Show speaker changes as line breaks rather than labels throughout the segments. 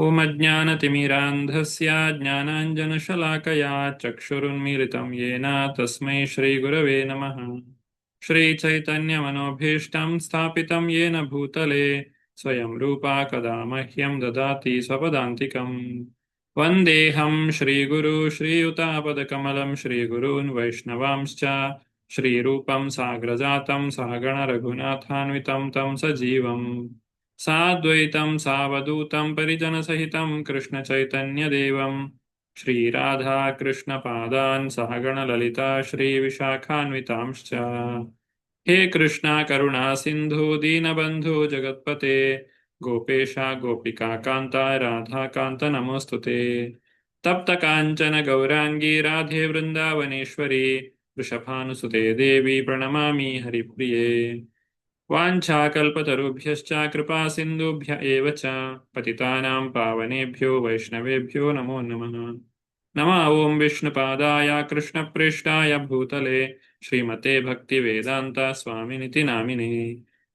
ಓಂ ಅಜ್ಞಾನತಿಮಿರಾಂಧಸ್ಯ ಜ್ಞಾನಾಂಜನಶಲಾಕಯಾ ಚಕ್ಷುರುನ್ಮೀಲಿತಂ ಯೇನ ತಸ್ಮೈ ಶ್ರೀಗುರವೇ ನಮಃ. ಶ್ರೀಚೈತನ್ಯಮನೋಭೀಷ್ಟಂ ಸ್ಥಾಪಿತಂ ಯೇನ ಭೂತಲೆ ಸ್ವಯಂ ರೂಪಾ ಕದಾ ಮಹ್ಯಂ ದದಾತಿ ಸ್ವಪದಾಂತಿಕಂ. ವಂದೇಹಂ ಶ್ರೀಗುರು ಶ್ರೀಯುತಾಪದಕಮಲಂ ಶ್ರೀಗುರೂನ್ ವೈಷ್ಣವಾಂಶ್ಚ ಶ್ರೀರೂಪಂ ಸಾಗ್ರಜಾತಂ ಸಹಗಣ ರಘುನಾಥಾನ್ವಿತಂ ತಂ ಸಜೀವಂ ಸಾದ್ವೈತಂ ಸಾವಧೂತಂ ಪರಿಜನಸಹಿತಂ ಕೃಷ್ಣಚೈತನ್ಯದೇವಂ ಶ್ರೀರಾಧಾಕೃಷ್ಣಪಾದಾನ್ ಸಹಗಣ ಲಲಿತಾ ಶ್ರೀವಿಶಾಖಾನ್ವಿತಾಂಶ್ಚ. ಹೇ ಕೃಷ್ಣ ಕರುಣಾ ಸಿಂಧು ದೀನಬಂಧು ಜಗತ್ಪತೆ ಗೋಪೇಶ ಗೋಪಿಕಾ ಕಾಂತ ರಾಧಾಕಾಂತ ನಮೋಸ್ತುತೆ. ತಪ್ತ ಕಾಂಚನ ಗೌರಾಂಗಿ ರಾಧೆ ವೃಂದಾವನೇಶ್ವರಿ ವೃಷಭಾನುಸುತೆ ದೇವಿ ಪ್ರಣಮಾಮಿ ಹರಿಪ್ರಿಯೆ. ವಾಂಛಾಕಲ್ಪತರುಭ್ಯಶ್ಚ ಕೃಪಾ ಸಿಂಧುಭ್ಯ ಏವ ಚ ಪತಿತಾನಾಂ ಪಾವನೇಭ್ಯೋ ವೈಷ್ಣವೇಭ್ಯೋ ನಮೋ ನಮಃ. ನಮಃ ಓಂ ವಿಷ್ಣುಪಾದಾಯ ಕೃಷ್ಣಪ್ರೇಷ್ಠಾಯ ಭೂತಲೆ ಶ್ರೀಮತೆ ಭಕ್ತಿವೇದಾಂತ ಸ್ವಾಮಿನಿತಿ ನಾಮಿನೇ.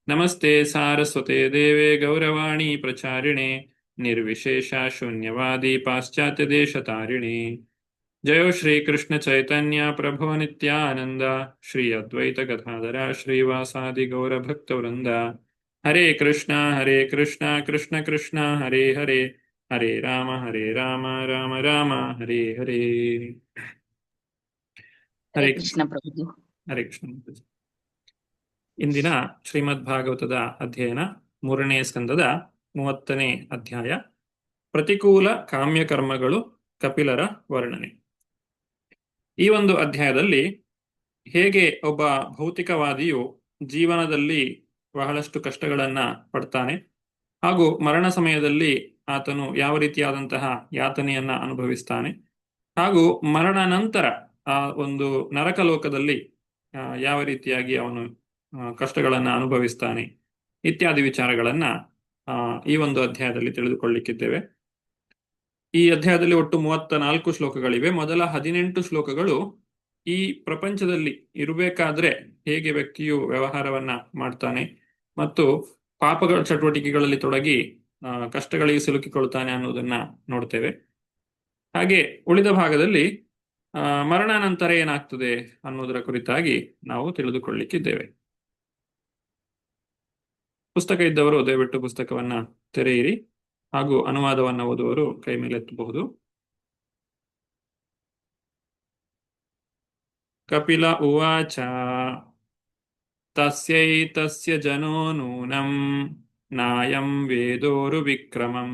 ನಮಸ್ತೆ ಸಾರಸ್ವತೆ ದೇವೆ ಗೌರವಾಣಿ ಪ್ರಚಾರಿಣೆ ನಿರ್ವಿಶೇಷ ಶೂನ್ಯವಾದಿ ಪಾಶ್ಚಾತ್ಯ ದೇಶತಾರಿಣೆ. ಜಯೋ ಶ್ರೀ ಕೃಷ್ಣ ಚೈತನ್ಯ ಪ್ರಭೋ ನಿತ್ಯಾನಂದ ಶ್ರೀ ಅದ್ವೈತ ಗದಾಧರ ಶ್ರೀವಾಸಾದಿ ಗೌರ ಭಕ್ತವೃಂದ. ಹರೇ ಕೃಷ್ಣ ಕೃಷ್ಣ ಕೃಷ್ಣ ಹರೇ ಹರೇ ಹರೇ ರಾಮ ರಾಮ ರಾಮ ಹರೇ ಹರೇ. ಹರೇ
ಕೃಷ್ಣ ಪ್ರಭು.
ಹರೇ ಕೃಷ್ಣ. ಇಂದಿನ ಶ್ರೀಮದ್ ಭಾಗವತದ ಅಧ್ಯಯನ 3ನೇ ಸ್ಕಂದದ 30ನೇ ಅಧ್ಯಾಯ, ಪ್ರತಿಕೂಲ ಕಾಮ್ಯಕರ್ಮಗಳು, ಕಪಿಲರ ವರ್ಣನೆ. ಈ ಒಂದು ಅಧ್ಯಾಯದಲ್ಲಿ ಹೇಗೆ ಒಬ್ಬ ಭೌತಿಕವಾದಿಯು ಜೀವನದಲ್ಲಿ ಬಹಳಷ್ಟು ಕಷ್ಟಗಳನ್ನ ಪಡ್ತಾನೆ ಹಾಗೂ ಮರಣ ಸಮಯದಲ್ಲಿ ಆತನು ಯಾವ ರೀತಿಯಾದಂತಹ ಯಾತನೆಯನ್ನ ಅನುಭವಿಸ್ತಾನೆ ಹಾಗೂ ಮರಣ ನಂತರ ಆ ಒಂದು ನರಕ ಲೋಕದಲ್ಲಿ ಯಾವ ರೀತಿಯಾಗಿ ಅವನು ಕಷ್ಟಗಳನ್ನ ಅನುಭವಿಸ್ತಾನೆ ಇತ್ಯಾದಿ ವಿಚಾರಗಳನ್ನ ಈ ಒಂದು ಅಧ್ಯಾಯದಲ್ಲಿ ತಿಳಿದುಕೊಳ್ಳಿಕ್ಕಿದ್ದೇವೆ. ಈ ಅಧ್ಯಾಯದಲ್ಲಿ ಒಟ್ಟು 34 ಶ್ಲೋಕಗಳಿವೆ. ಮೊದಲ 18 ಶ್ಲೋಕಗಳು ಈ ಪ್ರಪಂಚದಲ್ಲಿ ಇರಬೇಕಾದ್ರೆ ಹೇಗೆ ವ್ಯಕ್ತಿಯು ವ್ಯವಹಾರವನ್ನ ಮಾಡ್ತಾನೆ ಮತ್ತು ಪಾಪಗಳ ಚಟುವಟಿಕೆಗಳಲ್ಲಿ ತೊಡಗಿ ಕಷ್ಟಗಳಿಗೆ ಸಿಲುಕಿಕೊಳ್ತಾನೆ ಅನ್ನೋದನ್ನ ನೋಡ್ತೇವೆ. ಹಾಗೆ ಉಳಿದ ಭಾಗದಲ್ಲಿ ಮರಣಾನಂತರ ಏನಾಗ್ತದೆ ಅನ್ನೋದರ ಕುರಿತಾಗಿ ನಾವು ತಿಳಿದುಕೊಳ್ಳಿಕ್ಕಿದ್ದೇವೆ. ಪುಸ್ತಕ ಇದ್ದವರು ದಯವಿಟ್ಟು ಪುಸ್ತಕವನ್ನ ತೆರೆಯಿರಿ ಹಾಗೂ ಅನುವಾದವನ್ನು ಓದುವವರು ಕೈ ಮೇಲೆತ್ತಬಹುದು. ಕಪಿಲ ಉವಾಚ ತಸ್ಯೈತಸ್ಯ ಜನೋ ನೂನಂ ನಾಯಂ ವೇದೋರು ವಿಕ್ರಮಂ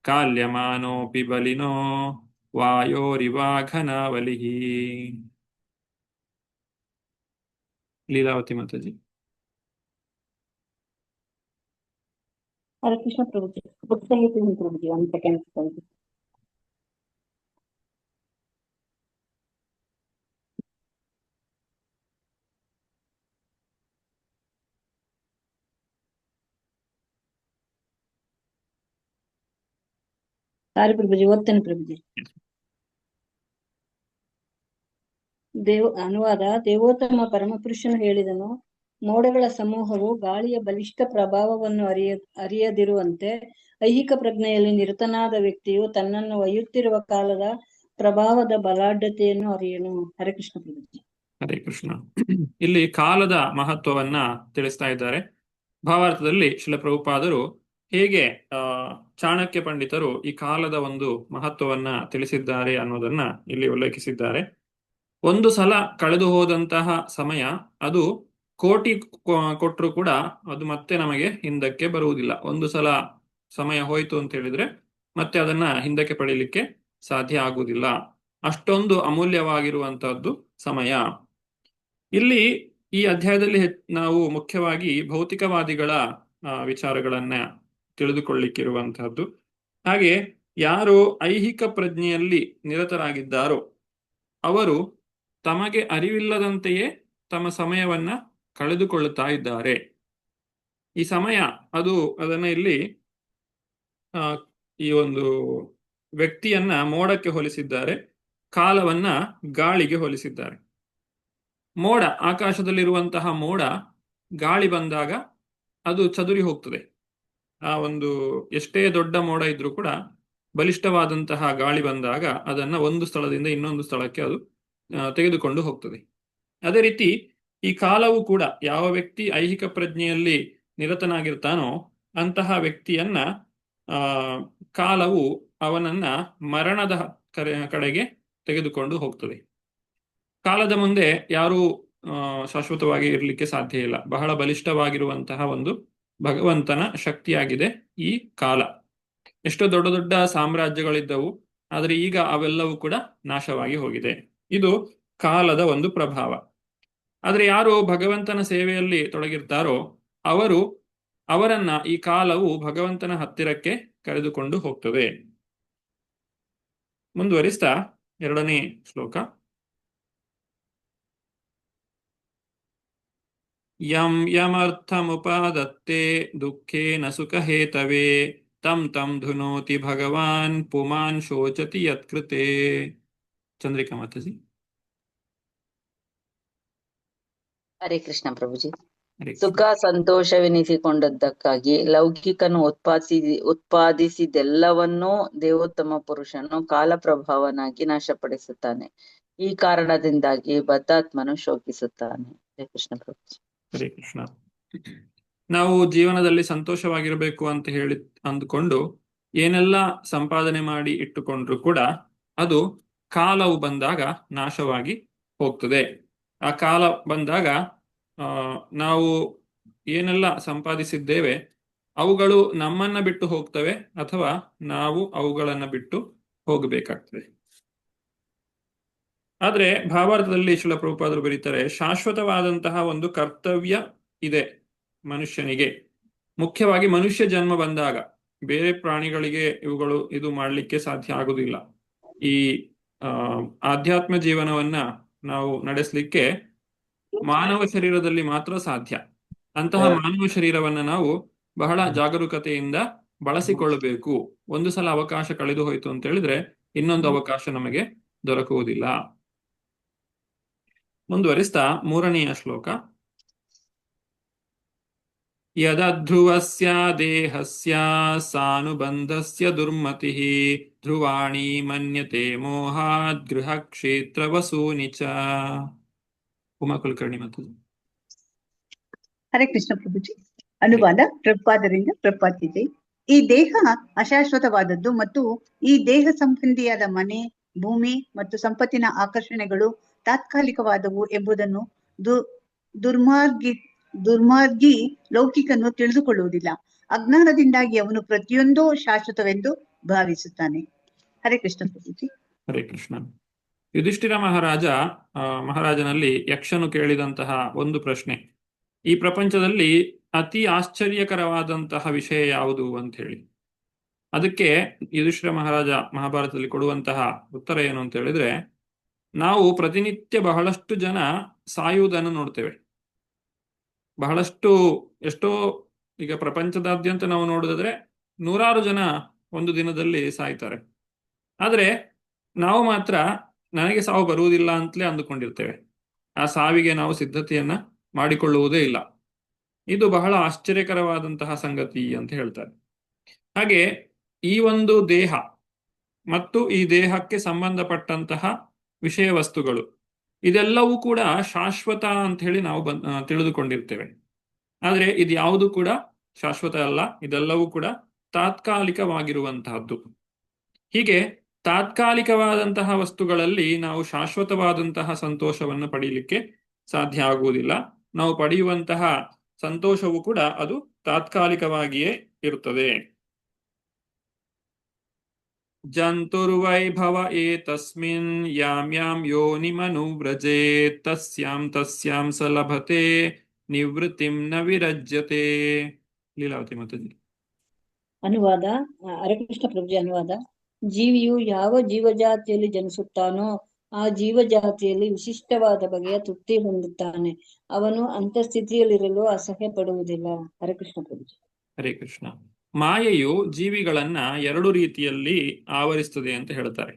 ಕಾಲ್ಯಮಾನೋಪಿ ಬಲಿನೋ ವಾಯೋರಿವಾಘನಾವಲಿಃ. ಲೀಲಾವತಿ ಮಾತಾಜಿ.
ಹರೇ ಕೃಷ್ಣ ಪ್ರಭುಜಿ. ಬುಕ್ ತೆಗಿತೀನಿ ಪ್ರಭುಜಿ, 1 ಸೆಕೆಂಡ್ ಪ್ರಭುಜಿ. ಸಾರಿ ಪ್ರಭುಜಿ, ಓದ್ತೇನೆ ಪ್ರಭುಜಿ. ಅನುವಾದ. ದೇವೋತ್ತಮ ಪರಮಪುರುಷನು ಹೇಳಿದನು, ಮೋಡಗಳ ಸಮೂಹವು ಗಾಳಿಯ ಬಲಿಷ್ಠ ಪ್ರಭಾವವನ್ನು ಅರಿಯದಿರುವಂತೆ ಐಹಿಕ ಪ್ರಜ್ಞೆಯಲ್ಲಿ ನಿರತನಾದ ವ್ಯಕ್ತಿಯು ತನ್ನನ್ನು ಒಯ್ಯುತ್ತಿರುವ ಕಾಲದ ಪ್ರಭಾವದ ಬಲಾಢ್ಯತೆಯನ್ನು ಅರಿಯನು. ಹರೇ ಕೃಷ್ಣ ಪ್ರಭುಜಿ.
ಹರೇ ಕೃಷ್ಣ. ಇಲ್ಲಿ ಕಾಲದ ಮಹತ್ವವನ್ನ ತಿಳಿಸ್ತಾ ಇದ್ದಾರೆ. ಭಾವಾರ್ಥದಲ್ಲಿ ಶ್ರೀಲ ಪ್ರಭುಪಾದರು ಹೇಗೆ ಚಾಣಕ್ಯ ಪಂಡಿತರು ಈ ಕಾಲದ ಒಂದು ಮಹತ್ವವನ್ನ ತಿಳಿಸಿದ್ದಾರೆ ಅನ್ನೋದನ್ನ ಇಲ್ಲಿ ಉಲ್ಲೇಖಿಸಿದ್ದಾರೆ. ಒಂದು ಸಲ ಕಳೆದು ಹೋದಂತಹ ಸಮಯ ಅದು ಕೋಟಿ ಕೊಟ್ಟರು ಕೂಡ ಅದು ಮತ್ತೆ ನಮಗೆ ಹಿಂದಕ್ಕೆ ಬರುವುದಿಲ್ಲ. ಒಂದು ಸಲ ಸಮಯ ಹೋಯ್ತು ಅಂತ ಹೇಳಿದ್ರೆ ಮತ್ತೆ ಅದನ್ನ ಹಿಂದಕ್ಕೆ ಪಡೀಲಿಕ್ಕೆ ಸಾಧ್ಯ ಆಗುವುದಿಲ್ಲ. ಅಷ್ಟೊಂದು ಅಮೂಲ್ಯವಾಗಿರುವಂತಹದ್ದು ಸಮಯ. ಇಲ್ಲಿ ಈ ಅಧ್ಯಾಯದಲ್ಲಿ ನಾವು ಮುಖ್ಯವಾಗಿ ಭೌತಿಕವಾದಿಗಳ ವಿಚಾರಗಳನ್ನ ತಿಳಿದುಕೊಳ್ಳಿಕ್ಕಿರುವಂತಹದ್ದು. ಹಾಗೆ ಯಾರು ಐಹಿಕ ಪ್ರಜ್ಞೆಯಲ್ಲಿ ನಿರತರಾಗಿದ್ದಾರೋ ಅವರು ತಮಗೆ ಅರಿವಿಲ್ಲದಂತೆಯೇ ತಮ್ಮ ಸಮಯವನ್ನ ಕಳೆದುಕೊಳ್ಳುತ್ತಾ ಇದ್ದಾರೆ. ಈ ಸಮಯ ಅದನ್ನ ಇಲ್ಲಿ ಈ ಒಂದು ವ್ಯಕ್ತಿಯನ್ನ ಮೋಡಕ್ಕೆ ಹೋಲಿಸಿದ್ದಾರೆ, ಕಾಲವನ್ನ ಗಾಳಿಗೆ ಹೋಲಿಸಿದ್ದಾರೆ. ಮೋಡ, ಆಕಾಶದಲ್ಲಿರುವಂತಹ ಮೋಡ ಗಾಳಿ ಬಂದಾಗ ಅದು ಚದುರಿ ಹೋಗ್ತದೆ. ಆ ಒಂದು ಎಷ್ಟೇ ದೊಡ್ಡ ಮೋಡ ಇದ್ರೂ ಕೂಡ ಬಲಿಷ್ಠವಾದಂತಹ ಗಾಳಿ ಬಂದಾಗ ಅದನ್ನ ಒಂದು ಸ್ಥಳದಿಂದ ಇನ್ನೊಂದು ಸ್ಥಳಕ್ಕೆ ಅದು ತೆಗೆದುಕೊಂಡು ಹೋಗ್ತದೆ. ಅದೇ ರೀತಿ ಈ ಕಾಲವು ಕೂಡ ಯಾವ ವ್ಯಕ್ತಿ ಐಹಿಕ ಪ್ರಜ್ಞೆಯಲ್ಲಿ ನಿರತನಾಗಿರ್ತಾನೋ ಅಂತಹ ವ್ಯಕ್ತಿಯನ್ನ ಆ ಕಾಲವು ಅವನನ್ನ ಮರಣದ ಕಡೆಗೆ ತೆಗೆದುಕೊಂಡು ಹೋಗ್ತದೆ. ಕಾಲದ ಮುಂದೆ ಯಾರೂ ಶಾಶ್ವತವಾಗಿ ಇರಲಿಕ್ಕೆ ಸಾಧ್ಯ ಇಲ್ಲ. ಬಹಳ ಬಲಿಷ್ಠವಾಗಿರುವಂತಹ ಒಂದು ಭಗವಂತನ ಶಕ್ತಿಯಾಗಿದೆ ಈ ಕಾಲ. ಎಷ್ಟೋ ದೊಡ್ಡ ದೊಡ್ಡ ಸಾಮ್ರಾಜ್ಯಗಳಿದ್ದವು, ಆದರೆ ಈಗ ಅವೆಲ್ಲವೂ ಕೂಡ ನಾಶವಾಗಿ ಹೋಗಿದೆ. ಇದು ಕಾಲದ ಒಂದು ಪ್ರಭಾವ. ಆದರೆ ಯಾರು ಭಗವಂತನ ಸೇವೆಯಲ್ಲಿ ತೊಡಗಿರ್ತಾರೋ ಅವರನ್ನ ಈ ಕಾಲವು ಭಗವಂತನ ಹತ್ತಿರಕ್ಕೆ ಕರೆದುಕೊಂಡು ಹೋಗ್ತದೆ. ಮುಂದುವರಿಸ್ತಾ 2ನೇ ಶ್ಲೋಕ. ಯಂ ಯಮರ್ಥಮುಪಾದತ್ತೆ ದುಃಖೇನ ಸುಖಹೇತವೇ ತಂ ತಂ ಧುನೋತಿ ಭಗವಾನ್ ಪುಮಾನ್ ಶೋಚತಿ ಯತ್ಕೃತೆ. ಚಂದ್ರಿಕಾ ಮಾತಾಜಿ.
ಹರೇ ಕೃಷ್ಣ ಪ್ರಭುಜಿ.
ಹರೇ ಕೃಷ್ಣ.
ಸುಖ ಸಂತೋಷವೆನಿಸಿಕೊಂಡದ್ದಕ್ಕಾಗಿ ಲೌಕಿಕನು ಉತ್ಪಾದಿಸಿದೆಲ್ಲವನ್ನೂ ದೇವೋತ್ತಮ ಪುರುಷನು ಕಾಲ ಪ್ರಭಾವನಾಗಿ ನಾಶಪಡಿಸುತ್ತಾನೆ. ಈ ಕಾರಣದಿಂದಾಗಿ ಬದ್ಧಾತ್ಮನು ಶೋಕಿಸುತ್ತಾನೆ. ಹರೇ ಕೃಷ್ಣ ಪ್ರಭುಜಿ.
ಹರೇ ಕೃಷ್ಣ. ನಾವು ಜೀವನದಲ್ಲಿ ಸಂತೋಷವಾಗಿರಬೇಕು ಅಂತ ಹೇಳಿ ಅಂದುಕೊಂಡು ಏನೆಲ್ಲ ಸಂಪಾದನೆ ಮಾಡಿ ಇಟ್ಟುಕೊಂಡ್ರು ಕೂಡ ಅದು ಕಾಲವು ಬಂದಾಗ ನಾಶವಾಗಿ ಹೋಗ್ತದೆ. ಆ ಕಾಲ ಬಂದಾಗ ನಾವು ಏನೆಲ್ಲ ಸಂಪಾದಿಸಿದ್ದೇವೆ ಅವುಗಳು ನಮ್ಮನ್ನ ಬಿಟ್ಟು ಹೋಗ್ತವೆ ಅಥವಾ ನಾವು ಅವುಗಳನ್ನ ಬಿಟ್ಟು ಹೋಗಬೇಕಾಗ್ತದೆ. ಆದ್ರೆ ಭಾವಾರ್ಥದಲ್ಲಿ ಶ್ರೀಲ ಪ್ರಭುಪಾದರು ಬರೀತಾರೆ, ಶಾಶ್ವತವಾದಂತಹ ಒಂದು ಕರ್ತವ್ಯ ಇದೆ ಮನುಷ್ಯನಿಗೆ. ಮುಖ್ಯವಾಗಿ ಮನುಷ್ಯ ಜನ್ಮ ಬಂದಾಗ ಬೇರೆ ಪ್ರಾಣಿಗಳಿಗೆ ಇದು ಮಾಡಲಿಕ್ಕೆ ಸಾಧ್ಯ ಆಗುದಿಲ್ಲ. ಈ ಆಧ್ಯಾತ್ಮ ಜೀವನವನ್ನ ನಾವು ನಡೆಸಲಿಕ್ಕೆ ಮಾನವ ಶರೀರದಲ್ಲಿ ಮಾತ್ರ ಸಾಧ್ಯ. ಅಂತಹ ಮಾನವ ಶರೀರವನ್ನ ನಾವು ಬಹಳ ಜಾಗರೂಕತೆಯಿಂದ ಬಳಸಿಕೊಳ್ಳಬೇಕು. ಒಂದು ಸಲ ಅವಕಾಶ ಕಳೆದು ಹೋಯ್ತು ಅಂತ ಹೇಳಿದ್ರೆ ಇನ್ನೊಂದು ಅವಕಾಶ ನಮಗೆ ದೊರಕುವುದಿಲ್ಲ. ಮುಂದುವರಿಸ್ತಾ 3ನೆಯ ಶ್ಲೋಕ. ಯದಧ್ರುವಸ್ಯ ದೇಹಸ್ಯ ಸಾನುಬಂಧಸ್ಯ ದುರ್ಮತಿಃ ಧ್ರುವಾಣಿ ಮನ್ಯತೆ ಮೋಹಾದ್ ಗೃಹ ಕ್ಷೇತ್ರ ವಸೂನಿ ಚ. ಉಮಾ ಕುಲಕರ್ಣಿ ಮತ್ತು.
ಹರೇ ಕೃಷ್ಣ ಪ್ರಭುಜಿ. ಅನುವಾದ ಪ್ರಭುಪಾದರಿಂದ ಪ್ರಭುಪಾದಿದೆ. ಈ ದೇಹ ಅಶಾಶ್ವತವಾದದ್ದು ಮತ್ತು ಈ ದೇಹ ಸಂಬಂಧಿಯಾದ ಮನೆ, ಭೂಮಿ ಮತ್ತು ಸಂಪತ್ತಿನ ಆಕರ್ಷಣೆಗಳು ತಾತ್ಕಾಲಿಕವಾದವು ಎಂಬುದನ್ನು ದುರ್ಮಾರ್ಗಿ ಲೌಕಿಕನು ತಿಳಿದುಕೊಳ್ಳುವುದಿಲ್ಲ. ಅಜ್ಞಾನದಿಂದಾಗಿ ಅವನು ಪ್ರತಿಯೊಂದೂ ಶಾಶ್ವತವೆಂದು ಭಾವಿಸುತ್ತಾನೆ. ಹರೇ ಕೃಷ್ಣ ಪ್ರಭುಜಿ.
ಹರೇ ಕೃಷ್ಣ. ಯುಧಿಷ್ಠಿರ ಮಹಾರಾಜನಲ್ಲಿ ಯಕ್ಷನು ಕೇಳಿದಂತಹ ಒಂದು ಪ್ರಶ್ನೆ, ಈ ಪ್ರಪಂಚದಲ್ಲಿ ಅತಿ ಆಶ್ಚರ್ಯಕರವಾದಂತಹ ವಿಷಯ ಯಾವುದು ಅಂತ ಹೇಳಿ. ಅದಕ್ಕೆ ಯುಧಿಷ್ಠಿರ ಮಹಾಭಾರತದಲ್ಲಿ ಕೊಡುವಂತಹ ಉತ್ತರ ಏನು ಅಂತ ಹೇಳಿದ್ರೆ, ನಾವು ಪ್ರತಿನಿತ್ಯ ಬಹಳಷ್ಟು ಜನ ಸಾಯುವುದನ್ನು ನೋಡ್ತೇವೆ. ಎಷ್ಟೋ ಈಗ ಪ್ರಪಂಚದಾದ್ಯಂತ ನಾವು ನೋಡಿದ್ರೆ 100 ಜನ ಒಂದು ದಿನದಲ್ಲಿ ಸಾಯ್ತಾರೆ. ಆದ್ರೆ ನಾವು ಮಾತ್ರ ನನಗೆ ಸಾವು ಬರುವುದಿಲ್ಲ ಅಂತಲೇ ಅಂದುಕೊಂಡಿರ್ತೇವೆ. ಆ ಸಾವಿಗೆ ನಾವು ಸಿದ್ಧತೆಯನ್ನ ಮಾಡಿಕೊಳ್ಳುವುದೇ ಇಲ್ಲ. ಇದು ಬಹಳ ಆಶ್ಚರ್ಯಕರವಾದಂತಹ ಸಂಗತಿ ಅಂತ ಹೇಳ್ತಾರೆ. ಹಾಗೆ ಈ ಒಂದು ದೇಹ ಮತ್ತು ಈ ದೇಹಕ್ಕೆ ಸಂಬಂಧಪಟ್ಟಂತಹ ವಿಷಯ ವಸ್ತುಗಳು ಇದೆಲ್ಲವೂ ಕೂಡ ಶಾಶ್ವತ ಅಂತ ಹೇಳಿ ನಾವು ತಿಳಿದುಕೊಂಡಿರ್ತೇವೆ. ಆದ್ರೆ ಇದು ಯಾವುದು ಕೂಡ ಶಾಶ್ವತ ಅಲ್ಲ. ಇದೆಲ್ಲವೂ ಕೂಡ ತಾತ್ಕಾಲಿಕವಾಗಿರುವಂತಹದ್ದು. ಹೀಗೆ ತಾತ್ಕಾಲಿಕವಾದಂತಹ ವಸ್ತುಗಳಲ್ಲಿ ನಾವು ಶಾಶ್ವತವಾದಂತಹ ಸಂತೋಷವನ್ನು ಪಡೆಯಲಿಕ್ಕೆ ಸಾಧ್ಯ ಆಗುವುದಿಲ್ಲ. ನಾವು ಪಡೆಯುವಂತಹ ಸಂತೋಷವು ಕೂಡ ಅದು ತಾತ್ಕಾಲಿಕವಾಗಿಯೇ ಇರುತ್ತದೆ. ಜಂತುರ್ವೈಭವ ಏತಸ್ಮಿನ್ ಯಾಂ ಯಾಂ ಯೋನಿಮನುವ್ರಜೇತ್ ತಸ್ಯಾಂ ತಸ್ಯಾಂ ಸಲಭತೆ ನಿವೃತ್ತಿಂ ನ ವಿರಜ್ಯತೆ. ಲೀಲಾವತಿ ಮಾತಾಜಿ.
ಅನುವಾದ ಹರಕೃಷ್ಣ ಪ್ರಭುಜಿ. ಅನುವಾದ: ಜೀವಿಯು ಯಾವ ಜೀವಜಾತಿಯಲ್ಲಿ ಜನಿಸುತ್ತಾನೋ ಆ ಜೀವಜಾತಿಯಲ್ಲಿ ವಿಶಿಷ್ಟವಾದ ಬಗೆಯ ತೃಪ್ತಿ ಹೊಂದುತ್ತಾನೆ. ಅವನು ಅಂತಸ್ಥಿತಿಯಲ್ಲಿರಲು ಅಸಹ್ಯ ಪಡುವುದಿಲ್ಲ. ಹರಕೃಷ್ಣ ಪ್ರಭುಜಿ.
ಹರೇ ಕೃಷ್ಣ. ಮಾಯೆಯು ಜೀವಿಗಳನ್ನ 2 ರೀತಿಯಲ್ಲಿ ಆವರಿಸ್ತದೆ ಅಂತ ಹೇಳ್ತಾರೆ.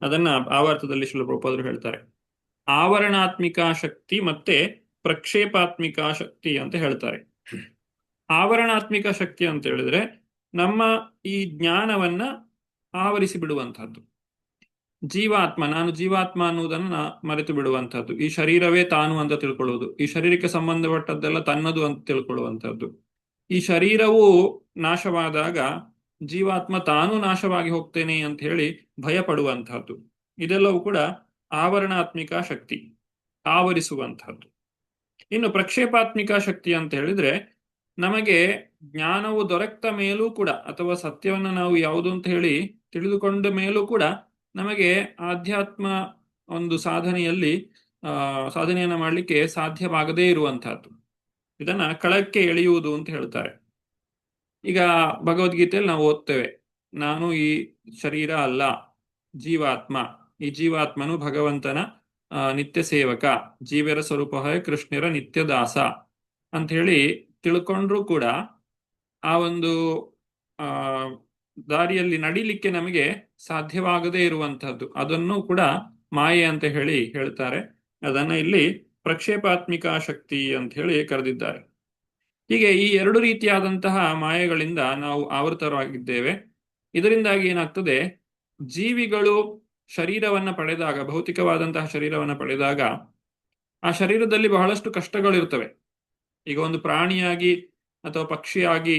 ಅದನ್ನ ಭಾವಾರ್ಥದಲ್ಲಿ ಶ್ರೀಲ ಪ್ರಭುಪಾದರು ಹೇಳ್ತಾರೆ. ಆವರಣಾತ್ಮಿಕ ಶಕ್ತಿ ಮತ್ತೆ ಪ್ರಕ್ಷೇಪಾತ್ಮಿಕ ಶಕ್ತಿ ಅಂತ ಹೇಳ್ತಾರೆ. ಆವರಣಾತ್ಮಿಕ ಶಕ್ತಿ ಅಂತ ಹೇಳಿದ್ರೆ ನಮ್ಮ ಈ ಜ್ಞಾನವನ್ನ ಆವರಿಸಿ ಬಿಡುವಂತಹದ್ದು. ಜೀವಾತ್ಮ, ನಾನು ಜೀವಾತ್ಮ ಅನ್ನುವುದನ್ನ ಮರೆತು ಬಿಡುವಂತಹದ್ದು. ಈ ಶರೀರವೇ ತಾನು ಅಂತ ತಿಳ್ಕೊಳ್ಳುವುದು, ಈ ಶರೀರಕ್ಕೆ ಸಂಬಂಧಪಟ್ಟದ್ದೆಲ್ಲ ತನ್ನದು ಅಂತ ತಿಳ್ಕೊಳ್ಳುವಂತಹದ್ದು. ಈ ಶರೀರವು ನಾಶವಾದಾಗ ಜೀವಾತ್ಮ ತಾನೂ ನಾಶವಾಗಿ ಹೋಗ್ತೇನೆ ಅಂತ ಹೇಳಿ ಭಯ ಪಡುವಂತಹದ್ದು. ಇದೆಲ್ಲವೂ ಕೂಡ ಆವರಣಾತ್ಮಿಕ ಶಕ್ತಿ, ಆವರಿಸುವಂತಹದ್ದು. ಇನ್ನು ಪ್ರಕ್ಷೇಪಾತ್ಮಿಕ ಶಕ್ತಿ ಅಂತ ಹೇಳಿದ್ರೆ ನಮಗೆ ಜ್ಞಾನವು ದೊರಕ್ತ ಮೇಲೂ ಕೂಡ, ಅಥವಾ ಸತ್ಯವನ್ನ ನಾವು ಯಾವುದು ಅಂತ ಹೇಳಿ ತಿಳಿದುಕೊಂಡ ಮೇಲೂ ಕೂಡ ನಮಗೆ ಆಧ್ಯಾತ್ಮ ಒಂದು ಸಾಧನೆಯಲ್ಲಿ ಸಾಧನೆಯನ್ನ ಮಾಡಲಿಕ್ಕೆ ಸಾಧ್ಯವಾಗದೇ ಇರುವಂತಹದ್ದು. ಇದನ್ನ ಕಳಕ್ಕೆ ಎಳೆಯುವುದು ಅಂತ ಹೇಳ್ತಾರೆ. ಈಗ ಭಗವದ್ಗೀತೆಯಲ್ಲಿ ನಾವು ಓದ್ತೇವೆ, ನಾನು ಈ ಶರೀರ ಅಲ್ಲ, ಜೀವಾತ್ಮ, ಈ ಜೀವಾತ್ಮನು ಭಗವಂತನ ನಿತ್ಯ ಸೇವಕ, ಜೀವರ ಸ್ವರೂಪ ಕೃಷ್ಣರ ನಿತ್ಯ ದಾಸ ಅಂತ ಹೇಳಿ ತಿಳ್ಕೊಂಡ್ರೂ ಕೂಡ ಆ ಒಂದು ದಾರಿಯಲ್ಲಿ ನಡಿಲಿಕ್ಕೆ ನಮಗೆ ಸಾಧ್ಯವಾಗದೇ ಇರುವಂತಹದ್ದು, ಅದನ್ನು ಕೂಡ ಮಾಯೆ ಅಂತ ಹೇಳಿ ಹೇಳ್ತಾರೆ. ಅದನ್ನ ಇಲ್ಲಿ ಪ್ರಕ್ಷೇಪಾತ್ಮಿಕ ಶಕ್ತಿ ಅಂತ ಹೇಳಿ ಕರೆದಿದ್ದಾರೆ. ಹೀಗೆ ಈ ಎರಡು ರೀತಿಯಾದಂತಹ ಮಾಯೆಗಳಿಂದ ನಾವು ಆವೃತರಾಗಿದ್ದೇವೆ. ಇದರಿಂದಾಗಿ ಏನಾಗ್ತದೆ, ಜೀವಿಗಳು ಶರೀರವನ್ನ ಪಡೆದಾಗ, ಭೌತಿಕವಾದಂತಹ ಶರೀರವನ್ನ ಪಡೆದಾಗ ಆ ಶರೀರದಲ್ಲಿ ಬಹಳಷ್ಟು ಕಷ್ಟಗಳಿರ್ತವೆ. ಈಗ ಒಂದು ಪ್ರಾಣಿಯಾಗಿ ಅಥವಾ ಪಕ್ಷಿಯಾಗಿ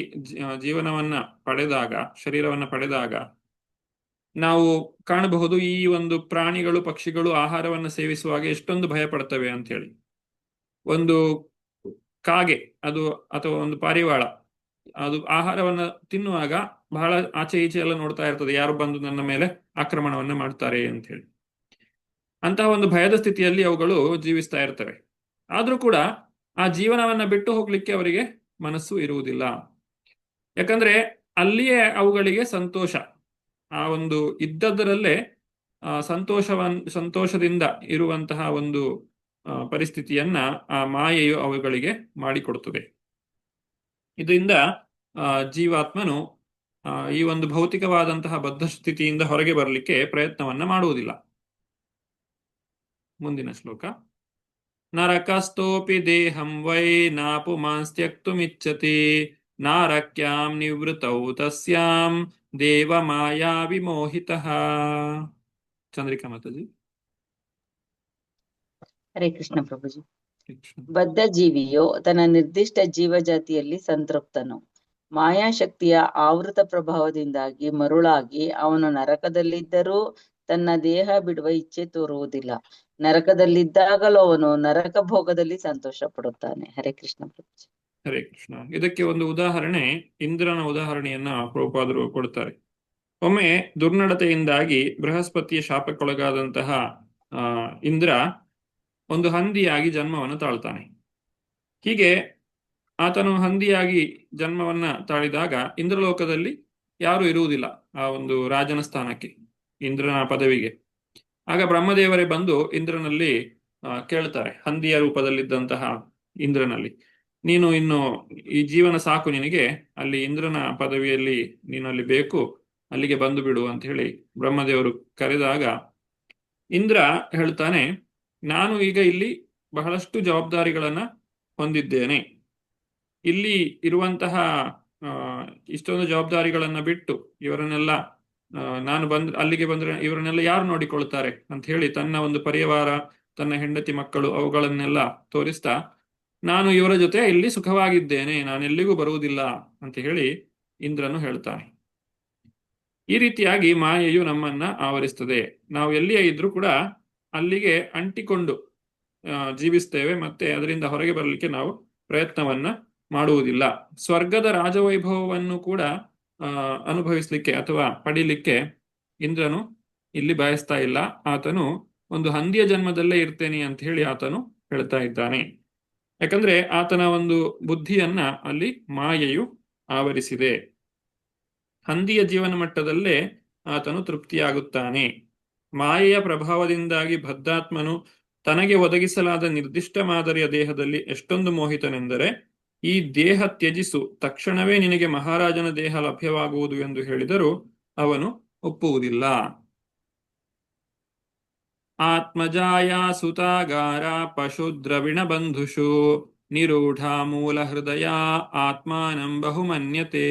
ಜೀವನವನ್ನ ಪಡೆದಾಗ, ಶರೀರವನ್ನ ಪಡೆದಾಗ ನಾವು ಕಾಣಬಹುದು, ಈ ಒಂದು ಪ್ರಾಣಿಗಳು ಪಕ್ಷಿಗಳು ಆಹಾರವನ್ನು ಸೇವಿಸುವಾಗ ಎಷ್ಟೊಂದು ಭಯ ಪಡ್ತವೆ ಅಂತ ಹೇಳಿ. ಒಂದು ಕಾಗೆ ಅದು ಅಥವಾ ಒಂದು ಪಾರಿವಾಳ ಅದು ಆಹಾರವನ್ನ ತಿನ್ನುವಾಗ ಬಹಳ ಆಚೆ ಈಚೆ ಎಲ್ಲ ನೋಡ್ತಾ ಇರ್ತದೆ, ಯಾರು ಬಂದು ನನ್ನ ಮೇಲೆ ಆಕ್ರಮಣವನ್ನ ಮಾಡ್ತಾರೆ ಅಂತ ಹೇಳಿ. ಅಂತಹ ಒಂದು ಭಯದ ಸ್ಥಿತಿಯಲ್ಲಿ ಅವುಗಳು ಜೀವಿಸ್ತಾ ಇರ್ತವೆ. ಆದ್ರೂ ಕೂಡ ಆ ಜೀವನವನ್ನ ಬಿಟ್ಟು ಹೋಗ್ಲಿಕ್ಕೆ ಅವರಿಗೆ ಮನಸ್ಸು ಇರುವುದಿಲ್ಲ. ಯಾಕಂದ್ರೆ ಅಲ್ಲಿಯೇ ಅವುಗಳಿಗೆ ಸಂತೋಷ, ಆ ಒಂದು ಇದ್ದದರಲ್ಲೇ ಸಂತೋಷದಿಂದ ಇರುವಂತಹ ಒಂದು ಪರಿಸ್ಥಿತಿಯನ್ನ ಆ ಮಾಯೆಯು ಅವುಗಳಿಗೆ ಮಾಡಿಕೊಡುತ್ತದೆ. ಇದರಿಂದ ಜೀವಾತ್ಮನು ಈ ಒಂದು ಭೌತಿಕವಾದಂತಹ ಬದ್ಧ ಸ್ಥಿತಿಯಿಂದ ಹೊರಗೆ ಬರಲಿಕ್ಕೆ ಪ್ರಯತ್ನವನ್ನ ಮಾಡುವುದಿಲ್ಲ. ಮುಂದಿನ ಶ್ಲೋಕ. ನರಕಸ್ತೋಪಿ ದೇಹಂ ವೈ ನಾಪುಮಾಂಸ್ತ್ಯಕ್ತುಮಿಚ್ಛತಿ ನಾರಕ್ಯಾಂ ನಿವೃತೌ ತಸ್ಯಾಂ ದೇವ ಮಾಯಾ ವಿಮೋಹಿತಃ. ಚಂದ್ರಿಕಾ ಮಾತಾಜಿ.
ಹರೇ ಕೃಷ್ಣ ಪ್ರಭುಜಿ. ಬದ್ಧ ಜೀವಿಯು ತನ್ನ ನಿರ್ದಿಷ್ಟ ಜೀವಜಾತಿಯಲ್ಲಿ ಸಂತೃಪ್ತನು. ಮಾಯಾಶಕ್ತಿಯ ಆವೃತ ಪ್ರಭಾವದಿಂದಾಗಿ ಮರುಳಾಗಿ ಅವನು ನರಕದಲ್ಲಿದ್ದರೂ ತನ್ನ ದೇಹ ಬಿಡುವ ಇಚ್ಛೆ ತೋರುವುದಿಲ್ಲ. ನರಕದಲ್ಲಿದ್ದಾಗಲೂ ಅವನು ನರಕ ಭೋಗದಲ್ಲಿ ಸಂತೋಷ ಪಡುತ್ತಾನೆ. ಹರೇ ಕೃಷ್ಣ ಪ್ರಭುಜಿ.
ಹರೇ ಕೃಷ್ಣ. ಇದಕ್ಕೆ ಒಂದು ಉದಾಹರಣೆ, ಇಂದ್ರನ ಉದಾಹರಣೆಯನ್ನ ಪ್ರಭುಪಾದರು ಕೊಡ್ತಾರೆ. ಒಮ್ಮೆ ದುರ್ನಡತೆಯಿಂದಾಗಿ ಬೃಹಸ್ಪತಿಯ ಶಾಪಕ್ಕೊಳಗಾದಂತಹ ಇಂದ್ರ ಒಂದು ಹಂದಿಯಾಗಿ ಜನ್ಮವನ್ನು ತಾಳ್ತಾನೆ. ಹೀಗೆ ಆತನು ಹಂದಿಯಾಗಿ ಜನ್ಮವನ್ನ ತಾಳಿದಾಗ ಇಂದ್ರಲೋಕದಲ್ಲಿ ಯಾರು ಇರುವುದಿಲ್ಲ ಆ ಒಂದು ರಾಜನ ಸ್ಥಾನಕ್ಕೆ, ಇಂದ್ರನ ಪದವಿಗೆ. ಆಗ ಬ್ರಹ್ಮದೇವರೇ ಬಂದು ಇಂದ್ರನಲ್ಲಿ ಕೇಳ್ತಾರೆ, ಹಂದಿಯ ರೂಪದಲ್ಲಿದ್ದಂತಹ ಇಂದ್ರನಲ್ಲಿ, ನೀನು ಇನ್ನು ಈ ಜೀವನ ಸಾಕು ನಿನಗೆ, ಅಲ್ಲಿ ಇಂದ್ರನ ಪದವಿಯಲ್ಲಿ ನೀನು ಅಲ್ಲಿ ಬೇಕು, ಅಲ್ಲಿಗೆ ಬಂದು ಬಿಡು ಅಂತ ಹೇಳಿ ಬ್ರಹ್ಮದೇವರು ಕರೆದಾಗ ಇಂದ್ರ ಹೇಳ್ತಾನೆ, ನಾನು ಈಗ ಇಲ್ಲಿ ಬಹಳಷ್ಟು ಜವಾಬ್ದಾರಿಗಳನ್ನ ಹೊಂದಿದ್ದೇನೆ, ಇಲ್ಲಿ ಇರುವಂತಹ ಇಷ್ಟೊಂದು ಜವಾಬ್ದಾರಿಗಳನ್ನ ಬಿಟ್ಟು ಇವರನ್ನೆಲ್ಲ ನಾನು ಅಲ್ಲಿಗೆ ಬಂದ್ರೆ ಇವರನ್ನೆಲ್ಲ ಯಾರು ನೋಡಿಕೊಳ್ತಾರೆ ಅಂತ ಹೇಳಿ ತನ್ನ ಒಂದು ಪರಿವಾರ, ತನ್ನ ಹೆಂಡತಿ ಮಕ್ಕಳು ಅವುಗಳನ್ನೆಲ್ಲ ತೋರಿಸ್ತಾ, ನಾನು ಇವರ ಜೊತೆ ಇಲ್ಲಿ ಸುಖವಾಗಿದ್ದೇನೆ, ನಾನೆಲ್ಲಿಗೂ ಬರುವುದಿಲ್ಲ ಅಂತ ಹೇಳಿ ಇಂದ್ರನು ಹೇಳ್ತಾನೆ. ಈ ರೀತಿಯಾಗಿ ಮಾಯೆಯು ನಮ್ಮನ್ನ ಆವರಿಸ್ತದೆ. ನಾವು ಎಲ್ಲಿಯೇ ಇದ್ರೂ ಕೂಡ ಅಲ್ಲಿಗೆ ಅಂಟಿಕೊಂಡು ಜೀವಿಸ್ತೇವೆ, ಮತ್ತೆ ಅದರಿಂದ ಹೊರಗೆ ಬರಲಿಕ್ಕೆ ನಾವು ಪ್ರಯತ್ನವನ್ನ ಮಾಡುವುದಿಲ್ಲ. ಸ್ವರ್ಗದ ರಾಜವೈಭವವನ್ನು ಕೂಡ ಅನುಭವಿಸ್ಲಿಕ್ಕೆ ಅಥವಾ ಪಡಿಲಿಕ್ಕೆ ಇಂದ್ರನು ಇಲ್ಲಿ ಬಯಸ್ತಾ ಇಲ್ಲ. ಆತನು ಒಂದು ಹಂದಿಯ ಜನ್ಮದಲ್ಲೇ ಇರ್ತೇನೆ ಅಂತ ಹೇಳಿ ಆತನು ಹೇಳ್ತಾ ಇದ್ದಾನೆ. ಯಾಕಂದ್ರೆ ಆತನ ಒಂದು ಬುದ್ಧಿಯನ್ನ ಅಲ್ಲಿ ಮಾಯೆಯು ಆವರಿಸಿದೆ. ಹಂದಿಯ ಜೀವನ ಮಟ್ಟದಲ್ಲೇ ಆತನು ತೃಪ್ತಿಯಾಗುತ್ತಾನೆ. ಮಾಯೆಯ ಪ್ರಭಾವದಿಂದಾಗಿ ಬದ್ಧಾತ್ಮನು ತನಗೆ ಒದಗಿಸಲಾದ ನಿರ್ದಿಷ್ಟ ಮಾದರಿಯ ದೇಹದಲ್ಲಿ ಎಷ್ಟೊಂದು ಮೋಹಿತನೆಂದರೆ, ಈ ದೇಹ ತ್ಯಜಿಸು, ತಕ್ಷಣವೇ ನಿನಗೆ ಮಹಾರಾಜನ ದೇಹ ಲಭ್ಯವಾಗುವುದು ಎಂದು ಹೇಳಿದರೂ ಅವನು ಒಪ್ಪುವುದಿಲ್ಲ. ಆತ್ಮಜಾಯ ಸುತಾಗಾರ ಪಶು ದ್ರವಿಣ ಬಂಧುಷು ನಿರೂಢ ಮೂಲ ಹೃದಯ ಆತ್ಮಾನಂ ಬಹುಮನ್ಯತೆ.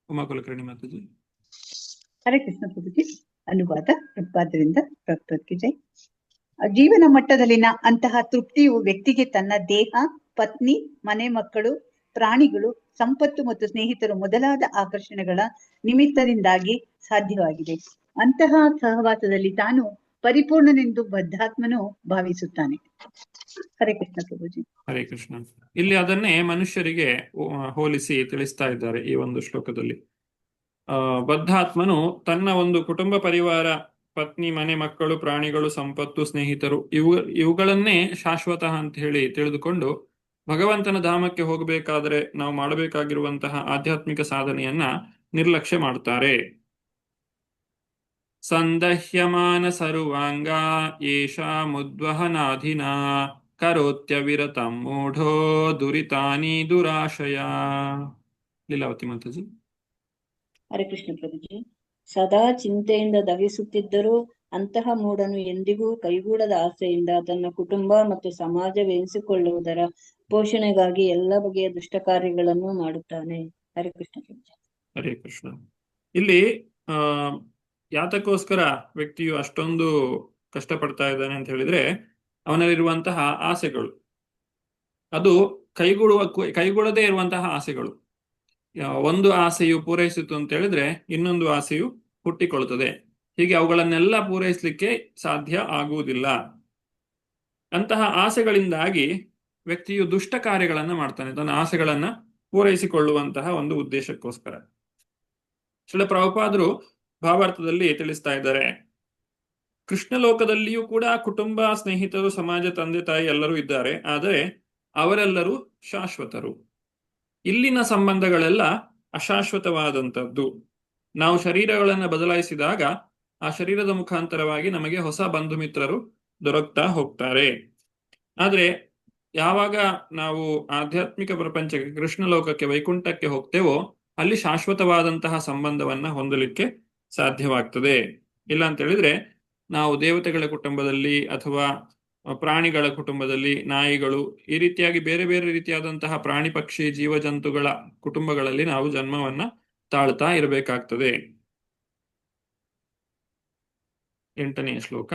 ಉಮಾಕುಲಕರ್ಣಿ ಮಾತಾಜಿ.
ಹರೇ ಕೃಷ್ಣ ಪ್ರಭುಜಿ. ಅನುವಾದ ಪ್ರಭುಪಾದರಿಂದ ಪ್ರಭುಪಾದಕ್ಕೆ ಜೈ. ಜೀವನ ಮಟ್ಟದಲ್ಲಿನ ಅಂತಹ ತೃಪ್ತಿಯು ವ್ಯಕ್ತಿಗೆ ತನ್ನ ದೇಹ, ಪತ್ನಿ, ಮನೆ ಮಕ್ಕಳು, ಪ್ರಾಣಿಗಳು, ಸಂಪತ್ತು ಮತ್ತು ಸ್ನೇಹಿತರು ಮೊದಲಾದ ಆಕರ್ಷಣೆಗಳ ನಿಮಿತ್ತದಿಂದಾಗಿ ಸಾಧ್ಯವಾಗಿದೆ. ಅಂತಹ ಸಹವಾಸದಲ್ಲಿ ತಾನು ಪರಿಪೂರ್ಣನೆಂದು ಬದ್ಧಾತ್ಮನು ಭಾವಿಸುತ್ತಾನೆ. ಹರೇ ಕೃಷ್ಣ ಪ್ರಭುಜಿ.
ಹರೇ ಕೃಷ್ಣ. ಇಲ್ಲಿ ಅದನ್ನೇ ಮನುಷ್ಯರಿಗೆ ಹೋಲಿಸಿ ತಿಳಿಸ್ತಾ ಇದ್ದಾರೆ ಈ ಒಂದು ಶ್ಲೋಕದಲ್ಲಿ. ಬದ್ಧಾತ್ಮನು ತನ್ನ ಒಂದು ಕುಟುಂಬ ಪರಿವಾರ, ಪತ್ನಿ, ಮನೆ ಮಕ್ಕಳು, ಪ್ರಾಣಿಗಳು, ಸಂಪತ್ತು, ಸ್ನೇಹಿತರು ಇವುಗಳನ್ನೇ ಶಾಶ್ವತ ಅಂತ ಹೇಳಿ ತಿಳಿದುಕೊಂಡು ಭಗವಂತನ ಧಾಮಕ್ಕೆ ಹೋಗಬೇಕಾದ್ರೆ ನಾವು ಮಾಡಬೇಕಾಗಿರುವಂತಹ ಆಧ್ಯಾತ್ಮಿಕ ಸಾಧನೆಯನ್ನ ನಿರ್ಲಕ್ಷ್ಯ ಮಾಡ್ತಾರೆ. ಸಂದಹ್ಯಮಾನ ಸರ್ವಾಂಗ ಏಷಾ ಮುದ್ವಹನಾಧಿನ ಕರೋತ್ಯವಿರತಂ ಮೂಢೋ ದುರಿತಾನಿ ದುರಾಶಯ. ಲೀಲಾವತಿ ಮಾತಾಜಿ.
ಹರೇ ಕೃಷ್ಣ ಪ್ರಭುಜಿ. ಸದಾ ಚಿಂತೆಯಿಂದ ದಹಿಸುತ್ತಿದ್ದರೂ ಅಂತಹ ಮೂಢನು ಎಂದಿಗೂ ಕೈಗೂಡದ ಆಸೆಯಿಂದ ತನ್ನ ಕುಟುಂಬ ಮತ್ತು ಸಮಾಜವೆನಿಸಿಕೊಳ್ಳುವುದರ ಪೋಷಣೆಗಾಗಿ ಎಲ್ಲ ಬಗೆಯ ದುಷ್ಟ ಕಾರ್ಯಗಳನ್ನು ಮಾಡುತ್ತಾನೆ. ಹರೇ ಕೃಷ್ಣ ಪ್ರಭುಜಿ.
ಹರೇ ಕೃಷ್ಣ. ಇಲ್ಲಿ ಯಾತಕ್ಕೋಸ್ಕರ ವ್ಯಕ್ತಿಯು ಅಷ್ಟೊಂದು ಕಷ್ಟಪಡ್ತಾ ಇದ್ದಾನೆ ಅಂತ ಹೇಳಿದ್ರೆ ಅವನಲ್ಲಿರುವಂತಹ ಆಸೆಗಳು, ಅದು ಕೈಗೂಡದೇ ಇರುವಂತಹ ಆಸೆಗಳು. ಒಂದು ಆಸೆಯು ಪೂರೈಸಿತು ಅಂತ ಹೇಳಿದ್ರೆ ಇನ್ನೊಂದು ಆಸೆಯು ಹುಟ್ಟಿಕೊಳ್ಳುತ್ತದೆ. ಹೀಗೆ ಅವುಗಳನ್ನೆಲ್ಲ ಪೂರೈಸಲಿಕ್ಕೆ ಸಾಧ್ಯ ಆಗುವುದಿಲ್ಲ. ಅಂತಹ ಆಸೆಗಳಿಂದಾಗಿ ವ್ಯಕ್ತಿಯು ದುಷ್ಟ ಕಾರ್ಯಗಳನ್ನ ಮಾಡ್ತಾನೆ, ತನ್ನ ಆಸೆಗಳನ್ನ ಪೂರೈಸಿಕೊಳ್ಳುವಂತಹ ಒಂದು ಉದ್ದೇಶಕ್ಕೋಸ್ಕರ. ಶ್ರೀಲ ಪ್ರಭುಪಾದರು ಭಾವಾರ್ಥದಲ್ಲಿ ತಿಳಿಸ್ತಾ ಇದ್ದಾರೆ, ಕೃಷ್ಣ ಲೋಕದಲ್ಲಿಯೂ ಕೂಡ ಕುಟುಂಬ, ಸ್ನೇಹಿತರು, ಸಮಾಜ, ತಂದೆ ತಾಯಿ ಎಲ್ಲರೂ ಇದ್ದಾರೆ. ಆದರೆ ಅವರೆಲ್ಲರೂ ಶಾಶ್ವತರು. ಇಲ್ಲಿನ ಸಂಬಂಧಗಳೆಲ್ಲ ಅಶಾಶ್ವತವಾದಂಥದ್ದು. ನಾವು ಶರೀರಗಳನ್ನು ಬದಲಾಯಿಸಿದಾಗ ಆ ಶರೀರದ ಮುಖಾಂತರವಾಗಿ ನಮಗೆ ಹೊಸ ಬಂಧು ಮಿತ್ರರು ದೊರಕ್ತಾ ಹೋಗ್ತಾರೆ. ಆದ್ರೆ ಯಾವಾಗ ನಾವು ಆಧ್ಯಾತ್ಮಿಕ ಪ್ರಪಂಚಕ್ಕೆ, ಕೃಷ್ಣ ಲೋಕಕ್ಕೆ, ವೈಕುಂಠಕ್ಕೆ ಹೋಗ್ತೇವೋ ಅಲ್ಲಿ ಶಾಶ್ವತವಾದಂತಹ ಸಂಬಂಧವನ್ನ ಹೊಂದಲಿಕ್ಕೆ ಸಾಧ್ಯವಾಗ್ತದೆ. ಇಲ್ಲ ಅಂತ ಹೇಳಿದ್ರೆ ನಾವು ದೇವತೆಗಳ ಕುಟುಂಬದಲ್ಲಿ ಅಥವಾ ಪ್ರಾಣಿಗಳ ಕುಟುಂಬದಲ್ಲಿ, ನಾಯಿಗಳು, ಈ ರೀತಿಯಾಗಿ ಬೇರೆ ಬೇರೆ ರೀತಿಯಾದಂತಹ ಪ್ರಾಣಿ ಪಕ್ಷಿ ಜೀವಜಂತುಗಳ ಕುಟುಂಬಗಳಲ್ಲಿ ನಾವು ಜನ್ಮವನ್ನ ತಾಳ್ತಾ ಇರಬೇಕಾಗ್ತದೆ. 8ನೇ ಶ್ಲೋಕ.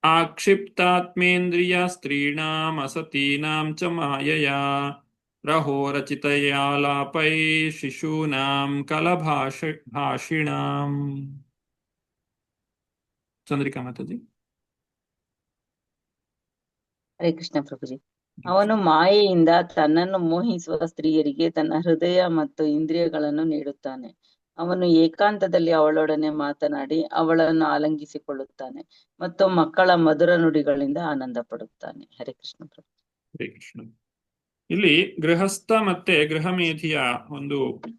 ಆಕ್ಷಿಪ್ತಾತ್ಮೇಂದ್ರಿಯ ಸ್ತ್ರೀಣಾಂ ಅಸತೀನಾಂ ಚ ಮಾಯಯಾ ರಹೋರಚಿತಯಾಲಾಪೈ ಶಿಶೂನಾಂ ಕಲಭಾಷಿಣಾಂ. ಚಂದ್ರಿಕಾ ಮಾತಾಜಿ.
ಹರೇ ಕೃಷ್ಣ ಪ್ರಭುಜಿ. ಅವನು ಮಾಯೆಯಿಂದ ತನ್ನನ್ನು ಮೋಹಿಸುವ ಸ್ತ್ರೀಯರಿಗೆ ತನ್ನ ಹೃದಯ ಮತ್ತು ಇಂದ್ರಿಯಗಳನ್ನು ನೀಡುತ್ತಾನೆ. ಅವನು ಏಕಾಂತದಲ್ಲಿ ಅವಳೊಡನೆ ಮಾತನಾಡಿ ಅವಳನ್ನು ಆಲಂಗಿಸಿಕೊಳ್ಳುತ್ತಾನೆ ಮತ್ತು ಮಕ್ಕಳ ಮಧುರ ನುಡಿಗಳಿಂದ ಆನಂದ ಪಡುತ್ತಾನೆ. ಹರೇ ಕೃಷ್ಣ ಪ್ರಭು.
ಹರೇ ಕೃಷ್ಣ. ಇಲ್ಲಿ ಗೃಹಸ್ಥ ಮತ್ತೆ ಗೃಹಮೇಧಿಯ ಒಂದು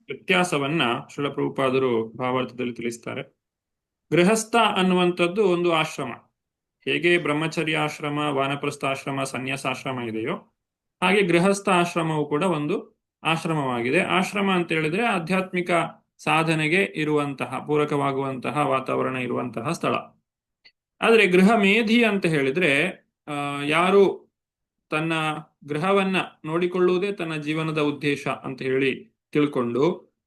ವ್ಯತ್ಯಾಸವನ್ನ ಶ್ರೀಲ ಪ್ರಭುಪಾದರು ಭಾವಾರ್ಥದಲ್ಲಿ ತಿಳಿಸ್ತಾರೆ. ಗೃಹಸ್ಥ ಅನ್ನುವಂಥದ್ದು ಒಂದು ಆಶ್ರಮ. ಹೇಗೆ ಬ್ರಹ್ಮಚರ್ಯ ಆಶ್ರಮ, ವಾನಪ್ರಸ್ಥಾಶ್ರಮ, ಸನ್ಯಾಸಾಶ್ರಮ ಇದೆಯೋ ಹಾಗೆ ಗೃಹಸ್ಥ ಆಶ್ರಮವು ಕೂಡ ಒಂದು ಆಶ್ರಮವಾಗಿದೆ. ಆಶ್ರಮ ಅಂತ ಹೇಳಿದ್ರೆ ಆಧ್ಯಾತ್ಮಿಕ ಸಾಧನೆಗೆ ಇರುವಂತಹ, ಪೂರಕವಾಗುವಂತಹ ವಾತಾವರಣ ಇರುವಂತಹ ಸ್ಥಳ. ಆದ್ರೆ ಗೃಹ ಮೇಧಿ ಅಂತ ಹೇಳಿದ್ರೆ ಯಾರು ತನ್ನ ಗೃಹವನ್ನ ನೋಡಿಕೊಳ್ಳುವುದೇ ತನ್ನ ಜೀವನದ ಉದ್ದೇಶ ಅಂತ ಹೇಳಿ ತಿಳ್ಕೊಂಡು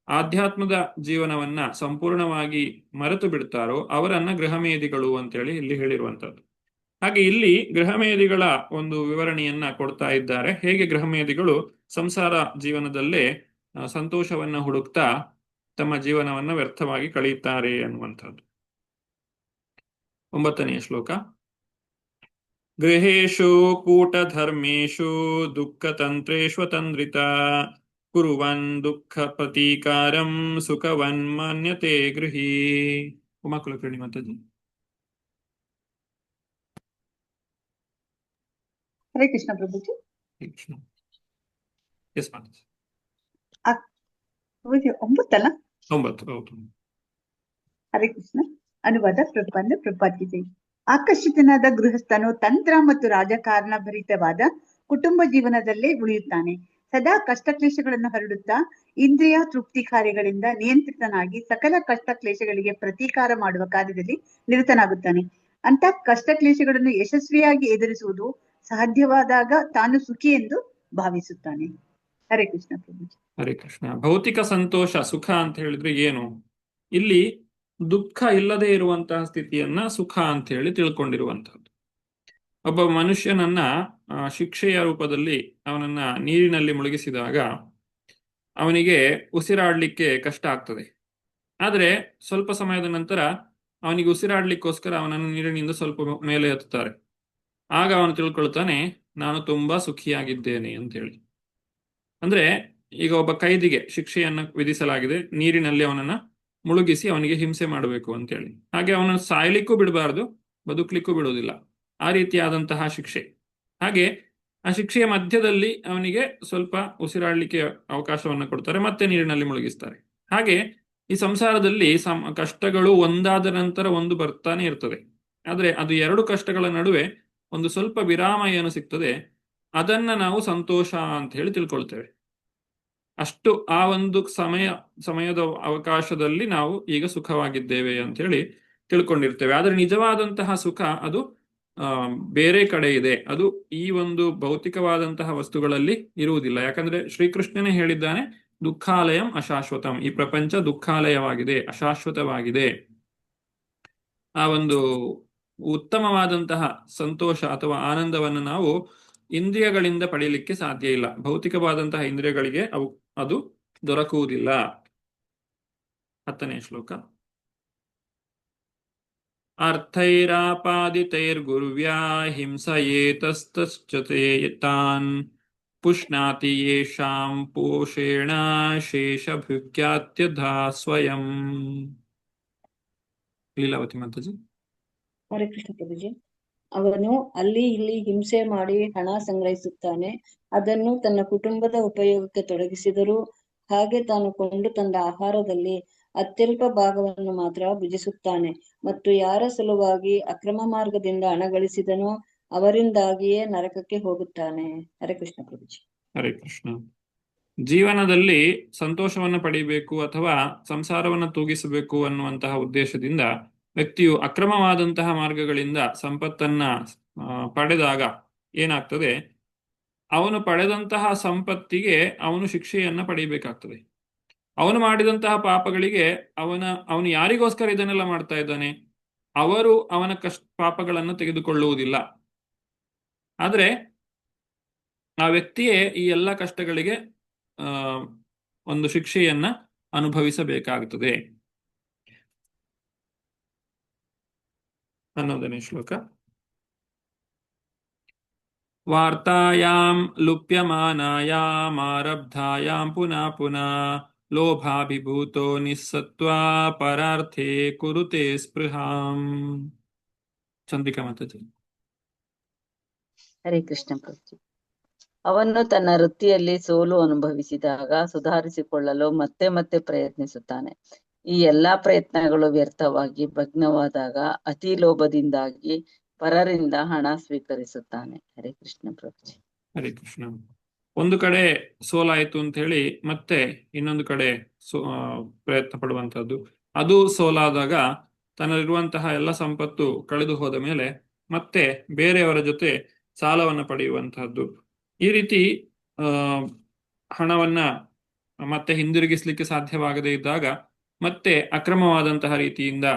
ಆಧ್ಯಾತ್ಮದ ಜೀವನವನ್ನ ಸಂಪೂರ್ಣವಾಗಿ ಮರೆತು ಬಿಡ್ತಾರೋ ಅವರನ್ನ ಗೃಹಮೇಧಿಗಳು ಅಂತೇಳಿ ಇಲ್ಲಿ ಹೇಳಿರುವಂತದ್ದು. ಹಾಗೆ ಇಲ್ಲಿ ಗೃಹಮೇಧಿಗಳ ಒಂದು ವಿವರಣೆಯನ್ನ ಕೊಡ್ತಾ ಇದ್ದಾರೆ. ಹೇಗೆ ಗೃಹಮೇಧಿಗಳು ಸಂಸಾರ ಜೀವನದಲ್ಲೇ ಸಂತೋಷವನ್ನ ಹುಡುಕ್ತಾ ತಮ್ಮ ಜೀವನವನ್ನ ವ್ಯರ್ಥವಾಗಿ ಕಳೆಯುತ್ತಾರೆ ಅನ್ನುವಂಥದ್ದು. 9ನೇ ಶ್ಲೋಕ. ಗೃಹೇಶು ಕೂಟಧರ್ಮೇಶು ದುಃಖತಂತ್ರೇಷ್ವತಂದ್ರಿತ ಕುರುವನ್ ದುಃಖ ಪ್ರತೀಕಾರಂ ಸುಖವನ್ ಮಾನ್ಯತೆ ಗೃಹೀ. ಉಮಾಕುಲಕರ್ಣಿ ಮಾತಾಜಿ.
ಹರೇ ಕೃಷ್ಣ ಪ್ರಭುಜಿ.
ಕೃಷ್ಣ. ಎಸ್ ಮಾತಾಜಿ.
ಪ್ರಭುಜಿ 9 ಅಲ್ಲ?
9. ಹೌದು.
ಹರೇ ಕೃಷ್ಣ. ಅನುವಾದ ಪ್ರಭುಪಾದಕ್ಕೆ ಜೈ. ಆಕರ್ಷಿತನಾದ ಗೃಹಸ್ಥನು ತಂತ್ರ ಮತ್ತು ರಾಜಕಾರಣ ಭರಿತವಾದ ಕುಟುಂಬ ಜೀವನದಲ್ಲೇ ಉಳಿಯುತ್ತಾನೆ. ಸದಾ ಕಷ್ಟಕ್ಲೇಶಗಳನ್ನು ಹರಡುತ್ತಾ ಇಂದ್ರಿಯ ತೃಪ್ತಿ ಕಾರ್ಯಗಳಿಂದ ನಿಯಂತ್ರಿತನಾಗಿ ಸಕಲ ಕಷ್ಟ ಕ್ಲೇಶಗಳಿಗೆ ಪ್ರತೀಕಾರ ಮಾಡುವ ಕಾರ್ಯದಲ್ಲಿ ನಿರತನಾಗುತ್ತಾನೆ. ಅಂತ ಕಷ್ಟ ಕ್ಲೇಶಗಳನ್ನು ಯಶಸ್ವಿಯಾಗಿ ಎದುರಿಸುವುದು ಸಾಧ್ಯವಾದಾಗ ತಾನು ಸುಖಿ ಎಂದು ಭಾವಿಸುತ್ತಾನೆ. ಹರೇ ಕೃಷ್ಣ ಪ್ರಭುಜಿ.
ಹರೇ ಕೃಷ್ಣ. ಭೌತಿಕ ಸಂತೋಷ, ಸುಖ ಅಂತ ಹೇಳಿದ್ರೆ ಏನು? ಇಲ್ಲಿ ದುಃಖ ಇಲ್ಲದೆ ಇರುವಂತಹ ಸ್ಥಿತಿಯನ್ನ ಸುಖ ಅಂತ ಹೇಳಿ ತಿಳ್ಕೊಂಡಿರುವಂತಹದ್ದು. ಒಬ್ಬ ಮನುಷ್ಯನನ್ನ ಶಿಕ್ಷೆಯ ರೂಪದಲ್ಲಿ ಅವನನ್ನ ನೀರಿನಲ್ಲಿ ಮುಳುಗಿಸಿದಾಗ ಅವನಿಗೆ ಉಸಿರಾಡ್ಲಿಕ್ಕೆ ಕಷ್ಟ ಆಗ್ತದೆ. ಆದರೆ ಸ್ವಲ್ಪ ಸಮಯದ ನಂತರ ಅವನಿಗೆ ಉಸಿರಾಡ್ಲಿಕ್ಕೋಸ್ಕರ ಅವನನ್ನು ನೀರಿನಿಂದ ಸ್ವಲ್ಪ ಮೇಲೆ ಎತ್ತುತ್ತಾರೆ. ಆಗ ಅವನು ತಿಳ್ಕೊಳ್ತಾನೆ, ನಾನು ತುಂಬಾ ಸುಖಿಯಾಗಿದ್ದೇನೆ ಅಂತೇಳಿ. ಅಂದ್ರೆ ಈಗ ಒಬ್ಬ ಕೈದಿಗೆ ಶಿಕ್ಷೆಯನ್ನು ವಿಧಿಸಲಾಗಿದೆ, ನೀರಿನಲ್ಲಿ ಅವನನ್ನ ಮುಳುಗಿಸಿ ಅವನಿಗೆ ಹಿಂಸೆ ಮಾಡಬೇಕು ಅಂತೇಳಿ. ಹಾಗೆ ಅವನು ಸಾಯ್ಲಿಕ್ಕೂ ಬಿಡಬಾರ್ದು, ಬದುಕಲಿಕ್ಕೂ ಬಿಡುವುದಿಲ್ಲ, ಆ ರೀತಿಯಾದಂತಹ ಶಿಕ್ಷೆ. ಹಾಗೆ ಆ ಶಿಕ್ಷೆಯ ಮಧ್ಯದಲ್ಲಿ ಅವನಿಗೆ ಸ್ವಲ್ಪ ಉಸಿರಾಡ್ಲಿಕ್ಕೆ ಅವಕಾಶವನ್ನು ಕೊಡ್ತಾರೆ, ಮತ್ತೆ ನೀರಿನಲ್ಲಿ ಮುಳುಗಿಸ್ತಾರೆ. ಹಾಗೆ ಈ ಸಂಸಾರದಲ್ಲಿ ಕಷ್ಟಗಳು ಒಂದಾದ ನಂತರ ಒಂದು ಬರ್ತಾನೆ ಇರ್ತದೆ. ಆದ್ರೆ ಅದು ಎರಡು ಕಷ್ಟಗಳ ನಡುವೆ ಒಂದು ಸ್ವಲ್ಪ ವಿರಾಮ ಏನು ಸಿಗ್ತದೆ, ಅದನ್ನ ನಾವು ಸಂತೋಷ ಅಂತ ಹೇಳಿ ತಿಳ್ಕೊಳ್ತೇವೆ. ಅಷ್ಟು ಆ ಒಂದು ಸಮಯದ ಅವಕಾಶದಲ್ಲಿ ನಾವು ಈಗ ಸುಖವಾಗಿದ್ದೇವೆ ಅಂತ ಹೇಳಿ ತಿಳ್ಕೊಂಡಿರ್ತೇವೆ. ಆದ್ರೆ ನಿಜವಾದಂತಹ ಸುಖ ಅದು ಬೇರೆ ಕಡೆ ಇದೆ. ಅದು ಈ ಒಂದು ಭೌತಿಕವಾದಂತಹ ವಸ್ತುಗಳಲ್ಲಿ ಇರುವುದಿಲ್ಲ. ಯಾಕಂದ್ರೆ ಶ್ರೀಕೃಷ್ಣನೇ ಹೇಳಿದ್ದಾನೆ, ದುಃಖಾಲಯಂ ಅಶಾಶ್ವತಂ, ಈ ಪ್ರಪಂಚ ದುಃಖಾಲಯವಾಗಿದೆ, ಅಶಾಶ್ವತವಾಗಿದೆ. ಆ ಒಂದು ಉತ್ತಮವಾದಂತಹ ಸಂತೋಷ ಅಥವಾ ಆನಂದವನ್ನು ನಾವು ಇಂದ್ರಿಯಗಳಿಂದ ಪಡೆಯಲಿಕ್ಕೆ ಸಾಧ್ಯ ಇಲ್ಲ. ಭೌತಿಕವಾದಂತಹ ಇಂದ್ರಿಯಗಳಿಗೆ ಅದು ದೊರಕುವುದಿಲ್ಲ. 10ನೇ ಶ್ಲೋಕ. ಅರ್ಥೈರಾಪಾದಿತೈರ್ಗುರ್ವ್ಯಾ ಹಿಂಸಯೇತಸ್ತಶ್ಚೇತಾನ್ ಪುಷ್ಣಾತಿ ಯೇಷಾಂ ಪೋಷೇಣ ಶೇಷಭುಕ್ಯಾತ್ಯಧಾ ಸ್ವಯಂ. ಲೀಲಾವತಿ ಮಾತಾಜಿ.
ಹರೇ ಕೃಷ್ಣ ಪ್ರಭುಜಿ. ಅವನು ಅಲ್ಲಿ ಇಲ್ಲಿ ಹಿಂಸೆ ಮಾಡಿ ಹಣ ಸಂಗ್ರಹಿಸುತ್ತಾನೆ. ಅದನ್ನು ತನ್ನ ಕುಟುಂಬದ ಉಪಯೋಗಕ್ಕೆ ತೊಡಗಿಸಿದರೂ ಹಾಗೆ ತಾನು ಕೊಂಡು ತಂದ ಆಹಾರದಲ್ಲಿ ಅತ್ಯಲ್ಪ ಭಾಗವನ್ನು ಮಾತ್ರ ಭುಜಿಸುತ್ತಾನೆ. ಮತ್ತು ಯಾರ ಸಲುವಾಗಿ ಅಕ್ರಮ ಮಾರ್ಗದಿಂದ ಹಣ ಗಳಿಸಿದನೋ ಅವರಿಂದಾಗಿಯೇ ನರಕಕ್ಕೆ ಹೋಗುತ್ತಾನೆ. ಹರೇ ಕೃಷ್ಣ ಪ್ರಭುಜಿ.
ಹರೇ ಕೃಷ್ಣ. ಜೀವನದಲ್ಲಿ ಸಂತೋಷವನ್ನು ಪಡಿಬೇಕು ಅಥವಾ ಸಂಸಾರವನ್ನು ತೂಗಿಸಬೇಕು ಅನ್ನುವಂತಹ ಉದ್ದೇಶದಿಂದ ವ್ಯಕ್ತಿಯು ಅಕ್ರಮವಾದಂತಹ ಮಾರ್ಗಗಳಿಂದ ಸಂಪತ್ತನ್ನ ಪಡೆದಾಗ ಏನಾಗ್ತದೆ, ಅವನು ಪಡೆದಂತಹ ಸಂಪತ್ತಿಗೆ ಅವನು ಶಿಕ್ಷೆಯನ್ನ ಪಡೆಯಬೇಕಾಗ್ತದೆ. ಅವನು ಮಾಡಿದಂತಹ ಪಾಪಗಳಿಗೆ ಅವನು ಯಾರಿಗೋಸ್ಕರ ಇದನ್ನೆಲ್ಲ ಮಾಡ್ತಾ ಇದ್ದಾನೆ, ಅವರು ಅವನ ಪಾಪಗಳನ್ನು ತೆಗೆದುಕೊಳ್ಳುವುದಿಲ್ಲ. ಆದ್ರೆ ಆ ವ್ಯಕ್ತಿಯೇ ಈ ಎಲ್ಲ ಕಷ್ಟಗಳಿಗೆ ಒಂದು ಶಿಕ್ಷೆಯನ್ನ ಅನುಭವಿಸಬೇಕಾಗುತ್ತದೆ. 11ನೇ ಶ್ಲೋಕ. ವಾರ್ತಾಯಾಂ ಲುಪ್ಯಮಾನಾಯಾಂ ಆರಬ್ಧಾಯಾಂ ಪುನಃ ಪುನಃ ಲೋಭಾಭಿಭೂತೋ ನಿಸ್ಸತ್ವಾ ಪರಾರ್ಥೇ ಕುರುತೆ ಸ್ಪೃಹಾಂ. ಚಂದ್ರಿಕಾ ಮಾತಾಜಿ.
ಹರೇ ಕೃಷ್ಣ ಪ್ರಭುಜಿ. ಅವನು ತನ್ನ ವೃತ್ತಿಯಲ್ಲಿ ಸೋಲು ಅನುಭವಿಸಿದಾಗ ಸುಧಾರಿಸಿಕೊಳ್ಳಲು ಮತ್ತೆ ಮತ್ತೆ ಪ್ರಯತ್ನಿಸುತ್ತಾನೆ. ಈ ಎಲ್ಲಾ ಪ್ರಯತ್ನಗಳು ವ್ಯರ್ಥವಾಗಿ ಭಗ್ನವಾದಾಗ ಅತಿ ಲೋಭದಿಂದಾಗಿ ಪರರಿಂದ ಹಣ ಸ್ವೀಕರಿಸುತ್ತಾನೆ. ಹರೇ ಕೃಷ್ಣ ಪ್ರಭುಜಿ.
ಹರೇ ಕೃಷ್ಣ. ಒಂದು ಕಡೆ ಸೋಲಾಯ್ತು ಅಂತ ಹೇಳಿ ಮತ್ತೆ ಇನ್ನೊಂದು ಕಡೆ ಪ್ರಯತ್ನ ಪಡುವಂತಹದ್ದು. ಅದು ಸೋಲಾದಾಗ ತನ್ನಲ್ಲಿರುವಂತಹ ಎಲ್ಲ ಸಂಪತ್ತು ಕಳೆದು ಹೋದ ಮೇಲೆ ಮತ್ತೆ ಬೇರೆಯವರ ಜೊತೆ ಸಾಲವನ್ನು ಪಡೆಯುವಂತಹದ್ದು. ಈ ರೀತಿ ಹಣವನ್ನ ಮತ್ತೆ ಹಿಂದಿರುಗಿಸ್ಲಿಕ್ಕೆ ಸಾಧ್ಯವಾಗದೇ ಇದ್ದಾಗ ಮತ್ತೆ ಅಕ್ರಮವಾದಂತಹ ರೀತಿಯಿಂದ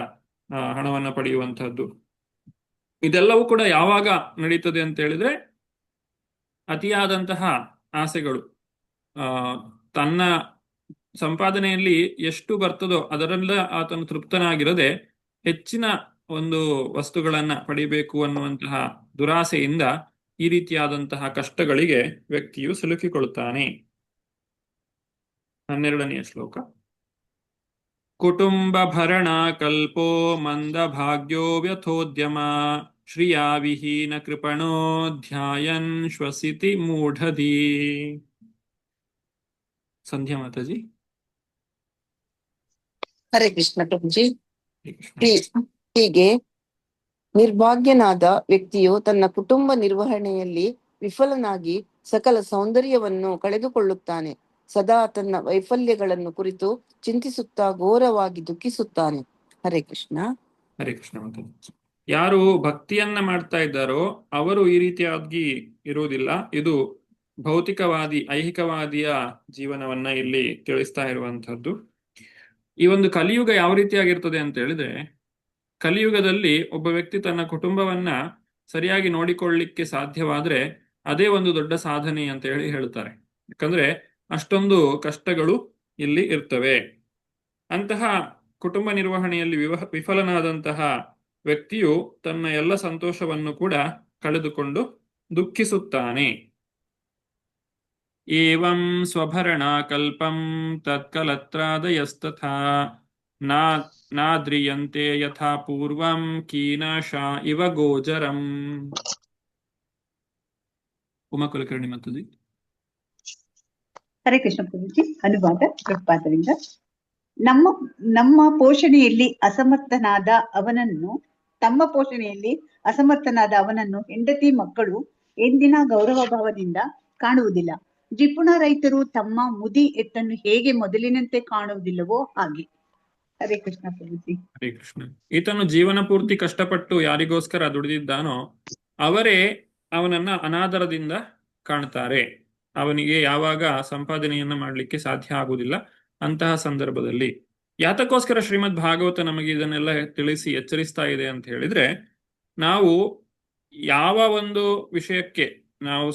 ಹಣವನ್ನ ಪಡೆಯುವಂತಹದ್ದು. ಇದೆಲ್ಲವೂ ಕೂಡ ಯಾವಾಗ ನಡೀತದೆ ಅಂತ ಹೇಳಿದ್ರೆ, ಅತಿಯಾದಂತಹ ಆಸೆಗಳು, ತನ್ನ ಸಂಪಾದನೆಯಲ್ಲಿ ಎಷ್ಟು ಬರ್ತದೋ ಅದರಲ್ಲ ಆತನು ತೃಪ್ತನಾಗಿರದೆ ಹೆಚ್ಚಿನ ಒಂದು ವಸ್ತುಗಳನ್ನ ಪಡಿಬೇಕು ಅನ್ನುವಂತಹ ದುರಾಸೆಯಿಂದ ಈ ರೀತಿಯಾದಂತಹ ಕಷ್ಟಗಳಿಗೆ ವ್ಯಕ್ತಿಯು ಸಿಲುಕಿಕೊಳ್ಳುತ್ತಾನೆ. 12ನೇ ಶ್ಲೋಕ. ಕುಟುಂಬ ಭರಣ ಕಲ್ಪೋ ಮಂದ ಭಾಗ್ಯೋ ವ್ಯಥೋದ್ಯಮ ಶ್ರಿಯಾ ವಿಹೀನ ಕೃಪಣೋ ಧ್ಯಾಯನ್ ಶ್ವಸಿತಿ ಮೂಢಧೀ. ಸಂಧ್ಯಾ ಮಾತಾಜಿ.
ಹರೇ ಕೃಷ್ಣ ಪ್ರಭುಜಿ. ಹೀಗೆ ನಿರ್ಭಾಗ್ಯನಾದ ವ್ಯಕ್ತಿಯು ತನ್ನ ಕುಟುಂಬ ನಿರ್ವಹಣೆಯಲ್ಲಿ ವಿಫಲನಾಗಿ ಸಕಲ ಸೌಂದರ್ಯವನ್ನು ಕಳೆದುಕೊಳ್ಳುತ್ತಾನೆ. ಸದಾ ತನ್ನ ವೈಫಲ್ಯಗಳನ್ನು ಕುರಿತು ಚಿಂತಿಸುತ್ತಾ ಘೋರವಾಗಿ ದುಃಖಿಸುತ್ತಾನೆ. ಹರೇ ಕೃಷ್ಣ.
ಹರೇ ಕೃಷ್ಣ ಮಾತಾಜಿ. ಯಾರು ಭಕ್ತಿಯನ್ನ ಮಾಡ್ತಾ ಇದ್ದಾರೋ ಅವರು ಈ ರೀತಿಯಾಗಿ ಇರುವುದಿಲ್ಲ. ಇದು ಭೌತಿಕವಾದಿ ಐಹಿಕವಾದಿಯ ಜೀವನವನ್ನ ಇಲ್ಲಿ ತಿಳಿಸ್ತಾ ಇರುವಂತಹದ್ದು. ಈ ಒಂದು ಕಲಿಯುಗ ಯಾವ ರೀತಿಯಾಗಿರ್ತದೆ ಅಂತ ಹೇಳಿದ್ರೆ, ಕಲಿಯುಗದಲ್ಲಿ ಒಬ್ಬ ವ್ಯಕ್ತಿ ತನ್ನ ಕುಟುಂಬವನ್ನ ಸರಿಯಾಗಿ ನೋಡಿಕೊಳ್ಳಿಕ್ಕೆ ಸಾಧ್ಯವಾದ್ರೆ ಅದೇ ಒಂದು ದೊಡ್ಡ ಸಾಧನೆ ಅಂತ ಹೇಳಿ ಹೇಳ್ತಾರೆ. ಯಾಕಂದ್ರೆ ಅಷ್ಟೊಂದು ಕಷ್ಟಗಳು ಇಲ್ಲಿ ಇರ್ತವೆ. ಅಂತಹ ಕುಟುಂಬ ನಿರ್ವಹಣೆಯಲ್ಲಿ ವಿಫಲನಾದಂತಹ ವ್ಯಕ್ತಿಯು ತನ್ನ ಎಲ್ಲ ಸಂತೋಷವನ್ನು ಕೂಡ ಕಳೆದುಕೊಂಡು ದುಃಖಿಸುತ್ತಾನೆ. ಏವಂ ಸ್ವಭರಣ ಕಲ್ಪಂ ತತ್ಕಲತ್ರಾದಯಸ್ತಥಾ ನಾದ್ರಿಯಂತೆ ಯಥಾ ಪೂರ್ವಂ ಕೀನಾಶಾ ಇವ ಗೋಚರಂ. ಉಮಾ ಕುಲಕರ್ಣಿ ಮತ್ತದು.
ಹರೇ ಕೃಷ್ಣ ಪ್ರಭುಜಿ. ಅನುವಾದ ಪ್ರಭುಪಾದರಿಂದ. ನಮ್ಮ ನಮ್ಮ ಪೋಷಣೆಯಲ್ಲಿ ಅಸಮರ್ಥನಾದ ಅವನನ್ನು ಹೆಂಡತಿ ಮಕ್ಕಳು ಎಂದಿನ ಗೌರವ ಭಾವದಿಂದ ಕಾಣುವುದಿಲ್ಲ. ಜಿಪುಣ ರೈತರು ತಮ್ಮ ಮುದಿ ಎತ್ತನ್ನು ಹೇಗೆ ಮೊದಲಿನಂತೆ ಕಾಣುವುದಿಲ್ಲವೋ ಹಾಗೆ. ಹರೇ ಕೃಷ್ಣ ಪ್ರಭುಜಿ.
ಹರೇ ಕೃಷ್ಣ. ಈತನು ಜೀವನ ಪೂರ್ತಿ ಕಷ್ಟಪಟ್ಟು ಯಾರಿಗೋಸ್ಕರ ದುಡಿದಿದ್ದಾನೋ ಅವರೇ ಅವನನ್ನ ಅನಾದರದಿಂದ ಕಾಣ್ತಾರೆ. ಅವನಿಗೆ ಯಾವಾಗ ಸಂಪಾದನೆಯನ್ನ ಮಾಡಲಿಕ್ಕೆ ಸಾಧ್ಯ ಆಗುವುದಿಲ್ಲ. ಅಂತಹ ಸಂದರ್ಭದಲ್ಲಿ ಯಾತಕ್ಕೋಸ್ಕರ ಶ್ರೀಮದ್ ಭಾಗವತ ನಮಗೆ ಇದನ್ನೆಲ್ಲ ತಿಳಿಸಿ ಎಚ್ಚರಿಸ್ತಾ ಇದೆ ಅಂತ ಹೇಳಿದ್ರೆ, ನಾವು ಯಾವ ಒಂದು ವಿಷಯಕ್ಕೆ ನಾವು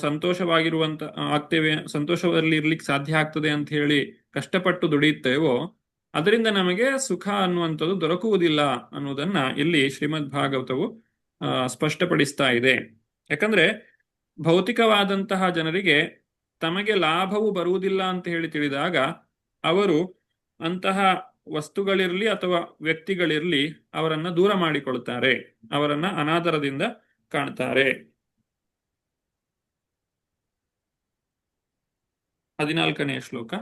ಆಗ್ತೇವೆ, ಸಂತೋಷದಲ್ಲಿ ಇರ್ಲಿಕ್ಕೆ ಸಾಧ್ಯ ಆಗ್ತದೆ ಅಂತ ಹೇಳಿ ಕಷ್ಟಪಟ್ಟು ದುಡಿಯುತ್ತೇವೋ ಅದರಿಂದ ನಮಗೆ ಸುಖ ಅನ್ನುವಂಥದ್ದು ದೊರಕುವುದಿಲ್ಲ ಅನ್ನುವುದನ್ನ ಇಲ್ಲಿ ಶ್ರೀಮದ್ ಭಾಗವತವು ಸ್ಪಷ್ಟಪಡಿಸ್ತಾ ಇದೆ. ಯಾಕಂದ್ರೆ ಭೌತಿಕವಾದಂತಹ ಜನರಿಗೆ ತಮಗೆ ಲಾಭವು ಬರುವುದಿಲ್ಲ ಅಂತ ಹೇಳಿ ತಿಳಿದಾಗ ಅವರು ಅಂತಹ ವಸ್ತುಗಳಿರ್ಲಿ ಅಥವಾ ವ್ಯಕ್ತಿಗಳಿರ್ಲಿ ಅವರನ್ನ ದೂರ ಮಾಡಿಕೊಳ್ತಾರೆ, ಅವರನ್ನ ಅನಾದರದಿಂದ ಕಾಣ್ತಾರೆ. 14ನೇ ಶ್ಲೋಕ.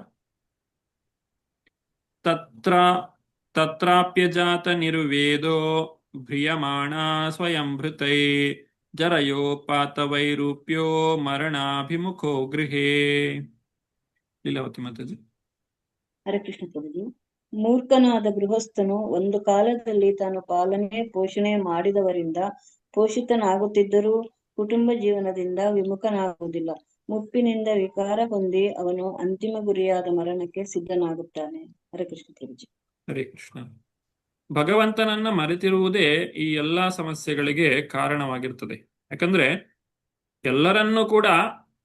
ತತ್ರಾಪ್ಯಜಾತ ನಿರ್ವೇದೋ ಭ್ರಿಯಮಾಣ ಸ್ವಯಂಭೃತೈ ಜರಯೋಪಾತವೈರೂಪ್ಯೋ ಮರಣಾಭಿಮುಖೋ ಗೃಹೇ. ಲೀಲಾವತಿ ಮಾತಾಜಿ.
ಹರೇ ಕೃಷ್ಣ ಪ್ರಭುಜಿ. ಮೂರ್ಖನಾದ ಗೃಹಸ್ಥನು ಒಂದು ಕಾಲದಲ್ಲಿ ತಾನು ಪಾಲನೆ ಪೋಷಣೆ ಮಾಡಿದವರಿಂದ ಪೋಷಿತನಾಗುತ್ತಿದ್ದರೂ ಕುಟುಂಬ ಜೀವನದಿಂದ ವಿಮುಖನಾಗುವುದಿಲ್ಲ. ಮುಪ್ಪಿನಿಂದ ವಿಕಾರ ಹೊಂದಿ ಅವನು ಅಂತಿಮ ಗುರಿಯಾದ ಮರಣಕ್ಕೆ ಸಿದ್ಧನಾಗುತ್ತಾನೆ. ಹರೇ ಕೃಷ್ಣ ಪ್ರಭುಜಿ.
ಹರೇ ಕೃಷ್ಣ. ಭಗವಂತನನ್ನ ಮರೆತಿರುವುದೇ ಈ ಎಲ್ಲಾ ಸಮಸ್ಯೆಗಳಿಗೆ ಕಾರಣವಾಗಿರ್ತದೆ. ಯಾಕಂದ್ರೆ ಎಲ್ಲರನ್ನೂ ಕೂಡ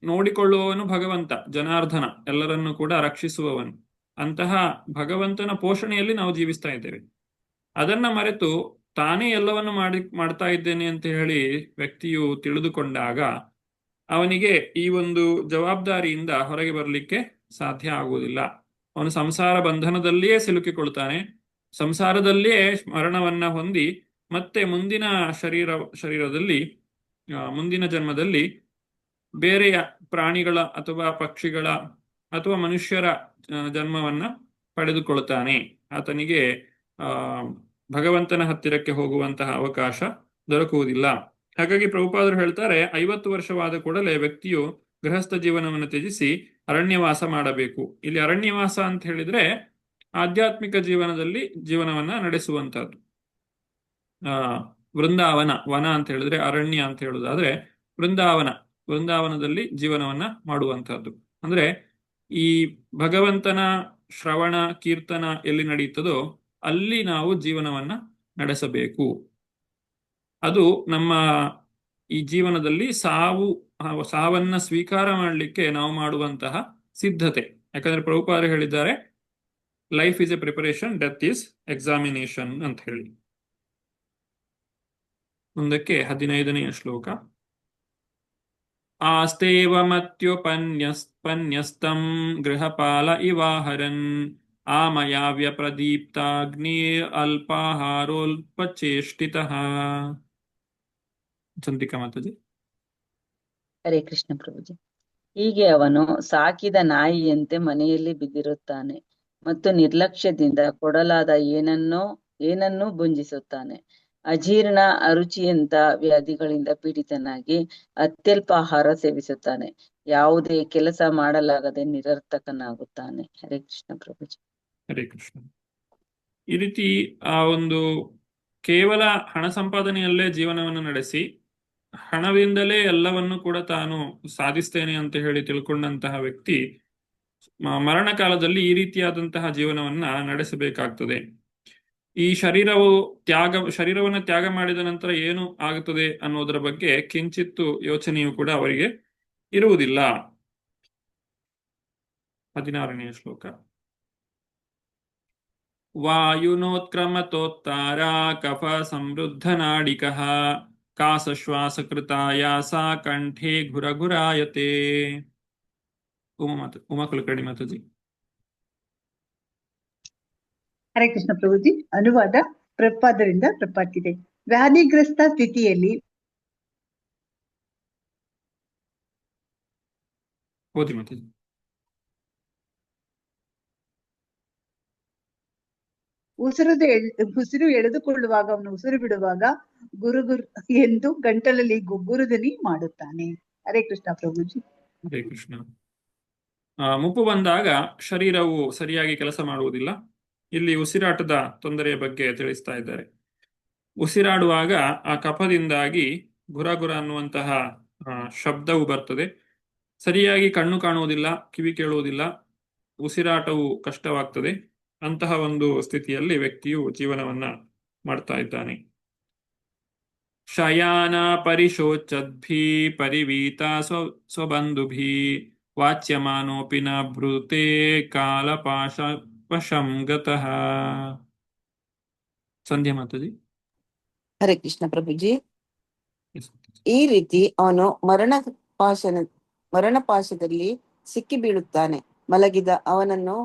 ನೋಡಿಕೊಳ್ಳುವವನು ಭಗವಂತ, ಜನಾರ್ದನ, ಎಲ್ಲರನ್ನೂ ಕೂಡ ರಕ್ಷಿಸುವವನು. ಅಂತಹ ಭಗವಂತನ ಪೋಷಣೆಯಲ್ಲಿ ನಾವು ಜೀವಿಸ್ತಾ ಇದ್ದೇವೆ. ಅದನ್ನ ಮರೆತು ತಾನೇ ಎಲ್ಲವನ್ನು ಮಾಡ್ತಾ ಇದ್ದೇನೆ ಅಂತ ಹೇಳಿ ವ್ಯಕ್ತಿಯು ತಿಳಿದುಕೊಂಡಾಗ ಅವನಿಗೆ ಈ ಒಂದು ಜವಾಬ್ದಾರಿಯಿಂದ ಹೊರಗೆ ಬರಲಿಕ್ಕೆ ಸಾಧ್ಯ ಆಗುವುದಿಲ್ಲ. ಅವನು ಸಂಸಾರ ಬಂಧನದಲ್ಲಿಯೇ ಸಿಲುಕಿಕೊಳ್ತಾನೆ. ಸಂಸಾರದಲ್ಲಿಯೇ ಮರಣವನ್ನ ಹೊಂದಿ ಮತ್ತೆ ಮುಂದಿನ ಶರೀರದಲ್ಲಿ ಮುಂದಿನ ಜನ್ಮದಲ್ಲಿ ಬೇರೆಯ ಪ್ರಾಣಿಗಳ ಅಥವಾ ಪಕ್ಷಿಗಳ ಅಥವಾ ಮನುಷ್ಯರ ಜನ್ಮವನ್ನ ಪಡೆದುಕೊಳ್ತಾನೆ. ಆತನಿಗೆ ಭಗವಂತನ ಹತ್ತಿರಕ್ಕೆ ಹೋಗುವಂತಹ ಅವಕಾಶ ದೊರಕುವುದಿಲ್ಲ. ಹಾಗಾಗಿ ಪ್ರಭುಪಾದರು ಹೇಳ್ತಾರೆ, 50 ವರ್ಷವಾದ ಕೂಡಲೇ ವ್ಯಕ್ತಿಯು ಗೃಹಸ್ಥ ಜೀವನವನ್ನು ತ್ಯಜಿಸಿ ಅರಣ್ಯವಾಸ ಮಾಡಬೇಕು. ಇಲ್ಲಿ ಅರಣ್ಯವಾಸ ಅಂತ ಹೇಳಿದ್ರೆ ಆಧ್ಯಾತ್ಮಿಕ ಜೀವನದಲ್ಲಿ ಜೀವನವನ್ನ ನಡೆಸುವಂತಹದ್ದು. ವೃಂದಾವನ, ವನ ಅಂತ ಹೇಳಿದ್ರೆ ಅರಣ್ಯ ಅಂತ ಹೇಳುದಾದ್ರೆ ವೃಂದಾವನದಲ್ಲಿ ಜೀವನವನ್ನ ಮಾಡುವಂತಹದ್ದು. ಅಂದ್ರೆ ಈ ಭಗವಂತನ ಶ್ರವಣ ಕೀರ್ತನ ಎಲ್ಲಿ ನಡೆಯುತ್ತದೋ ಅಲ್ಲಿ ನಾವು ಜೀವನವನ್ನ ನಡೆಸಬೇಕು. ಅದು ನಮ್ಮ ಈ ಜೀವನದಲ್ಲಿ ಸಾವನ್ನ ಸ್ವೀಕಾರ ಮಾಡಲಿಕ್ಕೆ ನಾವು ಮಾಡುವಂತಹ ಸಿದ್ಧತೆ. ಯಾಕಂದ್ರೆ ಪ್ರಭುಪಾದರು ಹೇಳಿದ್ದಾರೆ, life is A preparation, death is examination ಅಂತ ಹೇಳಿ. ಮುಂದಕ್ಕೆ 15ನೇ ಶ್ಲೋಕ. ಆಸ್ತೇವಮತ್ಯುಪನ್ಯಸ್ತಂ ಗೃಹಪಾಲ ಇವಾಹರನ್ ಆಮಯಾವ್ಯ ಪ್ರದೀಪ್ತಾಗ್ನಿ ಅಲ್ಪಾಹಾರೋಲ್ಪಚೇಷ್ಟಿತಃ. ಚಂದ್ರಿಕಾ ಮಾತಾಜಿ.
ಹರೇ ಕೃಷ್ಣ ಪ್ರಭುಜಿ. ಹೀಗೆ ಅವನು ಸಾಕಿದ ನಾಯಿಯಂತೆ ಮನೆಯಲ್ಲಿ ಬಿದ್ದಿರುತ್ತಾನೆ ಮತ್ತು ನಿರ್ಲಕ್ಷ್ಯದಿಂದ ಕೊಡಲಾದ ಏನನ್ನೂ ಭುಂಜಿಸುತ್ತಾನೆ. ಅಜೀರ್ಣ, ಅರುಚಿಯಂತ ವ್ಯಾಧಿಗಳಿಂದ ಪೀಡಿತನಾಗಿ ಅತ್ಯಲ್ಪ ಆಹಾರ ಸೇವಿಸುತ್ತಾನೆ. ಯಾವುದೇ ಕೆಲಸ ಮಾಡಲಾಗದೆ ನಿರರ್ಥಕನಾಗುತ್ತಾನೆ. ಹರೇ ಕೃಷ್ಣ ಪ್ರಭುಜಿ.
ಹರೇ ಕೃಷ್ಣ. ಈ ರೀತಿ ಆ ಒಂದು ಕೇವಲ ಹಣ ಸಂಪಾದನೆಯಲ್ಲೇ ಜೀವನವನ್ನು ನಡೆಸಿ ಹಣದಿಂದಲೇ ಎಲ್ಲವನ್ನು ಕೂಡ ತಾನು ಸಾಧಿಸ್ತೇನೆ ಅಂತ ಹೇಳಿ ತಿಳ್ಕೊಂಡಂತಹ ವ್ಯಕ್ತಿ ಮರಣ ಕಾಲದಲ್ಲಿ ಈ ರೀತಿಯಾದಂತಹ ಜೀವನವನ್ನ ನಡೆಸಬೇಕಾಗ್ತದೆ. ಈ ಶರೀರವನ್ನು ತ್ಯಾಗ ಮಾಡಿದ ನಂತರ ಏನು ಆಗುತ್ತದೆ ಅನ್ನೋದರ ಬಗ್ಗೆ ಕಿಂಚಿತ್ತು ಯೋಚನೆಯೂ ಕೂಡ ಅವರಿಗೆ ಇರುವುದಿಲ್ಲ. 16ನೇ ಶ್ಲೋಕ. ವಾಯುನೋತ್ಕ್ರಮತೋತ್ತಾರ ಕಫ ಸಮೃದ್ಧ ನಾಡಿಕಃ ಕಾಸಶ್ವಾಸಕೃತಾಯಾಸ ಕಂಠೆ ಘುರಘುರಾಯತೆ. ಉಮಾ ಕುಲಕರ್ಣಿ ಮಾತಾಜಿ.
ಹರೇ ಕೃಷ್ಣ ಪ್ರಭುಜಿ. ಅನುವಾದ ಪ್ರಪಾದರಿಂದ ಪ್ರಪಾತಿದೆ. ವ್ಯಾಧಿಗ್ರಸ್ತ ಸ್ಥಿತಿಯಲ್ಲಿ
ಓದಿ ಮಾತಾಜಿ.
ಉಸಿರು ಎಳೆದುಕೊಳ್ಳುವಾಗ ಅವನು ಉಸಿರು ಬಿಡುವಾಗ ಗುರುಗುರು ಎಂದು ಗಂಟಲಲ್ಲಿ ಗುಗ್ಗುರು ದನಿ ಮಾಡುತ್ತಾನೆ. ಹರೇ ಕೃಷ್ಣ ಪ್ರಭುಜಿ.
ಹರೇ ಕೃಷ್ಣ. ಮುಪ್ಪು ಬಂದಾಗ ಶರೀರವು ಸರಿಯಾಗಿ ಕೆಲಸ ಮಾಡುವುದಿಲ್ಲ. ಇಲ್ಲಿ ಉಸಿರಾಟದ ತೊಂದರೆಯ ಬಗ್ಗೆ ತಿಳಿಸ್ತಾ ಇದ್ದಾರೆ. ಉಸಿರಾಡುವಾಗ ಆ ಕಫದಿಂದಾಗಿ ಗುರಗುರ ಅನ್ನುವಂತಹ ಶಬ್ದವು ಬರ್ತದೆ. ಸರಿಯಾಗಿ ಕಣ್ಣು ಕಾಣುವುದಿಲ್ಲ, ಕಿವಿ ಕೇಳುವುದಿಲ್ಲ, ಉಸಿರಾಟವು ಕಷ್ಟವಾಗ್ತದೆ. ಅಂತಹ ಒಂದು ಸ್ಥಿತಿಯಲ್ಲಿ ವ್ಯಕ್ತಿಯು ಜೀವನವನ್ನ ಮಾಡ್ತಾ ಇದ್ದಾನೆ. ಶಯಾನ ಪರಿಶೋಚದ್ಭಿ ಪರಿವೀತ ಸ್ವಬಂಧುಭಿ ವಾಚ್ಯಮಾನೋಪಿ ನ ಭೃತೆ ಕಾಲಪಾಶವಶಂ ಗತಃ. ಸಂಧ್ಯಾ ಮಾತಾಜಿ.
ಹರೇ ಕೃಷ್ಣ ಪ್ರಭುಜಿ. ಈ ರೀತಿ ಅವನು ಮರಣಪಾಶದಲ್ಲಿ ಸಿಕ್ಕಿ ಬೀಳುತ್ತಾನೆ. ಮಲಗಿದ ಅವನನ್ನು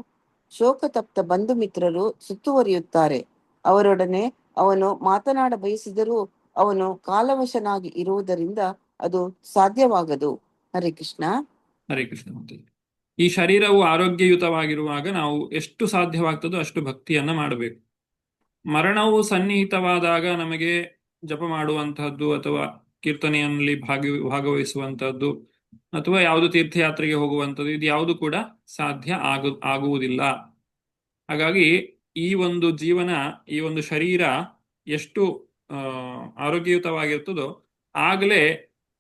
ಶೋಕತಪ್ತ ಬಂಧು ಮಿತ್ರರು ಸುತ್ತುವರಿಯುತ್ತಾರೆ. ಅವರೊಡನೆ ಅವನು ಮಾತನಾಡ ಬಯಸಿದರೂ ಅವನು ಕಾಲವಶನಾಗಿ ಇರುವುದರಿಂದ ಅದು ಸಾಧ್ಯವಾಗದು. ಹರೇ ಕೃಷ್ಣ.
ಹರೇ ಕೃಷ್ಣ. ಈ ಶರೀರವು ಆರೋಗ್ಯಯುತವಾಗಿರುವಾಗ ನಾವು ಎಷ್ಟು ಸಾಧ್ಯವಾಗ್ತದೋ ಅಷ್ಟು ಭಕ್ತಿಯನ್ನ ಮಾಡಬೇಕು. ಮರಣವು ಸನ್ನಿಹಿತವಾದಾಗ ನಮಗೆ ಜಪ ಮಾಡುವಂತಹದ್ದು ಅಥವಾ ಕೀರ್ತನೆಯಲ್ಲಿ ಭಾಗವಹಿಸುವಂತಹದ್ದು ಅಥವಾ ಯಾವುದು ತೀರ್ಥಯಾತ್ರೆಗೆ ಹೋಗುವಂಥದ್ದು, ಇದು ಯಾವುದು ಕೂಡ ಸಾಧ್ಯ ಆಗುವುದಿಲ್ಲ. ಹಾಗಾಗಿ ಈ ಒಂದು ಜೀವನ, ಈ ಒಂದು ಶರೀರ ಎಷ್ಟು ಆರೋಗ್ಯಯುತವಾಗಿರ್ತದೋ ಆಗಲೇ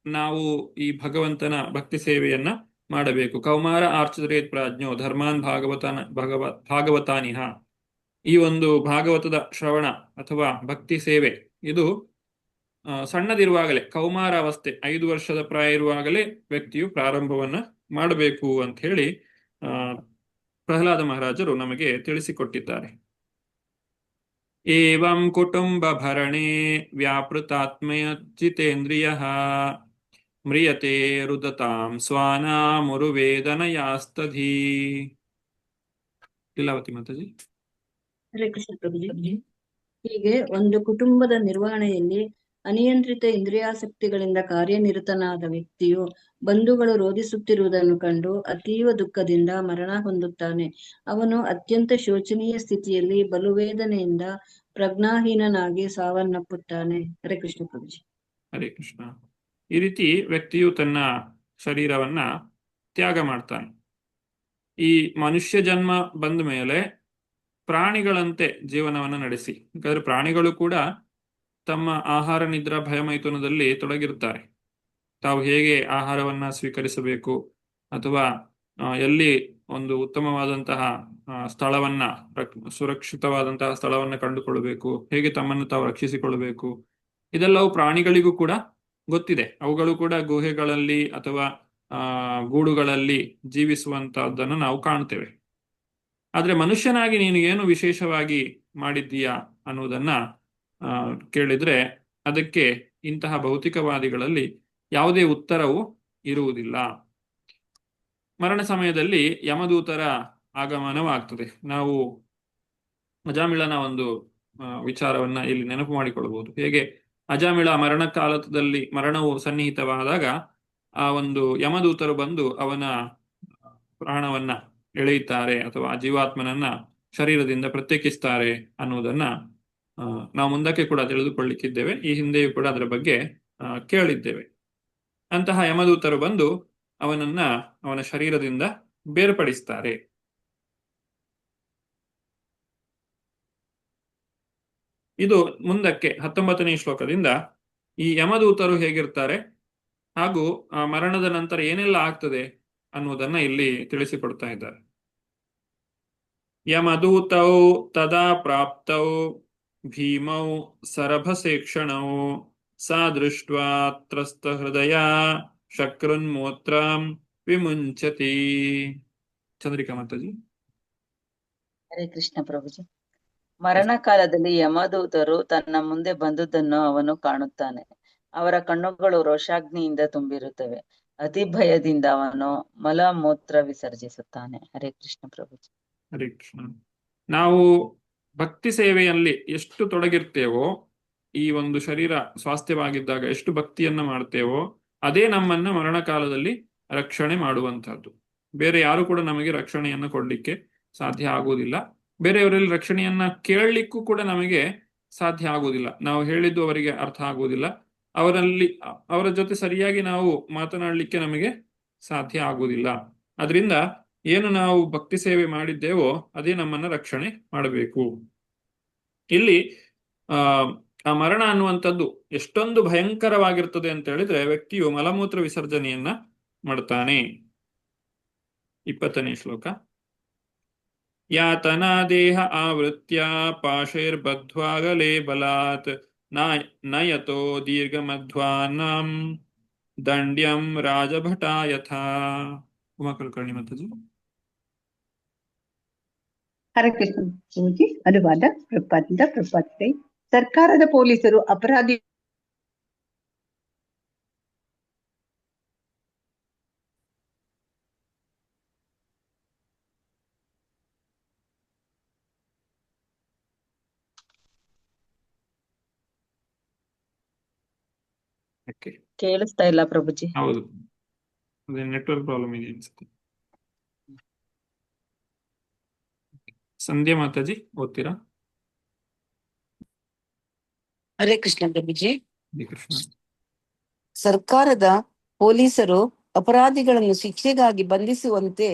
ನಾವು ಈ ಭಗವಂತನ ಭಕ್ತಿ ಸೇವೆಯನ್ನ ಮಾಡಬೇಕು. ಕೌಮಾರ ಆರ್ಚರೇತ್ ಪ್ರಾಜ್ಞೋ ಧರ್ಮಾನ್ ಭಾಗವತಾನಿಹ. ಈ ಒಂದು ಭಾಗವತದ ಶ್ರವಣ ಅಥವಾ ಭಕ್ತಿ ಸೇವೆ ಇದು ಸಣ್ಣದಿರುವಾಗಲೇ, ಕೌಮಾರ ಅವಸ್ಥೆ 5 ವರ್ಷದ ಪ್ರಾಯ ಇರುವಾಗಲೇ ವ್ಯಕ್ತಿಯು ಪ್ರಾರಂಭವನ್ನ ಮಾಡಬೇಕು ಅಂತ ಹೇಳಿ ಪ್ರಹ್ಲಾದ ಮಹಾರಾಜರು ನಮಗೆ ತಿಳಿಸಿಕೊಟ್ಟಿದ್ದಾರೆ. ಏವಂ ಕುಟುಂಬ ಭರಣೆ ವ್ಯಾಪೃತಾತ್ಮಯ ಜಿತೇಂದ್ರಿಯ ಮ್ರಿಯತೆ ರುದತಾಂ ಸ್ವಾನಾಮುರುವೇದನಯಾಸ್ತಧೀ. ಲೀಲಾವತಿ ಮಾತಾಜಿ.
ಹರೇ ಕೃಷ್ಣ ಪ್ರಭುಜಿ. ಹೀಗೆ ಒಂದು ಕುಟುಂಬದ ನಿರ್ವಹಣೆಯಲ್ಲಿ ಅನಿಯಂತ್ರಿತ ಇಂದ್ರಿಯಾಸಕ್ತಿಗಳಿಂದ ಕಾರ್ಯನಿರತನಾದ ವ್ಯಕ್ತಿಯು ಬಂಧುಗಳು ರೋಧಿಸುತ್ತಿರುವುದನ್ನು ಕಂಡು ಅತೀವ ದುಃಖದಿಂದ ಮರಣ ಹೊಂದುತ್ತಾನೆ. ಅವನು ಅತ್ಯಂತ ಶೋಚನೀಯ ಸ್ಥಿತಿಯಲ್ಲಿ ಬಲುವೇದನೆಯಿಂದ ಪ್ರಜ್ಞಾಹೀನನಾಗಿ ಸಾವನ್ನಪ್ಪುತ್ತಾನೆ. ಹರೇ ಕೃಷ್ಣ ಪ್ರಭುಜಿ.
ಹರೇ ಕೃಷ್ಣ. ಈ ರೀತಿ ವ್ಯಕ್ತಿಯು ತನ್ನ ಶರೀರವನ್ನ ತ್ಯಾಗ ಮಾಡ್ತಾನೆ. ಈ ಮನುಷ್ಯ ಜನ್ಮ ಬಂದ ಮೇಲೆ ಪ್ರಾಣಿಗಳಂತೆ ಜೀವನವನ್ನು ನಡೆಸಿ, ಯಾಕಂದ್ರೆ ಪ್ರಾಣಿಗಳು ಕೂಡ ತಮ್ಮ ಆಹಾರ ನಿದ್ರಾ ಭಯಮೈಥುನದಲ್ಲಿ ತೊಡಗಿರುತ್ತಾರೆ. ತಾವು ಹೇಗೆ ಆಹಾರವನ್ನ ಸ್ವೀಕರಿಸಬೇಕು ಅಥವಾ ಎಲ್ಲಿ ಒಂದು ಉತ್ತಮವಾದಂತಹ ಸ್ಥಳವನ್ನ, ಸುರಕ್ಷಿತವಾದಂತಹ ಸ್ಥಳವನ್ನ ಕಂಡುಕೊಳ್ಳಬೇಕು, ಹೇಗೆ ತಮ್ಮನ್ನು ತಾವು ರಕ್ಷಿಸಿಕೊಳ್ಳಬೇಕು, ಇದೆಲ್ಲವೂ ಪ್ರಾಣಿಗಳಿಗೂ ಕೂಡ ಗೊತ್ತಿದೆ. ಅವುಗಳು ಕೂಡ ಗುಹೆಗಳಲ್ಲಿ ಅಥವಾ ಗೂಡುಗಳಲ್ಲಿ ಜೀವಿಸುವಂತಹದ್ದನ್ನು ನಾವು ಕಾಣ್ತೇವೆ. ಆದ್ರೆ ಮನುಷ್ಯನಾಗಿ ನೀನು ಏನು ವಿಶೇಷವಾಗಿ ಮಾಡಿದ್ದೀಯಾ ಅನ್ನುವುದನ್ನ ಕೇಳಿದ್ರೆ ಅದಕ್ಕೆ ಇಂತಹ ಭೌತಿಕವಾದಿಗಳಲ್ಲಿ ಯಾವುದೇ ಉತ್ತರವು ಇರುವುದಿಲ್ಲ. ಮರಣ ಸಮಯದಲ್ಲಿ ಯಮದೂತರ ಆಗಮನವಾಗ್ತದೆ. ನಾವು ಅಜಾಮಿಳನ ಒಂದು ವಿಚಾರವನ್ನ ಇಲ್ಲಿ ನೆನಪು ಮಾಡಿಕೊಳ್ಳಬಹುದು. ಹೇಗೆ ಅಜಾಮಿಳ ಮರಣ ಕಾಲದಲ್ಲಿ, ಮರಣವು ಸನ್ನಿಹಿತವಾದಾಗ ಆ ಒಂದು ಯಮದೂತರು ಬಂದು ಅವನ ಪ್ರಾಣವನ್ನ ಎಳೆಯುತ್ತಾರೆ ಅಥವಾ ಜೀವಾತ್ಮನನ್ನ ಶರೀರದಿಂದ ಪ್ರತ್ಯೇಕಿಸ್ತಾರೆ ಅನ್ನುವುದನ್ನ ನಾವು ಮುಂದಕ್ಕೆ ಕೂಡ ತಿಳಿದುಕೊಳ್ಳಿಕ್ಕಿದ್ದೇವೆ. ಈ ಹಿಂದೆಯೂ ಕೂಡ ಅದರ ಬಗ್ಗೆ ಕೇಳಿದ್ದೇವೆ. ಅಂತಹ ಯಮದೂತರು ಬಂದು ಅವನ ಶರೀರದಿಂದ ಬೇರ್ಪಡಿಸ್ತಾರೆ. ಇದು ಮುಂದಕ್ಕೆ 19ನೇ ಶ್ಲೋಕದಿಂದ ಈ ಯಮದೂತರು ಹೇಗಿರ್ತಾರೆ ಹಾಗೂ ಆ ಮರಣದ ನಂತರ ಏನೆಲ್ಲ ಆಗ್ತದೆ ಅನ್ನುವುದನ್ನ ಇಲ್ಲಿ ತಿಳಿಸಿಕೊಡ್ತಾ ಇದ್ದಾರೆ. ಯಮದೂತೌ ತದಾ ಪ್ರಾಪ್ತೌ ಭೀಮೌ ಸರಭಸೇಕ್ಷಣೌ ಸಾ ದೃಷ್ಟ್ವಾ ತ್ರಸ್ತ ಹೃದಯ ಶಕ್ರುನ್ಮೂತ್ರಂ ವಿಮುಂಚತಿ. ಚಂದ್ರಿಕಾ ಮಾತಾಜಿ.
ಹರೇ ಕೃಷ್ಣ ಪ್ರಭುಜಿ. ಮರಣ ಕಾಲದಲ್ಲಿ ಯಮದೂತರು ತನ್ನ ಮುಂದೆ ಬಂದುದನ್ನು ಅವನು ಕಾಣುತ್ತಾನೆ. ಅವರ ಕಣ್ಣುಗಳು ರೋಷಾಗ್ನಿಯಿಂದ ತುಂಬಿರುತ್ತವೆ. ಅತಿ ಭಯದಿಂದ ಅವನು ಮಲ ಮೂತ್ರ ವಿಸರ್ಜಿಸುತ್ತಾನೆ. ಹರೇ ಕೃಷ್ಣ ಪ್ರಭುಜಿ.
ಹರೇ ಕೃಷ್ಣ. ನಾವು ಭಕ್ತಿ ಸೇವೆಯಲ್ಲಿ ಎಷ್ಟು ತೊಡಗಿರ್ತೇವೋ, ಈ ಒಂದು ಶರೀರ ಸ್ವಾಸ್ಥ್ಯವಾಗಿದ್ದಾಗ ಎಷ್ಟು ಭಕ್ತಿಯನ್ನ ಮಾಡ್ತೇವೋ, ಅದೇ ನಮ್ಮನ್ನ ಮರಣ ಕಾಲದಲ್ಲಿ ರಕ್ಷಣೆ ಮಾಡುವಂತಹದ್ದು. ಬೇರೆ ಯಾರು ಕೂಡ ನಮಗೆ ರಕ್ಷಣೆಯನ್ನ ಕೊಡ್ಲಿಕ್ಕೆ ಸಾಧ್ಯ ಆಗುವುದಿಲ್ಲ. ಬೇರೆಯವರಲ್ಲಿ ರಕ್ಷಣೆಯನ್ನ ಕೇಳಲಿಕ್ಕೂ ಕೂಡ ನಮಗೆ ಸಾಧ್ಯ ಆಗುವುದಿಲ್ಲ. ನಾವು ಹೇಳಿದ್ದು ಅವರಿಗೆ ಅರ್ಥ ಆಗುವುದಿಲ್ಲ. ಅವರ ಜೊತೆ ಸರಿಯಾಗಿ ನಾವು ಮಾತನಾಡಲಿಕ್ಕೆ ನಮಗೆ ಸಾಧ್ಯ ಆಗುವುದಿಲ್ಲ. ಅದರಿಂದ ಏನು ನಾವು ಭಕ್ತಿ ಸೇವೆ ಮಾಡಿದ್ದೇವೋ ಅದೇ ನಮ್ಮನ್ನ ರಕ್ಷಣೆ ಮಾಡಬೇಕು. ಇಲ್ಲಿ ಆ ಮರಣ ಅನ್ನುವಂಥದ್ದು ಎಷ್ಟೊಂದು ಭಯಂಕರವಾಗಿರ್ತದೆ ಅಂತ ಹೇಳಿದ್ರೆ ವ್ಯಕ್ತಿಯು ಮಲಮೂತ್ರ ವಿಸರ್ಜನೆಯನ್ನ ಮಾಡ್ತಾನೆ. 20ನೇ ಶ್ಲೋಕ. ಯಾತನಾ ದೇಹ ಆವೃತ್ಯ ಪಾಶೈರ್ಬದ್ಧ್ವಾಗಲೇ ಬಲಾತ್ ನಯತೋ ದೀರ್ಘಮಧ್ವಾನಂ ದಂಡ್ಯಂ ರಾಜಭಟ ಯಥಾ. ಉಮಾ ಕುಲಕರ್ಣಿ ಮಾತಾಜಿ.
ಹರೇ ಕೃಷ್ಣ ಪ್ರಭುಜಿ. ಅನುವಾದ ಪ್ರಪಾದಿಂದ ಪ್ರಪಾದಿದೆ. ಸರ್ಕಾರದ ಪೊಲೀಸರು ಅಪರಾಧಿ
ಕೇಳಿಸ್ತಾ ಇಲ್ಲ ಪ್ರಭುಜಿ.
ಹೌದು, ಅದೇ ನೆಟ್ವರ್ಕ್ ಪ್ರಾಬ್ಲಮ್ ಇದೆ ಅನ್ಸುತ್ತೆ. ಸಂಧ್ಯಾ ಮಾತಾಜಿ ಓದ್ತೀರಾ?
ಹರೇ ಕೃಷ್ಣ ಪ್ರಭುಜಿ.
ಹರೇ ಕೃಷ್ಣ.
ಸರ್ಕಾರದ ಪೊಲೀಸರು ಅಪರಾಧಿಗಳನ್ನು ಶಿಕ್ಷೆಗಾಗಿ ಬಂಧಿಸುವಂತೆ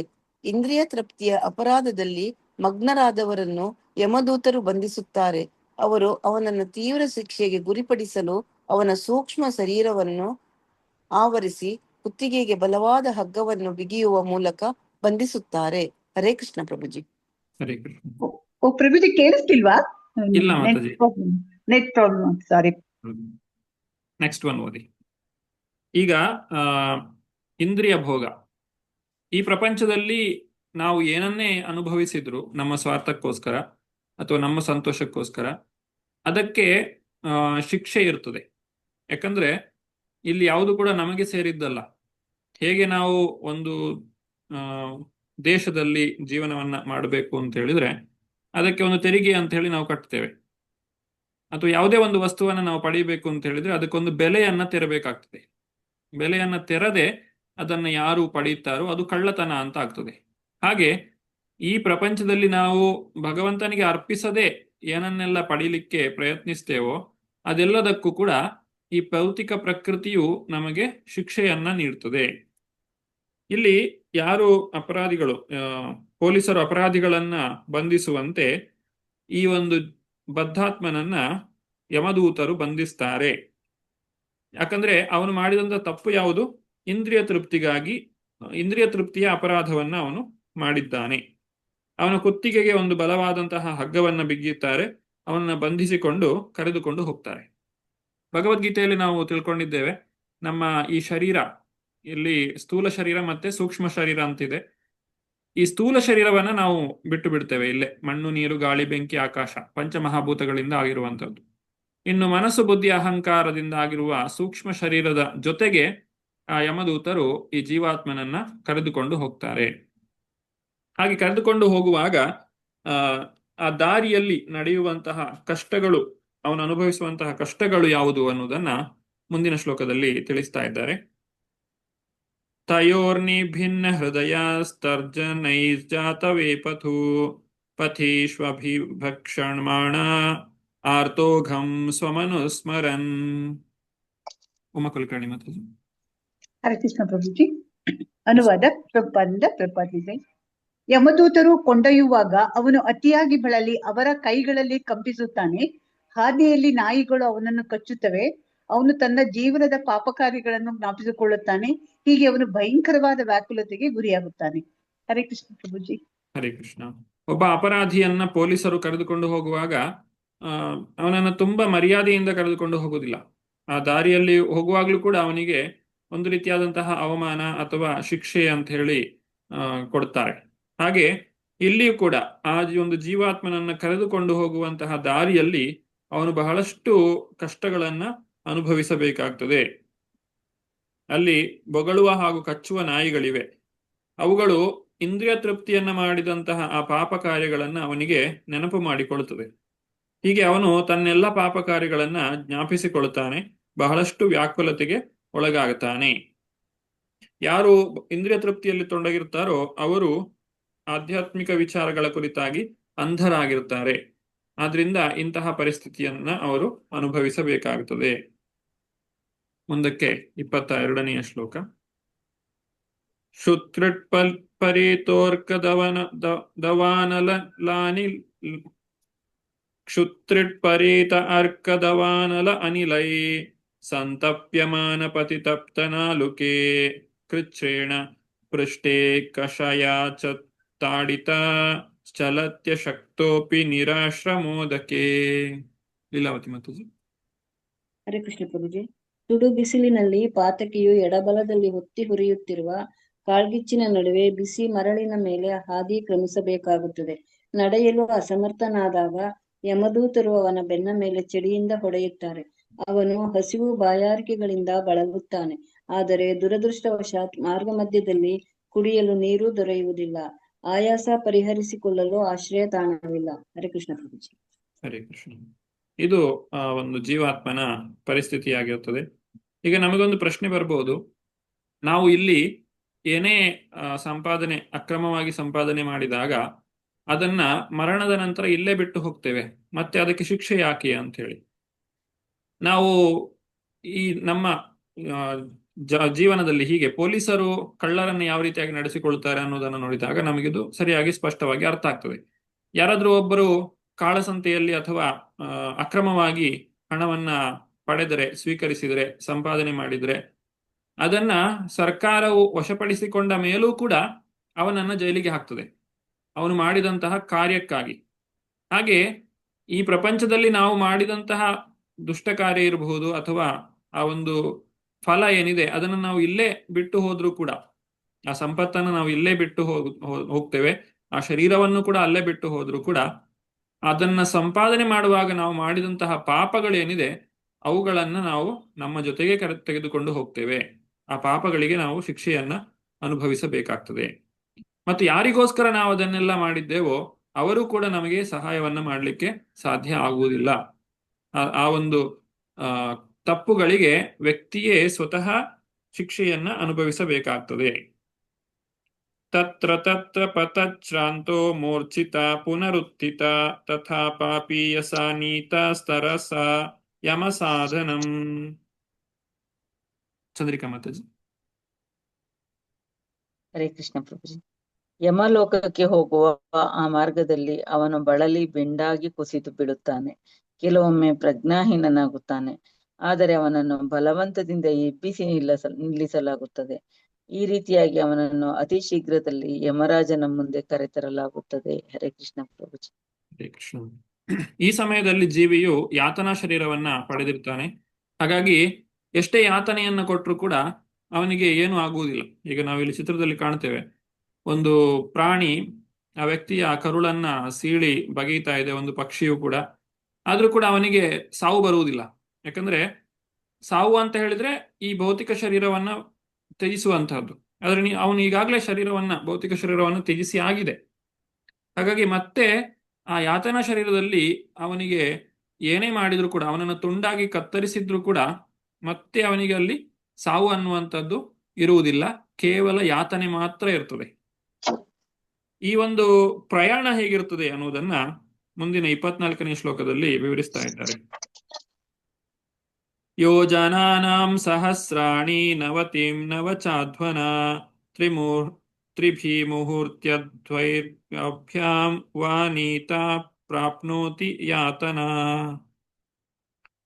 ಇಂದ್ರಿಯ ತೃಪ್ತಿಯ ಅಪರಾಧದಲ್ಲಿ ಮಗ್ನರಾದವರನ್ನು ಯಮದೂತರು ಬಂಧಿಸುತ್ತಾರೆ. ಅವರು ಅವನನ್ನು ತೀವ್ರ ಶಿಕ್ಷೆಗೆ ಗುರಿಪಡಿಸಲು ಅವನ ಸೂಕ್ಷ್ಮ ಶರೀರವನ್ನು ಆವರಿಸಿ ಕುತ್ತಿಗೆಗೆ ಬಲವಾದ ಹಗ್ಗವನ್ನು ಬಿಗಿಯುವ ಮೂಲಕ ಬಂಧಿಸುತ್ತಾರೆ. ಹರೇ ಕೃಷ್ಣ ಪ್ರಭುಜಿ.
ಹರೇ ಕೃಷ್ಣ.
ಓ ಪ್ರಭುಜಿ ಕೇಳಿಸ್ತಿಲ್ವಾ?
ಇಲ್ಲ ಮಾತಾಜಿ.
ನೆಟ್ ಪ್ರಾಬ್ಲಮ್, ಸಾರಿ.
ನೆಕ್ಸ್ಟ್ ಒನ್ ಓದಿ. ಈಗ ಇಂದ್ರಿಯ ಭೋಗ. ಈ ಪ್ರಪಂಚದಲ್ಲಿ ನಾವು ಏನನ್ನೇ ಅನುಭವಿಸಿದ್ರು ನಮ್ಮ ಸ್ವಾರ್ಥಕ್ಕೋಸ್ಕರ ಅಥವಾ ನಮ್ಮ ಸಂತೋಷಕ್ಕೋಸ್ಕರ ಅದಕ್ಕೆ ಶಿಕ್ಷೆ ಇರ್ತದೆ. ಯಾಕಂದ್ರೆ ಇಲ್ಲಿ ಯಾವುದು ಕೂಡ ನಮಗೆ ಸೇರಿದ್ದಲ್ಲ. ಹೇಗೆ ನಾವು ಒಂದು ದೇಶದಲ್ಲಿ ಜೀವನವನ್ನ ಮಾಡಬೇಕು ಅಂತ ಹೇಳಿದ್ರೆ ಅದಕ್ಕೆ ಒಂದು ತೆರಿಗೆ ಅಂತ ಹೇಳಿ ನಾವು ಕಟ್ತೇವೆ. ಅಥವಾ ಯಾವುದೇ ಒಂದು ವಸ್ತುವನ್ನ ನಾವು ಪಡಿಬೇಕು ಅಂತ ಹೇಳಿದ್ರೆ ಅದಕ್ಕೊಂದು ಬೆಲೆಯನ್ನ ತೆರಬೇಕಾಗ್ತದೆ. ಬೆಲೆಯನ್ನ ತೆರದೆ ಅದನ್ನ ಯಾರು ಪಡೀತಾರೋ ಅದು ಕಳ್ಳತನ ಅಂತ ಆಗ್ತದೆ. ಹಾಗೆ ಈ ಪ್ರಪಂಚದಲ್ಲಿ ನಾವು ಭಗವಂತನಿಗೆ ಅರ್ಪಿಸದೆ ಏನನ್ನೆಲ್ಲ ಪಡೀಲಿಕ್ಕೆ ಪ್ರಯತ್ನಿಸ್ತೇವೋ ಅದೆಲ್ಲದಕ್ಕೂ ಕೂಡ ಈ ಭೌತಿಕ ಪ್ರಕೃತಿಯು ನಮಗೆ ಶಿಕ್ಷೆಯನ್ನ ನೀಡ್ತದೆ. ಇಲ್ಲಿ ಯಾರು ಅಪರಾಧಿಗಳು, ಪೊಲೀಸರು ಅಪರಾಧಿಗಳನ್ನ ಬಂಧಿಸುವಂತೆ ಈ ಒಂದು ಬದ್ಧಾತ್ಮನನ್ನ ಯಮದೂತರು ಬಂಧಿಸ್ತಾರೆ. ಯಾಕಂದ್ರೆ ಅವನು ಮಾಡಿದಂತ ತಪ್ಪು ಯಾವುದು? ಇಂದ್ರಿಯ ತೃಪ್ತಿಗಾಗಿ, ಇಂದ್ರಿಯ ತೃಪ್ತಿಯ ಅಪರಾಧವನ್ನ ಅವನು ಮಾಡಿದ್ದಾನೆ. ಅವನ ಕುತ್ತಿಗೆಗೆ ಒಂದು ಬಲವಾದಂತಹ ಹಗ್ಗವನ್ನ ಬಿಗಿಯುತ್ತಾರೆ. ಅವನನ್ನ ಬಂಧಿಸಿಕೊಂಡು ಕರೆದುಕೊಂಡು ಹೋಗ್ತಾರೆ. ಭಗವದ್ಗೀತೆಯಲ್ಲಿ ನಾವು ತಿಳ್ಕೊಂಡಿದ್ದೇವೆ, ನಮ್ಮ ಈ ಶರೀರ, ಇಲ್ಲಿ ಸ್ಥೂಲ ಶರೀರ ಮತ್ತೆ ಸೂಕ್ಷ್ಮ ಶರೀರ ಅಂತಿದೆ. ಈ ಸ್ಥೂಲ ಶರೀರವನ್ನ ನಾವು ಬಿಟ್ಟು ಬಿಡ್ತೇವೆ. ಇಲ್ಲೇ ಮಣ್ಣು, ನೀರು, ಗಾಳಿ, ಬೆಂಕಿ, ಆಕಾಶ ಪಂಚಮಹಾಭೂತಗಳಿಂದ ಆಗಿರುವಂಥದ್ದು. ಇನ್ನು ಮನಸ್ಸು, ಬುದ್ಧಿ, ಅಹಂಕಾರದಿಂದ ಆಗಿರುವ ಸೂಕ್ಷ್ಮ ಶರೀರದ ಜೊತೆಗೆ ಆ ಯಮದೂತರು ಈ ಜೀವಾತ್ಮನನ್ನ ಕರೆದುಕೊಂಡು ಹೋಗ್ತಾರೆ. ಹಾಗೆ ಕರೆದುಕೊಂಡು ಹೋಗುವಾಗ ಆ ದಾರಿಯಲ್ಲಿ ನಡೆಯುವಂತಹ ಕಷ್ಟಗಳು, ಅವನು ಅನುಭವಿಸುವಂತಹ ಕಷ್ಟಗಳು ಯಾವುದು ಅನ್ನೋದನ್ನ ಮುಂದಿನ ಶ್ಲೋಕದಲ್ಲಿ ತಿಳಿಸ್ತಾ ಇದ್ದಾರೆ. ತಯೋರ್ನಿಭಿನ್ನ ಹೃದಯ ಸ್ತರ್ಜನೈರ್ಜಾತವೇಪಥು ಪಥೀಶ್ವಭಿಭಕ್ಷಣ್ಮಾಣ ಆರ್ತೋಘಂ ಸ್ವಮನುಸ್ಮರನ್. ಉಮಾ ಕುಲಕರ್ಣಿ ಮಾತಾಜಿ.
ಹರೇ ಕೃಷ್ಣ ಪ್ರಭುಜಿ. ಅನುವಾದ ಪ್ರಪಾದಿಂದ ಪ್ರಪಾದಿದೆ. ಯಮದೂತರು ಕೊಂಡೊಯ್ಯುವಾಗ ಅವನು ಅತಿಯಾಗಿ ಬಳಲಿ ಅವರ ಕೈಗಳಲ್ಲಿ ಕಂಪಿಸುತ್ತಾನೆ. ಹಾದಿಯಲ್ಲಿ ನಾಯಿಗಳು ಅವನನ್ನು ಕಚ್ಚುತ್ತವೆ. ಅವನು ತನ್ನ ಜೀವನದ ಪಾಪಕಾರ್ಯಗಳನ್ನು ಜ್ಞಾಪಿಸಿಕೊಳ್ಳುತ್ತಾನೆ. ಹೀಗೆ ಅವನು ಭಯಂಕರವಾದ ವ್ಯಾಕುಲತೆಗೆ ಗುರಿಯಾಗುತ್ತಾನೆ. ಹರೇ ಕೃಷ್ಣ ಪ್ರಭುಜಿ.
ಹರೇ ಕೃಷ್ಣ. ಒಬ್ಬ ಅಪರಾಧಿಯನ್ನ ಪೊಲೀಸರು ಕರೆದುಕೊಂಡು ಹೋಗುವಾಗ ಅವನನ್ನ ತುಂಬಾ ಮರ್ಯಾದೆಯಿಂದ ಕರೆದುಕೊಂಡು ಹೋಗುವುದಿಲ್ಲ. ಆ ದಾರಿಯಲ್ಲಿ ಹೋಗುವಾಗ್ಲೂ ಕೂಡ ಅವನಿಗೆ ಒಂದು ರೀತಿಯಾದಂತಹ ಅವಮಾನ ಅಥವಾ ಶಿಕ್ಷೆ ಅಂತ ಹೇಳಿ ಕೊಡ್ತಾರೆ. ಹಾಗೆ ಇಲ್ಲಿಯೂ ಕೂಡ ಆ ಒಂದು ಜೀವಾತ್ಮನನ್ನ ಕರೆದುಕೊಂಡು ಹೋಗುವಂತಹ ದಾರಿಯಲ್ಲಿ ಅವನು ಬಹಳಷ್ಟು ಕಷ್ಟಗಳನ್ನ ಅನುಭವಿಸಬೇಕಾಗ್ತದೆ. ಅಲ್ಲಿ ಬೊಗಳುವ ಹಾಗೂ ಕಚ್ಚುವ ನಾಯಿಗಳಿವೆ. ಅವುಗಳು ಇಂದ್ರಿಯ ತೃಪ್ತಿಯನ್ನ ಮಾಡಿದಂತಹ ಆ ಪಾಪ ಕಾರ್ಯಗಳನ್ನ ಅವನಿಗೆ ನೆನಪು ಮಾಡಿಕೊಳ್ಳುತ್ತದೆ. ಹೀಗೆ ಅವನು ತನ್ನೆಲ್ಲ ಪಾಪ ಕಾರ್ಯಗಳನ್ನ ಜ್ಞಾಪಿಸಿಕೊಳ್ಳುತ್ತಾನೆ, ಬಹಳಷ್ಟು ವ್ಯಾಕುಲತೆಗೆ ಒಳಗಾಗುತ್ತಾನೆ. ಯಾರು ಇಂದ್ರಿಯ ತೃಪ್ತಿಯಲ್ಲಿ ತೊಡಗಿರ್ತಾರೋ ಅವರು ಆಧ್ಯಾತ್ಮಿಕ ವಿಚಾರಗಳ ಕುರಿತಾಗಿ ಅಂಧರಾಗಿರುತ್ತಾರೆ. ಆದ್ರಿಂದ ಇಂತಹ ಪರಿಸ್ಥಿತಿಯನ್ನ ಅವರು ಅನುಭವಿಸಬೇಕಾಗುತ್ತದೆ. ಮುಂದಕ್ಕೆ 22ನೆಯ ಶ್ಲೋಕ. ಕ್ಷುತ್ರಿಟ್ಪರೇತ ಅರ್ಕದವಾನಲ ಅನಿಲೈ ಸಂತಪ್ಯಮಾನ ಪತಿತಪ್ತನಾಲುಕೆ ಕೃಚ್ಛ್ರೇಣ ಪೃಷ್ಠೇ ಕಷಯಾಚ ತಾಡಿತ ಚಲತ್ಯ ಶಕ್ತೋಪಿ ನಿರಾಶ್ರಮೋದಕೆ. ಲೀಲಾವತಿ ಮಾತಾಜಿ.
ಹರೇ ಕೃಷ್ಣ ಪ್ರಭುಜಿ. ಸುಡು ಬಿಸಿಲಿನಲ್ಲಿ ಪಾತಕಿಯು ಎಡಬಲದಲ್ಲಿ ಹೊತ್ತಿ ಹುರಿಯುತ್ತಿರುವ ಕಾಳ್ಗಿಚ್ಚಿನ ನಡುವೆ ಬಿಸಿ ಮರಳಿನ ಮೇಲೆ ಹಾದಿ ಕ್ರಮಿಸಬೇಕಾಗುತ್ತದೆ. ನಡೆಯಲು ಅಸಮರ್ಥನಾದಾಗ ಯಮದೂತರು ಅವನ ಬೆನ್ನ ಮೇಲೆ ಚಡಿಯಿಂದ ಹೊಡೆಯುತ್ತಾರೆ. ಅವನು ಹಸಿವು ಬಾಯಾರಿಕೆಗಳಿಂದ ಬಳಲುತ್ತಾನೆ. ಆದರೆ ದುರದೃಷ್ಟವಶಾತ್ ಮಾರ್ಗ ಮಧ್ಯದಲ್ಲಿ ಕುಡಿಯಲು ನೀರು ದೊರೆಯುವುದಿಲ್ಲ. ಆಯಾಸ ಪರಿಹರಿಸಿಕೊಳ್ಳಲು ಆಶ್ರಯ ತಾಣವಿಲ್ಲ. ಹರೇ ಕೃಷ್ಣ ಪ್ರಭುಜಿ.
ಹರೇ ಕೃಷ್ಣ. ಇದು ಒಂದು ಜೀವಾತ್ಮನ ಪರಿಸ್ಥಿತಿಯಾಗಿರುತ್ತದೆ. ಈಗ ನಮಗೊಂದು ಪ್ರಶ್ನೆ ಬರ್ಬೋದು, ನಾವು ಇಲ್ಲಿ ಏನೇ ಸಂಪಾದನೆ ಅಕ್ರಮವಾಗಿ ಸಂಪಾದನೆ ಮಾಡಿದಾಗ ಅದನ್ನ ಮರಣದ ನಂತರ ಇಲ್ಲೇ ಬಿಟ್ಟು ಹೋಗ್ತೇವೆ, ಮತ್ತೆ ಅದಕ್ಕೆ ಶಿಕ್ಷೆ ಯಾಕೆ ಅಂತ ಹೇಳಿ. ನಾವು ಈ ನಮ್ಮ ಜೀವನದಲ್ಲಿ ಹೀಗೆ ಪೊಲೀಸರು ಕಳ್ಳರನ್ನು ಯಾವ ರೀತಿಯಾಗಿ ನಡೆಸಿಕೊಳ್ತಾರೆ ಅನ್ನೋದನ್ನು ನೋಡಿದಾಗ ನಮಗಿದು ಸರಿಯಾಗಿ ಸ್ಪಷ್ಟವಾಗಿ ಅರ್ಥ ಆಗ್ತದೆ. ಯಾರಾದ್ರೂ ಒಬ್ಬರು ಕಾಳಸಂತೆಯಲ್ಲಿ ಅಥವಾ ಅಕ್ರಮವಾಗಿ ಹಣವನ್ನ ಪಡೆದರೆ, ಸ್ವೀಕರಿಸಿದರೆ, ಸಂಪಾದನೆ ಮಾಡಿದರೆ ಅದನ್ನ ಸರ್ಕಾರವು ವಶಪಡಿಸಿಕೊಂಡ ಮೇಲೂ ಕೂಡ ಅವನನ್ನ ಜೈಲಿಗೆ ಹಾಕ್ತದೆ, ಅವನು ಮಾಡಿದಂತಹ ಕಾರ್ಯಕ್ಕಾಗಿ. ಹಾಗೆ ಈ ಪ್ರಪಂಚದಲ್ಲಿ ನಾವು ಮಾಡಿದಂತಹ ದುಷ್ಟ ಕಾರ್ಯ ಇರಬಹುದು ಅಥವಾ ಆ ಒಂದು ಫಲ ಏನಿದೆ ಅದನ್ನು ನಾವು ಇಲ್ಲೇ ಬಿಟ್ಟು ಹೋದ್ರೂ ಕೂಡ, ಆ ಸಂಪತ್ತನ್ನು ನಾವು ಇಲ್ಲೇ ಬಿಟ್ಟು ಹೋಗ್ತೇವೆ, ಆ ಶರೀರವನ್ನು ಕೂಡ ಅಲ್ಲೇ ಬಿಟ್ಟು ಹೋದ್ರೂ ಕೂಡ ಅದನ್ನ ಸಂಪಾದನೆ ಮಾಡುವಾಗ ನಾವು ಮಾಡಿದಂತಹ ಪಾಪಗಳೇನಿದೆ ಅವುಗಳನ್ನ ನಾವು ನಮ್ಮ ಜೊತೆಗೆ ತೆಗೆದುಕೊಂಡು ಹೋಗ್ತೇವೆ. ಆ ಪಾಪಗಳಿಗೆ ನಾವು ಶಿಕ್ಷೆಯನ್ನ ಅನುಭವಿಸಬೇಕಾಗ್ತದೆ. ಮತ್ತು ಯಾರಿಗೋಸ್ಕರ ನಾವು ಅದನ್ನೆಲ್ಲ ಮಾಡಿದ್ದೇವೋ ಅವರು ಕೂಡ ನಮಗೆ ಸಹಾಯವನ್ನ ಮಾಡಲಿಕ್ಕೆ ಸಾಧ್ಯ ಆಗುವುದಿಲ್ಲ. ಆ ಒಂದು ತಪ್ಪುಗಳಿಗೆ ವ್ಯಕ್ತಿಯೇ ಸ್ವತಃ ಶಿಕ್ಷೆಯನ್ನ ಅನುಭವಿಸಬೇಕಾಗ್ತದೆ. ತತ್ರ ತತ್ರ ಪತಚ್ರಾಂತೋ ಮೂರ್ಛಿತ ಪುನರುತ್ಥಿತ ತಥಾ ಪಾಪೀಯಸ ನೀತ ಸ್ತರಸ ಯಮ ಸಾಧನಂ. ಚಂದ್ರಿಕಾ ಮಾತಾಜಿ.
ಹರೇ ಕೃಷ್ಣ ಪ್ರಭುಜಿ. ಯಮಲೋಕಕ್ಕೆ ಹೋಗುವ ಆ ಮಾರ್ಗದಲ್ಲಿ ಅವನು ಬಳಲಿ ಬೆಂಡಾಗಿ ಕುಸಿದು ಬಿಡುತ್ತಾನೆ. ಕೆಲವೊಮ್ಮೆ ಪ್ರಜ್ಞಾಹೀನನಾಗುತ್ತಾನೆ. ಆದರೆ ಅವನನ್ನು ಬಲವಂತದಿಂದ ಎಬ್ಬಿಸಿ ನಿಲ್ಲಿಸಲಾಗುತ್ತದೆ. ಈ ರೀತಿಯಾಗಿ ಅವನನ್ನು ಅತಿ ಶೀಘ್ರದಲ್ಲಿ ಯಮರಾಜನ ಮುಂದೆ ಕರೆತರಲಾಗುತ್ತದೆ. ಹರೇ ಕೃಷ್ಣ ಪ್ರಭುಜಿ.
ಹರೇ ಕೃಷ್ಣ. ಈ ಸಮಯದಲ್ಲಿ ಜೀವಿಯು ಯಾತನಾ ಶರೀರವನ್ನ ಪಡೆದಿರ್ತಾನೆ. ಹಾಗಾಗಿ ಎಷ್ಟೇ ಯಾತನೆಯನ್ನ ಕೊಟ್ಟರು ಕೂಡ ಅವನಿಗೆ ಏನು ಆಗುವುದಿಲ್ಲ. ಈಗ ನಾವಿಲ್ಲಿ ಚಿತ್ರದಲ್ಲಿ ಕಾಣ್ತೇವೆ, ಒಂದು ಪ್ರಾಣಿ ಆ ವ್ಯಕ್ತಿಯ ಕರುಳನ್ನ ಸೀಳಿ ಬಗೆಯುತ್ತಾ ಇದೆ, ಒಂದು ಪಕ್ಷಿಯು ಕೂಡ. ಆದ್ರೂ ಕೂಡ ಅವನಿಗೆ ಸಾವು ಬರುವುದಿಲ್ಲ. ಯಾಕಂದ್ರೆ ಸಾವು ಅಂತ ಹೇಳಿದ್ರೆ ಈ ಭೌತಿಕ ಶರೀರವನ್ನ ತ್ಯಜಿಸುವಂತಹದ್ದು. ಆದ್ರೆ ಅವನು ಈಗಾಗಲೇ ಭೌತಿಕ ಶರೀರವನ್ನು ತ್ಯಜಿಸಿ ಆಗಿದೆ. ಹಾಗಾಗಿ ಮತ್ತೆ ಆ ಯಾತನಾ ಶರೀರದಲ್ಲಿ ಅವನಿಗೆ ಏನೇ ಮಾಡಿದ್ರು ಕೂಡ, ಅವನನ್ನು ತುಂಡಾಗಿ ಕತ್ತರಿಸಿದ್ರು ಕೂಡ ಮತ್ತೆ ಅವನಿಗೆ ಅಲ್ಲಿ ಸಾವು ಅನ್ನುವಂಥದ್ದು ಇರುವುದಿಲ್ಲ. ಕೇವಲ ಯಾತನೆ ಮಾತ್ರ ಇರ್ತದೆ. ಈ ಒಂದು ಪ್ರಯಾಣ ಹೇಗಿರ್ತದೆ ಅನ್ನುವುದನ್ನ ಮುಂದಿನ 24ನೇ ಶ್ಲೋಕದಲ್ಲಿ ವಿವರಿಸ್ತಾ ಇದ್ದಾರೆ. ಯೋಜನಾನಾಂ ಸಹಸ್ರಾಣಿ ನವತಿಂ ನವಚಾಧ್ವನ ತ್ರಿಭಿಮುಹೂರ್ತ್ಯದ್ವೈರ್ಭ್ಯಾಂ ವಾನೀತಾ ಪ್ರಾಪ್ನೋತಿ ಯಾತನಾ.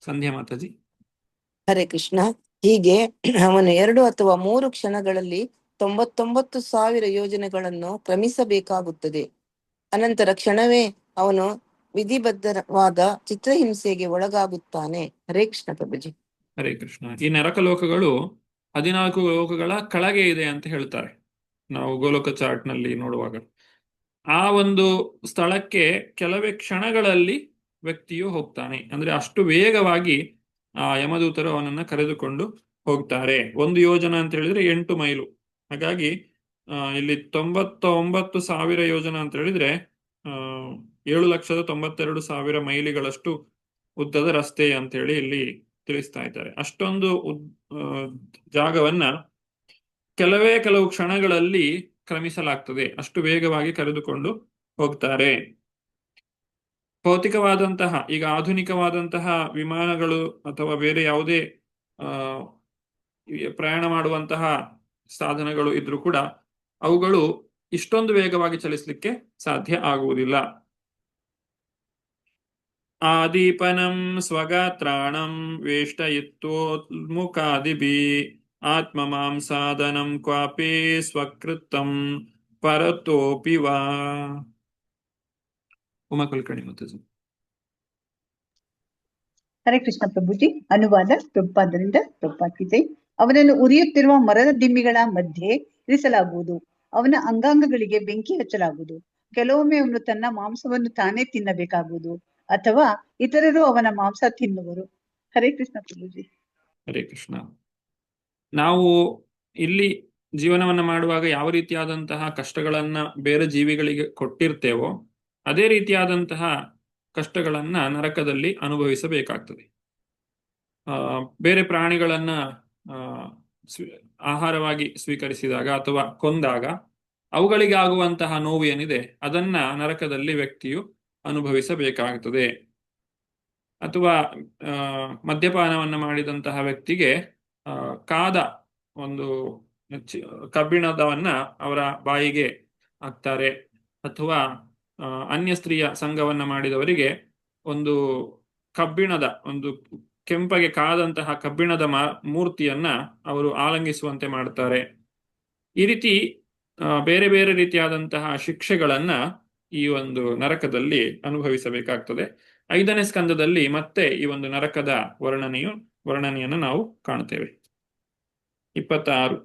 ಸಂಧ್ಯಾ ಮಾತಾಜಿ.
ಹರೇ ಕೃಷ್ಣ. ಹೀಗೆ ಅವನು 2 ಅಥವಾ 3 ಕ್ಷಣಗಳಲ್ಲಿ 99,000 ಯೋಜನೆಗಳನ್ನು ಕ್ರಮಿಸಬೇಕಾಗುತ್ತದೆ. ಅನಂತರ ಕ್ಷಣವೇ ಅವನು ವಿಧಿಬದ್ಧವಾದ ಚಿತ್ರಹಿಂಸೆಗೆ ಒಳಗಾಗುತ್ತಾನೆ. ಹರೇ ಕೃಷ್ಣ ಪ್ರಭುಜಿ.
ಹರೇ ಕೃಷ್ಣ. ಈ ನರಕ ಲೋಕಗಳು 14 ಲೋಕಗಳ ಕೆಳಗೆ ಇದೆ ಅಂತ ಹೇಳ್ತಾರೆ ನಾವು ಗೋಲೋಕ ಚಾರ್ಟ್ ನಲ್ಲಿ ನೋಡುವಾಗ. ಆ ಒಂದು ಸ್ಥಳಕ್ಕೆ ಕೆಲವೇ ಕ್ಷಣಗಳಲ್ಲಿ ವ್ಯಕ್ತಿಯು ಹೋಗ್ತಾನೆ. ಅಂದ್ರೆ ಅಷ್ಟು ವೇಗವಾಗಿ ಆ ಯಮದೂತರು ಅವನನ್ನ ಕರೆದುಕೊಂಡು ಹೋಗ್ತಾರೆ. 1 ಯೋಜನ ಅಂತ ಹೇಳಿದ್ರೆ 8 ಮೈಲು. ಹಾಗಾಗಿ ಇಲ್ಲಿ 99,000 ಯೋಜನ ಅಂತ ಹೇಳಿದ್ರೆ 7,92,000 ಮೈಲಿಗಳಷ್ಟು ಉದ್ದದ ರಸ್ತೆ ಅಂತ ಹೇಳಿ ಇಲ್ಲಿ ತಿಳಿಸ್ತಾ ಇದ್ದಾರೆ. ಅಷ್ಟೊಂದು ಜಾಗವನ್ನ ಕೆಲವು ಕ್ಷಣಗಳಲ್ಲಿ ಕ್ರಮಿಸಲಾಗ್ತದೆ. ಅಷ್ಟು ವೇಗವಾಗಿ ಕರೆದುಕೊಂಡು ಹೋಗ್ತಾರೆ. ಭೌತಿಕವಾದಂತಹ, ಈಗ ಆಧುನಿಕವಾದಂತಹ ವಿಮಾನಗಳು ಅಥವಾ ಬೇರೆ ಯಾವುದೇ ಪ್ರಯಾಣ ಮಾಡುವಂತಹ ಸಾಧನಗಳು ಇದ್ರೂ ಕೂಡ ಅವುಗಳು ಇಷ್ಟೊಂದು ವೇಗವಾಗಿ ಚಲಿಸಲಿಕ್ಕೆ ಸಾಧ್ಯ ಆಗುವುದಿಲ್ಲ. ಆದೀಪನಂ ಸ್ವಗಾತ್ರಾಣಂ ವೇಷ್ಟಯಿತ್ವೋನ್ಮುಖಾದಿಭಿ ಆತ್ಮ ಮಾಂಸಾದನಂ ಕ್ವಾಪಿ ಸ್ವಕೃತಂ ಪರತೋಪಿ ವಾ. ಉಮಾ ಕುಲಕರ್ಣಿ ಮಾತಾಜಿ.
ಹರೇ ಕೃಷ್ಣ ಪ್ರಭುಜಿ. ಅನುವಾದ ಪ್ರಭುಪಾದರಿಂದ ಪ್ರಭುಪಾದ. ಅವನನ್ನು ಉರಿಯುತ್ತಿರುವ ಮರದ ದಿಮ್ಮಿಗಳ ಮಧ್ಯೆ ಇರಿಸಲಾಗುವುದು. ಅವನ ಅಂಗಾಂಗಗಳಿಗೆ ಬೆಂಕಿ ಹಚ್ಚಲಾಗುವುದು. ಕೆಲವೊಮ್ಮೆ ಅವನು ತನ್ನ ಮಾಂಸವನ್ನು ತಾನೇ ತಿನ್ನಬೇಕಾಗುವುದು ಅಥವಾ ಇತರರು ಅವನ ಮಾಂಸ ತಿನ್ನುವರು. ಹರೇ ಕೃಷ್ಣ ಪ್ರಭುಜಿ.
ಹರೇ ಕೃಷ್ಣ. ನಾವು ಇಲ್ಲಿ ಜೀವನವನ್ನ ಮಾಡುವಾಗ ಯಾವ ರೀತಿಯಾದಂತಹ ಕಷ್ಟಗಳನ್ನ ಬೇರೆ ಜೀವಿಗಳಿಗೆ ಕೊಟ್ಟಿರ್ತೇವೋ ಅದೇ ರೀತಿಯಾದಂತಹ ಕಷ್ಟಗಳನ್ನ ನರಕದಲ್ಲಿ ಅನುಭವಿಸಬೇಕಾಗ್ತದೆ. ಬೇರೆ ಪ್ರಾಣಿಗಳನ್ನ ಆಹಾರವಾಗಿ ಸ್ವೀಕರಿಸಿದಾಗ ಅಥವಾ ಕೊಂದಾಗ ಅವುಗಳಿಗೆ ಆಗುವಂತಹ ನೋವು ಏನಿದೆ ಅದನ್ನ ನರಕದಲ್ಲಿ ವ್ಯಕ್ತಿಯು ಅನುಭವಿಸಬೇಕಾಗುತ್ತದೆ. ಅಥವಾ ಮದ್ಯಪಾನವನ್ನ ಮಾಡಿದಂತಹ ವ್ಯಕ್ತಿಗೆ ಕಾದ ಒಂದು ಕಬ್ಬಿಣದವನ್ನ ಅವರ ಬಾಯಿಗೆ ಹಾಕ್ತಾರೆ. ಅಥವಾ ಅನ್ಯ ಸ್ತ್ರೀಯ ಸಂಘವನ್ನ ಮಾಡಿದವರಿಗೆ ಒಂದು ಕಬ್ಬಿಣದ ಒಂದು ಕೆಂಪಗೆ ಕಾದಂತಹ ಕಬ್ಬಿಣದ ಮೂರ್ತಿಯನ್ನ ಅವರು ಆಲಂಗಿಸುವಂತೆ ಮಾಡ್ತಾರೆ. ಈ ರೀತಿ ಬೇರೆ ಬೇರೆ ರೀತಿಯಾದಂತಹ ಶಿಕ್ಷೆಗಳನ್ನ ಈ ಒಂದು ನರಕದಲ್ಲಿ ಅನುಭವಿಸಬೇಕಾಗ್ತದೆ. 5ನೇ ಸ್ಕಂದದಲ್ಲಿ ಮತ್ತೆ ಈ ಒಂದು ನರಕದ ವರ್ಣನೆಯನ್ನು ನಾವು ಕಾಣುತ್ತೇವೆ. 26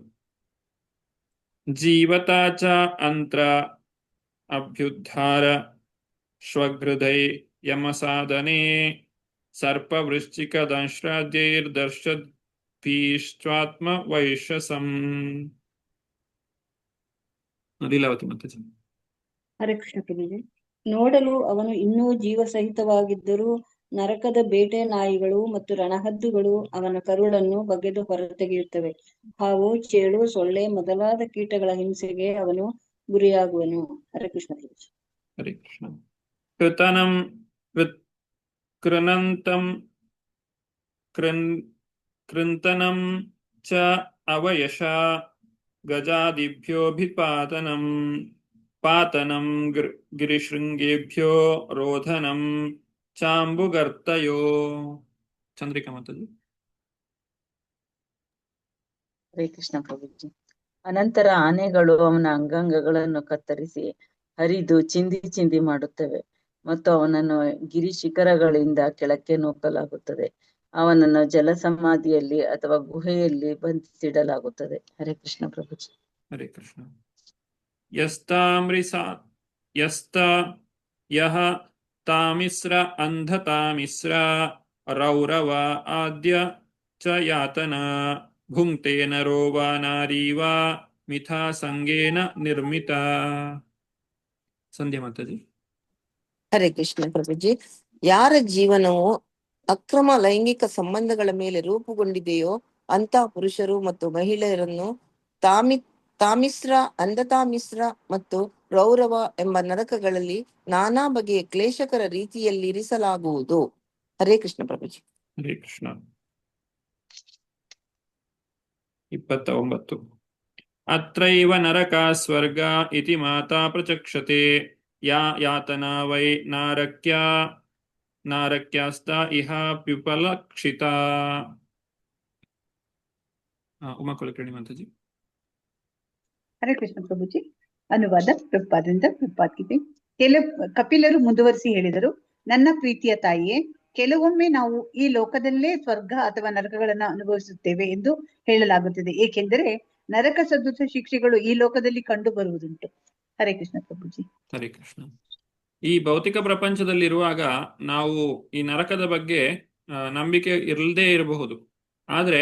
ಜೀವತಾಚ ಅಂತ್ರ ಅಭ್ಯುದ್ಧಾರ ಶ್ವಗೃಧೈ ಯಮಸಾಧನೆ ಸರ್ಪವೃಶ್ಚಿಕ ದಂಶ್ರಾದ್ಯೈರ್ದರ್ಶದ್ಭೀಶ್ಚಾತ್ಮ ವೈಶಸಂ. ಲೀಲಾವತಿ ಮಾತಾಜಿ.
ಹರೇ ಕೃಷ್ಣ ಪ್ರಭುಜಿ. ನೋಡಲು ಅವನು ಇನ್ನೂ ಜೀವ ಸಹಿತವಾಗಿದ್ದರೂ ನರಕದ ಬೇಟೆ ನಾಯಿಗಳು ಮತ್ತು ರಣಹದ್ದುಗಳು ಅವನ ಕರುಳನ್ನು ಬಗೆದು ಹೊರತೆಗೆಯುತ್ತವೆ. ಹಾವು, ಚೇಳು, ಸೊಳ್ಳೆ ಮೊದಲಾದ ಕೀಟಗಳ ಹಿಂಸೆಗೆ ಅವನು ಗುರಿಯಾಗುವನು. ಹರೇ ಕೃಷ್ಣ ಪ್ರಭುಜಿ.
ಹರೇ ಕೃಷ್ಣ. ಕೃತನಂ ಕೃನಂತಂ ಕೃಂತನಂ ಚ ಅವಯಶ ಗಜಾದಿಭ್ಯೋಭಿಪಾತನಂ ಪಾತನಂ ಗಿರಿಶೃಂಗೇಭ್ಯೋ ರೋಧನಂ ಚಾಂಬುಗರ್ತಯೋ. ಚಂದ್ರಿಕಾ ಮಾತಾಜಿ.
ಹರೇ ಕೃಷ್ಣ ಪ್ರಭುಜಿ. ಅನಂತರ ಆನೆಗಳು ಅವನ ಅಂಗಾಂಗಗಳನ್ನು ಕತ್ತರಿಸಿ ಹರಿದು ಚಿಂದಿ ಮಾಡುತ್ತವೆ ಮತ್ತು ಅವನನ್ನು ಗಿರಿ ಶಿಖರಗಳಿಂದ ಕೆಳಕ್ಕೆ ನೂಕಲಾಗುತ್ತದೆ. ಅವನನ್ನು ಜಲಸಮಾಧಿಯಲ್ಲಿ ಅಥವಾ ಗುಹೆಯಲ್ಲಿ ಬಂಧಿಸಿಡಲಾಗುತ್ತದೆ. ಹರೇ ಕೃಷ್ಣ ಪ್ರಭುಜಿ.
ಹರೇ ಕೃಷ್ಣ. ಯಹ ತಾಮಿಸ್ರ ಅಂಧತಾಮಿಸ್ರ ರೌರವ ಆದ್ಯ ಚ ಯಾತನ ಭುಂಕ್ತೆ ನರೋ ವಾ ನಾರೀ ವಾ ಮಿಥಾ ಸಂಗೇನ ನಿರ್ಮಿತ. ಸಂಧ್ಯಾ ಮಾತಾಜಿ.
ಹರೇ ಕೃಷ್ಣ ಪ್ರಭುಜಿ. ಯಾರ ಜೀವನವು ಅಕ್ರಮ ಲೈಂಗಿಕ ಸಂಬಂಧಗಳ ಮೇಲೆ ರೂಪುಗೊಂಡಿದೆಯೋ ಅಂತ ಪುರುಷರು ಮತ್ತು ಮಹಿಳೆಯರನ್ನು ತಾಮಿಸ್ರ, ಅಂಧತಾಮಿಸ್ರ ಮತ್ತು ರೌರವ ಎಂಬ ನರಕಗಳಲ್ಲಿ ನಾನಾ ಬಗೆಯ ಕ್ಲೇಶಕರ ರೀತಿಯಲ್ಲಿ ಇರಿಸಲಾಗುವುದು. ಹರೇ ಕೃಷ್ಣ ಪ್ರಭುಜಿ.
ಹರೇ ಕೃಷ್ಣ. 29 ಅತ್ರೈವ ನರಕ ಸ್ವರ್ಗ ಇತಿ ಮಾತಾ ಪ್ರಚಕ್ಷತೆ ಯಾ ಯಾತನಾ ವೈ ನಾರಕ್ಯ ನಾರಕ್ಯಾಸ್ತ ಇಹ ಪಿಪಲಕ್ಷಿತ. ಉಮಾ ಕುಲಕರ್ಣಿ ಮಾತಾಜಿ.
ಹರೇ ಕೃಷ್ಣ ಪ್ರಭುಜಿ. ಅನುವಾದ ಪ್ರಭುಪಾದಿಂದ ಪ್ರಭುಪಾದ್ಗಿದೆ. ಕಪಿಲರು ಮುಂದುವರಿಸಿ ಹೇಳಿದರು, ನನ್ನ ಪ್ರೀತಿಯ ತಾಯಿಯೇ, ಕೆಲವೊಮ್ಮೆ ನಾವು ಈ ಲೋಕದಲ್ಲೇ ಸ್ವರ್ಗ ಅಥವಾ ನರಕಗಳನ್ನ ಅನುಭವಿಸುತ್ತೇವೆ ಎಂದು ಹೇಳಲಾಗುತ್ತದೆ, ಏಕೆಂದರೆ ನರಕ ಸದೃಶ ಶಿಕ್ಷೆಗಳು ಈ ಲೋಕದಲ್ಲಿ ಕಂಡು ಬರುವುದುಂಟು. ಹರೇ ಕೃಷ್ಣ ಪ್ರಭುಜಿ.
ಹರೇ ಕೃಷ್ಣ. ಈ ಭೌತಿಕ ಪ್ರಪಂಚದಲ್ಲಿರುವಾಗ ನಾವು ಈ ನರಕದ ಬಗ್ಗೆ ನಂಬಿಕೆ ಇರದೇ ಇರಬಹುದು, ಆದರೆ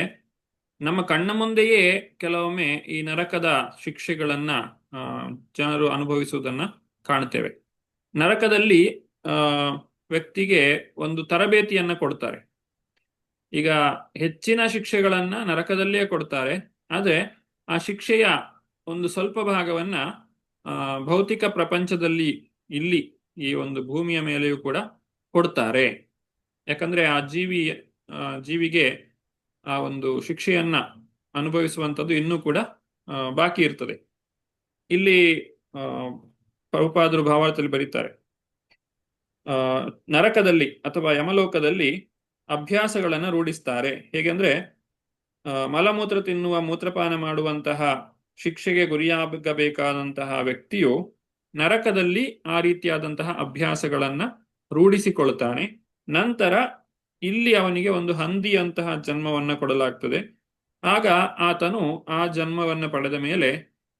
ನಮ್ಮ ಕಣ್ಣ ಮುಂದೆಯೇ ಕೆಲವೊಮ್ಮೆ ಈ ನರಕದ ಶಿಕ್ಷೆಗಳನ್ನ ಜನರು ಅನುಭವಿಸುವುದನ್ನ ಕಾಣ್ತೇವೆ. ನರಕದಲ್ಲಿ ವ್ಯಕ್ತಿಗೆ ಒಂದು ತರಬೇತಿಯನ್ನ ಕೊಡ್ತಾರೆ. ಈಗ ಹೆಚ್ಚಿನ ಶಿಕ್ಷೆಗಳನ್ನ ನರಕದಲ್ಲೇ ಕೊಡ್ತಾರೆ, ಆದರೆ ಆ ಶಿಕ್ಷೆಯ ಒಂದು ಸ್ವಲ್ಪ ಭಾಗವನ್ನ ಭೌತಿಕ ಪ್ರಪಂಚದಲ್ಲಿ ಇಲ್ಲಿ ಈ ಒಂದು ಭೂಮಿಯ ಮೇಲೆಯೂ ಕೂಡ ಕೊಡ್ತಾರೆ. ಯಾಕಂದ್ರೆ ಆ ಜೀವಿಗೆ ಆ ಒಂದು ಶಿಕ್ಷೆಯನ್ನ ಅನುಭವಿಸುವಂಥದ್ದು ಇನ್ನೂ ಕೂಡ ಬಾಕಿ ಇರ್ತದೆ. ಇಲ್ಲಿ ಪ್ರಭುಪಾದರು ಭಾವಾರ್ಥದಲ್ಲಿ ಬರೀತಾರೆ, ನರಕದಲ್ಲಿ ಅಥವಾ ಯಮಲೋಕದಲ್ಲಿ ಅಭ್ಯಾಸಗಳನ್ನು ರೂಢಿಸ್ತಾರೆ. ಹೇಗೆಂದ್ರೆ ಮಲಮೂತ್ರ ತಿನ್ನುವ, ಮೂತ್ರಪಾನ ಮಾಡುವಂತಹ ಶಿಕ್ಷೆಗೆ ಗುರಿಯಾಗಬೇಕಾದಂತಹ ವ್ಯಕ್ತಿಯು ನರಕದಲ್ಲಿ ಆ ರೀತಿಯಾದಂತಹ ಅಭ್ಯಾಸಗಳನ್ನ ರೂಢಿಸಿಕೊಳ್ತಾನೆ. ನಂತರ ಇಲ್ಲಿ ಅವನಿಗೆ ಒಂದು ಹಂದಿಯಂತಹ ಜನ್ಮವನ್ನ ಕೊಡಲಾಗ್ತದೆ. ಆಗ ಆತನು ಆ ಜನ್ಮವನ್ನ ಪಡೆದ ಮೇಲೆ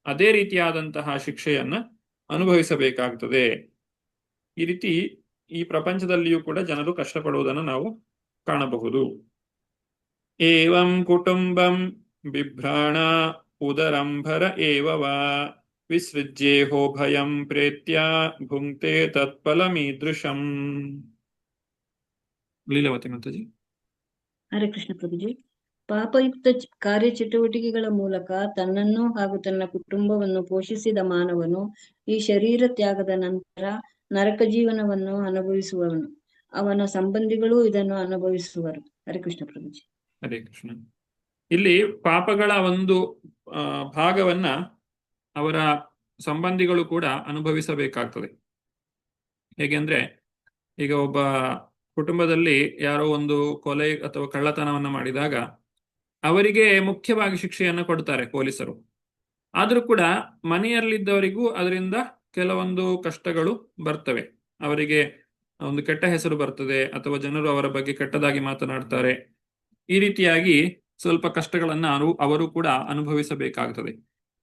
ಅದೇ ರೀತಿಯಾದಂತಹ ಶಿಕ್ಷೆಯನ್ನ ಅನುಭವಿಸಬೇಕಾಗ್ತದೆ. ಈ ರೀತಿ ಈ ಪ್ರಪಂಚದಲ್ಲಿಯೂ ಕೂಡ ಜನರು ಕಷ್ಟಪಡುವುದನ್ನು ನಾವು ಕಾಣಬಹುದು. ಏವಂ ಕುಟುಂಬಂ ಬಿಭ್ರಾಣ ಉದರಂಭರ ಏವವಾ ವಿಸೃಜ್ಯೇಹೋ ಭಯಂ ಪ್ರೇತ್ಯ ಭುಂಕ್ತೆ ತತ್ಫಲಮೀದೃಶಂ. ಲೀಲಾವತಿ ಮಾತಾಜಿ.
ಹರೇ ಕೃಷ್ಣ ಪ್ರಭುಜಿ. ಪಾಪಯುಕ್ತ ಕಾರ್ಯಚಟುವಟಿಕೆಗಳ ಮೂಲಕ ತನ್ನನ್ನು ಹಾಗೂ ತನ್ನ ಕುಟುಂಬವನ್ನು ಪೋಷಿಸಿದ ಮಾನವನು ಈ ಶರೀರ ತ್ಯಾಗದ ನಂತರ ನರಕ ಜೀವನವನ್ನು ಅನುಭವಿಸುವವನು. ಅವನ ಸಂಬಂಧಿಗಳು ಇದನ್ನು ಅನುಭವಿಸುವರು. ಹರೇ ಕೃಷ್ಣ ಪ್ರಭುಜಿ.
ಹರೇ ಕೃಷ್ಣ. ಇಲ್ಲಿ ಪಾಪಗಳ ಒಂದು ಭಾಗವನ್ನ ಅವರ ಸಂಬಂಧಿಗಳು ಕೂಡ ಅನುಭವಿಸಬೇಕಾಗ್ತದೆ. ಹೇಗೆಂದ್ರೆ ಈಗ ಒಬ್ಬ ಕುಟುಂಬದಲ್ಲಿ ಯಾರೋ ಒಂದು ಕೊಲೆ ಅಥವಾ ಕಳ್ಳತನವನ್ನ ಮಾಡಿದಾಗ ಅವರಿಗೆ ಮುಖ್ಯವಾಗಿ ಶಿಕ್ಷೆಯನ್ನು ಕೊಡ್ತಾರೆ ಪೊಲೀಸರು. ಆದ್ರೂ ಕೂಡ ಮನೆಯಲ್ಲಿದ್ದವರಿಗೂ ಅದರಿಂದ ಕೆಲವೊಂದು ಕಷ್ಟಗಳು ಬರ್ತವೆ. ಅವರಿಗೆ ಒಂದು ಕೆಟ್ಟ ಹೆಸರು ಬರ್ತದೆ, ಅಥವಾ ಜನರು ಅವರ ಬಗ್ಗೆ ಕೆಟ್ಟದಾಗಿ ಮಾತನಾಡ್ತಾರೆ. ಈ ರೀತಿಯಾಗಿ ಸ್ವಲ್ಪ ಕಷ್ಟಗಳನ್ನ ಅವರು ಕೂಡ ಅನುಭವಿಸಬೇಕಾಗ್ತದೆ.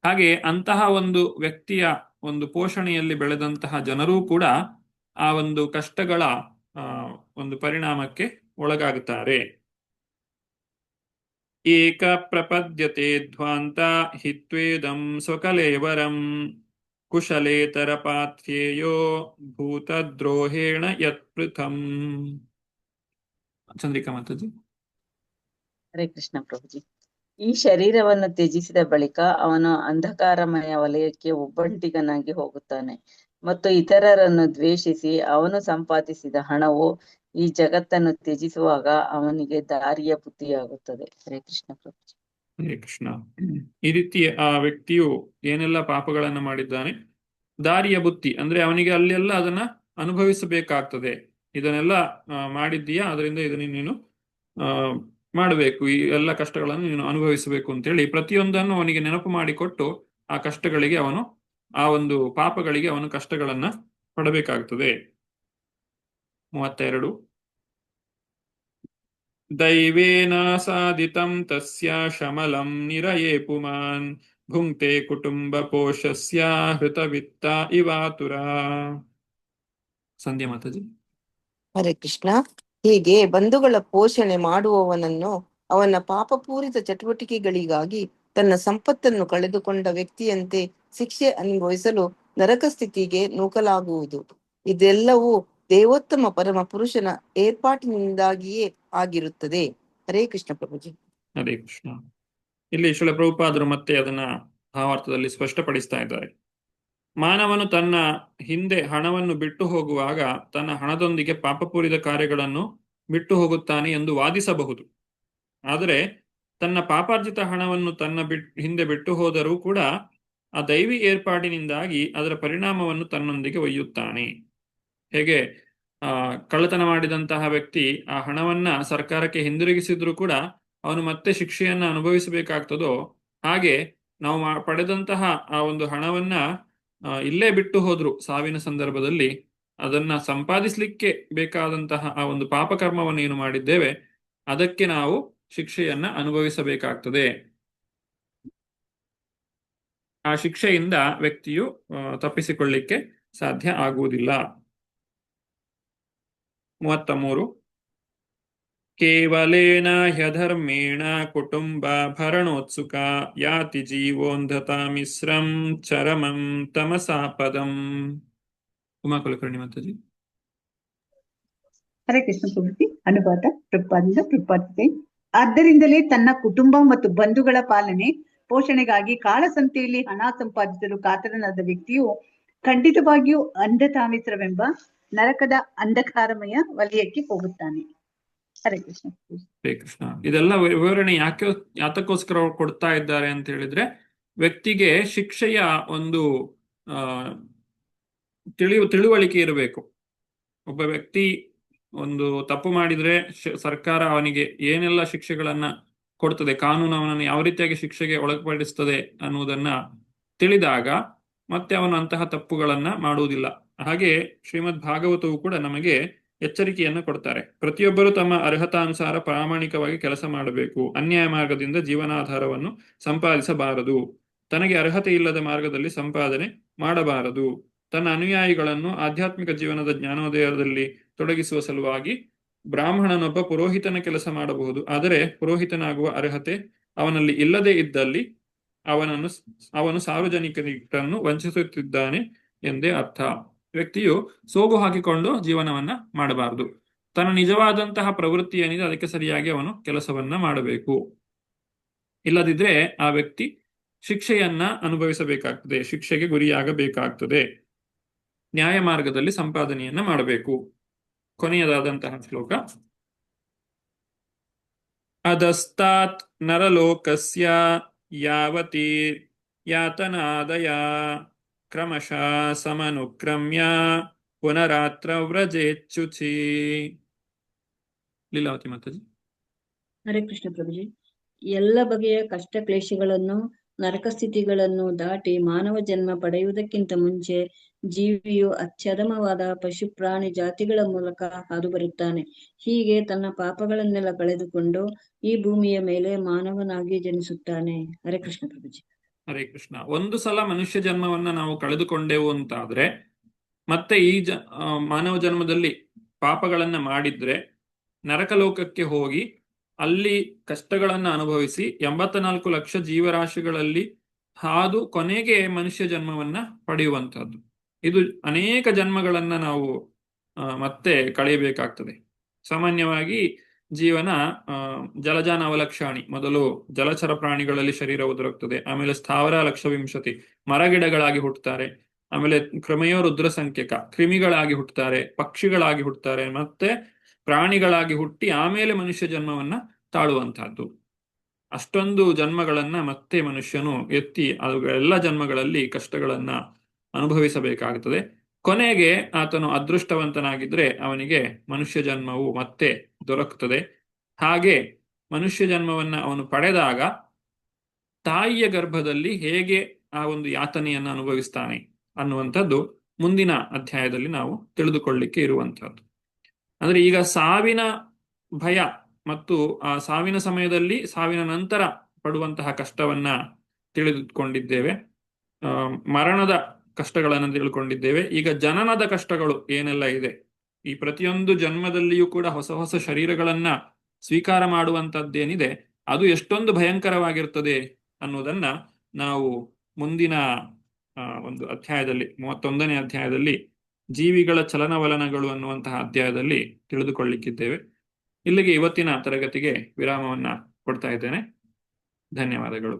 ಹಾಗೆ ಅಂತಹ ಒಂದು ವ್ಯಕ್ತಿಯ ಒಂದು ಪೋಷಣೆಯಲ್ಲಿ ಬೆಳೆದಂತಹ ಜನರೂ ಕೂಡ ಆ ಒಂದು ಕಷ್ಟಗಳ ಒಂದು ಪರಿಣಾಮಕ್ಕೆ ಒಳಗಾಗುತ್ತಾರೆ. ಏಕ ಪ್ರಪದ್ಯತೆ ಧ್ವಾಂತ ಹಿತ್ವೇದಂ ಸ್ವಕಲೇವರಂ ಕುಶಲೇತರ ಪಾಥ್ಯೇಯೋ ಭೂತದ್ರೋಹೇಣ ಯತ್ಪೃಥಂ. ಚಂದ್ರಿಕಾ ಮಾತಾಜಿ.
ಹರೇ ಕೃಷ್ಣ ಪ್ರಭುಜಿ. ಈ ಶರೀರವನ್ನು ತ್ಯಜಿಸಿದ ಬಳಿಕ ಅವನು ಅಂಧಕಾರಮಯ ವಲಯಕ್ಕೆ ಒಬ್ಬಂಟಿಗನಾಗಿ ಹೋಗುತ್ತಾನೆ ಮತ್ತು ಇತರರನ್ನು ದ್ವೇಷಿಸಿ ಅವನು ಸಂಪಾದಿಸಿದ ಹಣವು ಈ ಜಗತ್ತನ್ನು ತ್ಯಜಿಸುವಾಗ ಅವನಿಗೆ ದಾರಿಯ ಬುದ್ಧಿಯಾಗುತ್ತದೆ. ಹರೇ ಕೃಷ್ಣ ಪ್ರಭುಜಿ.
ಹರೇ ಕೃಷ್ಣ. ಈ ರೀತಿ ಆ ವ್ಯಕ್ತಿಯು ಏನೆಲ್ಲ ಪಾಪಗಳನ್ನ ಮಾಡಿದ್ದಾನೆ, ದಾರಿಯ ಬುತ್ತಿ ಅಂದ್ರೆ ಅವನಿಗೆ ಅಲ್ಲೆಲ್ಲ ಅದನ್ನ ಅನುಭವಿಸಬೇಕಾಗ್ತದೆ. ಇದನ್ನೆಲ್ಲ ಮಾಡಿದ್ದೀಯಾ, ಅದರಿಂದ ಇದನ್ನ ನೀನು ಮಾಡಬೇಕು, ಈ ಎಲ್ಲ ಕಷ್ಟಗಳನ್ನು ನೀನು ಅನುಭವಿಸಬೇಕು ಅಂತೇಳಿ ಪ್ರತಿಯೊಂದನ್ನು ಅವನಿಗೆ ನೆನಪು ಮಾಡಿಕೊಟ್ಟು ಆ ಕಷ್ಟಗಳಿಗೆ ಅವನು, ಆ ಒಂದು ಪಾಪಗಳಿಗೆ ಅವನು ಕಷ್ಟಗಳನ್ನ ಪಡಬೇಕಾಗ್ತದೆ. 32. ದೈವೇನ ಸಾಧಿತಂ ತಸ್ಯ ಶಮಲಂ ನಿರಯೇ ಪುಮಾನ್ ಭುಂಕ್ತೆ ಕುಟುಂಬ ಪೋಷಸ್ಯ ಹೃತವಿತ್ತ ಇವಾತುರ. ಸಂಧ್ಯಾ ಮಾತಾಜಿ.
ಹರೇ ಕೃಷ್ಣ. ಹೀಗೆ ಬಂಧುಗಳ ಪೋಷಣೆ ಮಾಡುವವನನ್ನು ಅವನ ಪಾಪಪೂರಿತ ಚಟುವಟಿಕೆಗಳಿಗಾಗಿ ತನ್ನ ಸಂಪತ್ತನ್ನು ಕಳೆದುಕೊಂಡ ವ್ಯಕ್ತಿಯಂತೆ ಶಿಕ್ಷೆ ಅನುಭವಿಸಲು ನರಕ ಸ್ಥಿತಿಗೆ ನೂಕಲಾಗುವುದು. ಇದೆಲ್ಲವೂ ದೇವೋತ್ತಮ ಪರಮ ಪುರುಷನ ಏರ್ಪಾಟಿನಿಂದಾಗಿಯೇ ಆಗಿರುತ್ತದೆ. ಹರೇ ಕೃಷ್ಣ ಪ್ರಭುಜಿ.
ಹರೇ ಕೃಷ್ಣ. ಇಲ್ಲಿ ಶ್ರೀಲ ಪ್ರಭುಪಾದರು ಮತ್ತೆ ಅದನ್ನ ಭಾವಾರ್ಥದಲ್ಲಿ ಸ್ಪಷ್ಟಪಡಿಸ್ತಾ ಇದ್ದಾರೆ. ಮಾನವನು ತನ್ನ ಹಿಂದೆ ಹಣವನ್ನು ಬಿಟ್ಟು ಹೋಗುವಾಗ ತನ್ನ ಹಣದೊಂದಿಗೆ ಪಾಪಪೂರಿತ ಕಾರ್ಯಗಳನ್ನು ಬಿಟ್ಟು ಹೋಗುತ್ತಾನೆ ಎಂದು ವಾದಿಸಬಹುದು. ಆದರೆ ತನ್ನ ಪಾಪಾರ್ಜಿತ ಹಣವನ್ನು ತನ್ನ ಹಿಂದೆ ಬಿಟ್ಟು ಹೋದರೂ ಕೂಡ ಆ ದೈವಿ ಏರ್ಪಾಡಿನಿಂದಾಗಿ ಅದರ ಪರಿಣಾಮವನ್ನು ತನ್ನೊಂದಿಗೆ ಒಯ್ಯುತ್ತಾನೆ. ಹೇಗೆ ಕಳ್ಳತನ ಮಾಡಿದಂತಹ ವ್ಯಕ್ತಿ ಆ ಹಣವನ್ನ ಸರ್ಕಾರಕ್ಕೆ ಹಿಂದಿರುಗಿಸಿದ್ರು ಕೂಡ ಅವನು ಮತ್ತೆ ಶಿಕ್ಷೆಯನ್ನ ಅನುಭವಿಸಬೇಕಾಗ್ತದೋ ಹಾಗೆ ನಾವು ಪಡೆದಂತಹ ಆ ಒಂದು ಹಣವನ್ನ ಇಲ್ಲೇ ಬಿಟ್ಟು ಹೋದ್ರು ಸಾವಿನ ಸಂದರ್ಭದಲ್ಲಿ ಅದನ್ನ ಸಂಪಾದಿಸ್ಲಿಕ್ಕೆ ಬೇಕಾದಂತಹ ಆ ಒಂದು ಪಾಪಕರ್ಮವನ್ನು ಏನು ಮಾಡಿದ್ದೇವೆ ಅದಕ್ಕೆ ನಾವು ಶಿಕ್ಷೆಯನ್ನ ಅನುಭವಿಸಬೇಕಾಗ್ತದೆ. ಆ ಶಿಕ್ಷೆಯಿಂದ ವ್ಯಕ್ತಿಯು ತಪ್ಪಿಸಿಕೊಳ್ಳಿಕ್ಕೆ ಸಾಧ್ಯ ಆಗುವುದಿಲ್ಲ. 33 ಕೇವಲೇನ ಹ್ಯಧರ್ಮೇಣ ಕುಟುಂಬ ಭರಣೋತ್ಸುಕ ಯಾತಿ ಜೀವೋಂಧತ ಮಿಶ್ರಂ ಚರಮಂ ತಮಸಾಪದಂ. ಉಮಾ ಕುಲಕರ್ಣಿ ಮಾತಾಜಿ.
ಹರೇ ಕೃಷ್ಣ ಪ್ರಭುಜಿ. ಅನುವಾದ ಪ್ರಪಾದಿಂದ ಪ್ರಪಾದಿತೆ. ಆದ್ದರಿಂದಲೇ ತನ್ನ ಕುಟುಂಬ ಮತ್ತು ಬಂಧುಗಳ ಪಾಲನೆ ಪೋಷಣೆಗಾಗಿ ಕಾಳಸಂತೆಯಲ್ಲಿ ಹಣ ಸಂಪಾದಿಸಲು ಕಾತರನಾದ ವ್ಯಕ್ತಿಯು ಖಂಡಿತವಾಗಿಯೂ ಅಂಧತಾಮಿತ್ರವೆಂಬ ನರಕದ ಅಂಧಕಾರಮಯ ವಲಯಕ್ಕೆ ಹೋಗುತ್ತಾನೆ. ಹರೇ ಕೃಷ್ಣ.
ಹರೇ ಕೃಷ್ಣ. ಇದೆಲ್ಲ ವಿವರಣೆ ಯಾತಕ್ಕೋಸ್ಕರ ಕೊಡ್ತಾ ಇದ್ದಾರೆ ಅಂತ ಹೇಳಿದ್ರೆ ವ್ಯಕ್ತಿಗೆ ಶಿಕ್ಷೆಯ ಒಂದು ತಿಳುವಳಿಕೆ ಇರಬೇಕು. ಒಬ್ಬ ವ್ಯಕ್ತಿ ಒಂದು ತಪ್ಪು ಮಾಡಿದ್ರೆ ಸರ್ಕಾರ ಅವನಿಗೆ ಏನೆಲ್ಲ ಶಿಕ್ಷೆಗಳನ್ನ ಕೊಡ್ತದೆ, ಕಾನೂನು ಅವನನ್ನು ಯಾವ ರೀತಿಯಾಗಿ ಶಿಕ್ಷೆಗೆ ಒಳಪಡಿಸ್ತದೆ ಅನ್ನುವುದನ್ನ ತಿಳಿದಾಗ ಮತ್ತೆ ಅವನು ಅಂತಹ ತಪ್ಪುಗಳನ್ನ ಮಾಡುವುದಿಲ್ಲ. ಹಾಗೆ ಶ್ರೀಮದ್ ಭಾಗವತವು ಕೂಡ ನಮಗೆ ಎಚ್ಚರಿಕೆಯನ್ನು ಕೊಡ್ತಾರೆ. ಪ್ರತಿಯೊಬ್ಬರು ತಮ್ಮ ಅರ್ಹತಾನುಸಾರ ಪ್ರಾಮಾಣಿಕವಾಗಿ ಕೆಲಸ ಮಾಡಬೇಕು. ಅನ್ಯಾಯ ಮಾರ್ಗದಿಂದ ಜೀವನಾಧಾರವನ್ನು ಸಂಪಾದಿಸಬಾರದು. ತನಗೆ ಅರ್ಹತೆ ಇಲ್ಲದ ಮಾರ್ಗದಲ್ಲಿ ಸಂಪಾದನೆ ಮಾಡಬಾರದು. ತನ್ನ ಅನುಯಾಯಿಗಳನ್ನು ಆಧ್ಯಾತ್ಮಿಕ ಜೀವನದ ಜ್ಞಾನೋದಯದಲ್ಲಿ ತೊಡಗಿಸುವ ಸಲುವಾಗಿ ಬ್ರಾಹ್ಮಣನೊಬ್ಬ ಪುರೋಹಿತನ ಕೆಲಸ ಮಾಡಬಹುದು. ಆದರೆ ಪುರೋಹಿತನಾಗುವ ಅರ್ಹತೆ ಅವನಲ್ಲಿ ಇಲ್ಲದೆ ಇದ್ದಲ್ಲಿ ಅವನು ಸಾರ್ವಜನಿಕರನ್ನು ವಂಚಿಸುತ್ತಿದ್ದಾನೆ ಎಂದೇ ಅರ್ಥ. ವ್ಯಕ್ತಿಯು ಸೋಗು ಹಾಕಿಕೊಂಡು ಜೀವನವನ್ನ ಮಾಡಬಾರದು. ತನ್ನ ನಿಜವಾದಂತಹ ಪ್ರವೃತ್ತಿ ಏನಿದೆ ಅದಕ್ಕೆ ಸರಿಯಾಗಿ ಅವನು ಕೆಲಸವನ್ನ ಮಾಡಬೇಕು. ಇಲ್ಲದಿದ್ರೆ ಆ ವ್ಯಕ್ತಿ ಶಿಕ್ಷೆಯನ್ನ ಅನುಭವಿಸಬೇಕಾಗ್ತದೆ, ಶಿಕ್ಷೆಗೆ ಗುರಿಯಾಗಬೇಕಾಗ್ತದೆ. ನ್ಯಾಯ ಮಾರ್ಗದಲ್ಲಿ ಸಂಪಾದನೆಯನ್ನ ಮಾಡಬೇಕು. ಕೊನೆಯದಾದಂತಹ ಶ್ಲೋಕ. ಅಧಸ್ತಾತ್ ನರಲೋಕಸ್ಯ ಯಾವತಿ ಯಾತನಾದಯ ಕ್ರಮಶಃ ಸಮನುಕ್ರಮ್ಯ ಪುನರಾತ್ರ ವ್ರಜೇಚ್ಯುಚಿ. ಲೀಲಾವತಿ ಮಾತಾಜಿ.
ಹರೇ ಕೃಷ್ಣ ಪ್ರಭುಜಿ. ಎಲ್ಲ ಬಗೆಯ ಕಷ್ಟ ಕ್ಲೇಶಗಳನ್ನು ನರಕ ಸ್ಥಿತಿಗಳನ್ನು ದಾಟಿ ಮಾನವ ಜನ್ಮ ಪಡೆಯುವುದಕ್ಕಿಂತ ಮುಂಚೆ ಜೀವಿಯು ಅತ್ಯಧಮವಾದ ಪಶು ಪ್ರಾಣಿ ಜಾತಿಗಳ ಮೂಲಕ ಹಾದು ಬರುತ್ತಾನೆ. ಹೀಗೆ ತನ್ನ ಪಾಪಗಳನ್ನೆಲ್ಲ ಕಳೆದುಕೊಂಡು ಈ ಭೂಮಿಯ ಮೇಲೆ ಮಾನವನಾಗಿ ಜನಿಸುತ್ತಾನೆ. ಹರೇ ಕೃಷ್ಣ ಪ್ರಭುಜಿ.
ಹರೇ ಕೃಷ್ಣ. ಒಂದು ಸಲ ಮನುಷ್ಯ ಜನ್ಮವನ್ನ ನಾವು ಕಳೆದುಕೊಂಡೆವು ಅಂತಾದ್ರೆ ಮತ್ತೆ ಈ ಮಾನವ ಜನ್ಮದಲ್ಲಿ ಪಾಪಗಳನ್ನ ಮಾಡಿದ್ರೆ ನರಕ ಲೋಕಕ್ಕೆ ಹೋಗಿ ಅಲ್ಲಿ ಕಷ್ಟಗಳನ್ನ ಅನುಭವಿಸಿ 84 ಲಕ್ಷ ಜೀವರಾಶಿಗಳಲ್ಲಿ ಹಾದು ಕೊನೆಗೆ ಮನುಷ್ಯ ಜನ್ಮವನ್ನ ಪಡೆಯುವಂತಹದ್ದು. ಇದು ಅನೇಕ ಜನ್ಮಗಳನ್ನ ನಾವು ಮತ್ತೆ ಕಳೆಯಬೇಕಾಗ್ತದೆ. ಸಾಮಾನ್ಯವಾಗಿ ಜೀವನ ಜಲಜಾನ ಅವಲಕ್ಷಾಣಿ. ಮೊದಲು ಜಲಚರ ಪ್ರಾಣಿಗಳಲ್ಲಿ ಶರೀರ ಉದುರುತ್ತದೆ, ಆಮೇಲೆ ಸ್ಥಾವರ ಲಕ್ಷವಿಂಶತಿ ಮರಗಿಡಗಳಾಗಿ ಹುಟ್ಟುತ್ತಾರೆ, ಆಮೇಲೆ ಕ್ರಮೇಯೋ ರುದ್ರ ಸಂಖ್ಯಕ ಕ್ರಿಮಿಗಳಾಗಿ ಹುಟ್ಟುತ್ತಾರೆ, ಪಕ್ಷಿಗಳಾಗಿ ಹುಟ್ಟುತ್ತಾರೆ, ಮತ್ತೆ ಪ್ರಾಣಿಗಳಾಗಿ ಹುಟ್ಟಿ ಆಮೇಲೆ ಮನುಷ್ಯ ಜನ್ಮವನ್ನ ತಾಳುವಂತಹದ್ದು. ಅಷ್ಟೊಂದು ಜನ್ಮಗಳನ್ನ ಮತ್ತೆ ಮನುಷ್ಯನು ಎತ್ತಿ ಅವುಗಳೆಲ್ಲ ಜನ್ಮಗಳಲ್ಲಿ ಕಷ್ಟಗಳನ್ನ ಅನುಭವಿಸಬೇಕಾಗುತ್ತದೆ. ಕೊನೆಗೆ ಆತನು ಅದೃಷ್ಟವಂತನಾಗಿದ್ರೆ ಅವನಿಗೆ ಮನುಷ್ಯ ಜನ್ಮವು ಮತ್ತೆ ದೊರಕುತ್ತದೆ. ಹಾಗೆ ಮನುಷ್ಯ ಜನ್ಮವನ್ನ ಅವನು ಪಡೆದಾಗ ತಾಯಿಯ ಗರ್ಭದಲ್ಲಿ ಹೇಗೆ ಆ ಒಂದು ಯಾತನೆಯನ್ನು ಅನುಭವಿಸ್ತಾನೆ ಅನ್ನುವಂಥದ್ದು ಮುಂದಿನ ಅಧ್ಯಾಯದಲ್ಲಿ ನಾವು ತಿಳಿದುಕೊಳ್ಳಿಕ್ಕೆ ಇರುವಂತಹದ್ದು. ಅಂದ್ರೆ ಈಗ ಸಾವಿನ ಭಯ ಮತ್ತು ಆ ಸಾವಿನ ಸಮಯದಲ್ಲಿ ಸಾವಿನ ನಂತರ ಪಡುವಂತಹ ಕಷ್ಟವನ್ನ ತಿಳಿದುಕೊಂಡಿದ್ದೇವೆ, ಮರಣದ ಕಷ್ಟಗಳನ್ನು ತಿಳ್ಕೊಂಡಿದ್ದೇವೆ. ಈಗ ಜನನದ ಕಷ್ಟಗಳು ಏನೆಲ್ಲ ಇದೆ, ಈ ಪ್ರತಿಯೊಂದು ಜನ್ಮದಲ್ಲಿಯೂ ಕೂಡ ಹೊಸ ಹೊಸ ಶರೀರಗಳನ್ನ ಸ್ವೀಕಾರ ಮಾಡುವಂತದ್ದೇನಿದೆ ಅದು ಎಷ್ಟೊಂದು ಭಯಂಕರವಾಗಿರ್ತದೆ ಅನ್ನೋದನ್ನ ನಾವು ಮುಂದಿನ ಒಂದು ಅಧ್ಯಾಯದಲ್ಲಿ 31ನೇ ಅಧ್ಯಾಯದಲ್ಲಿ ಜೀವಿಗಳ ಚಲನವಲನಗಳು ಅನ್ನುವಂತಹ ಅಧ್ಯಾಯದಲ್ಲಿ ತಿಳಿದುಕೊಳ್ಳಿಕ್ಕಿದ್ದೇವೆ. ಇಲ್ಲಿಗೆ ಇವತ್ತಿನ ತರಗತಿಗೆ ವಿರಾಮವನ್ನ ಕೊಡ್ತಾ ಇದ್ದೇನೆ. ಧನ್ಯವಾದಗಳು.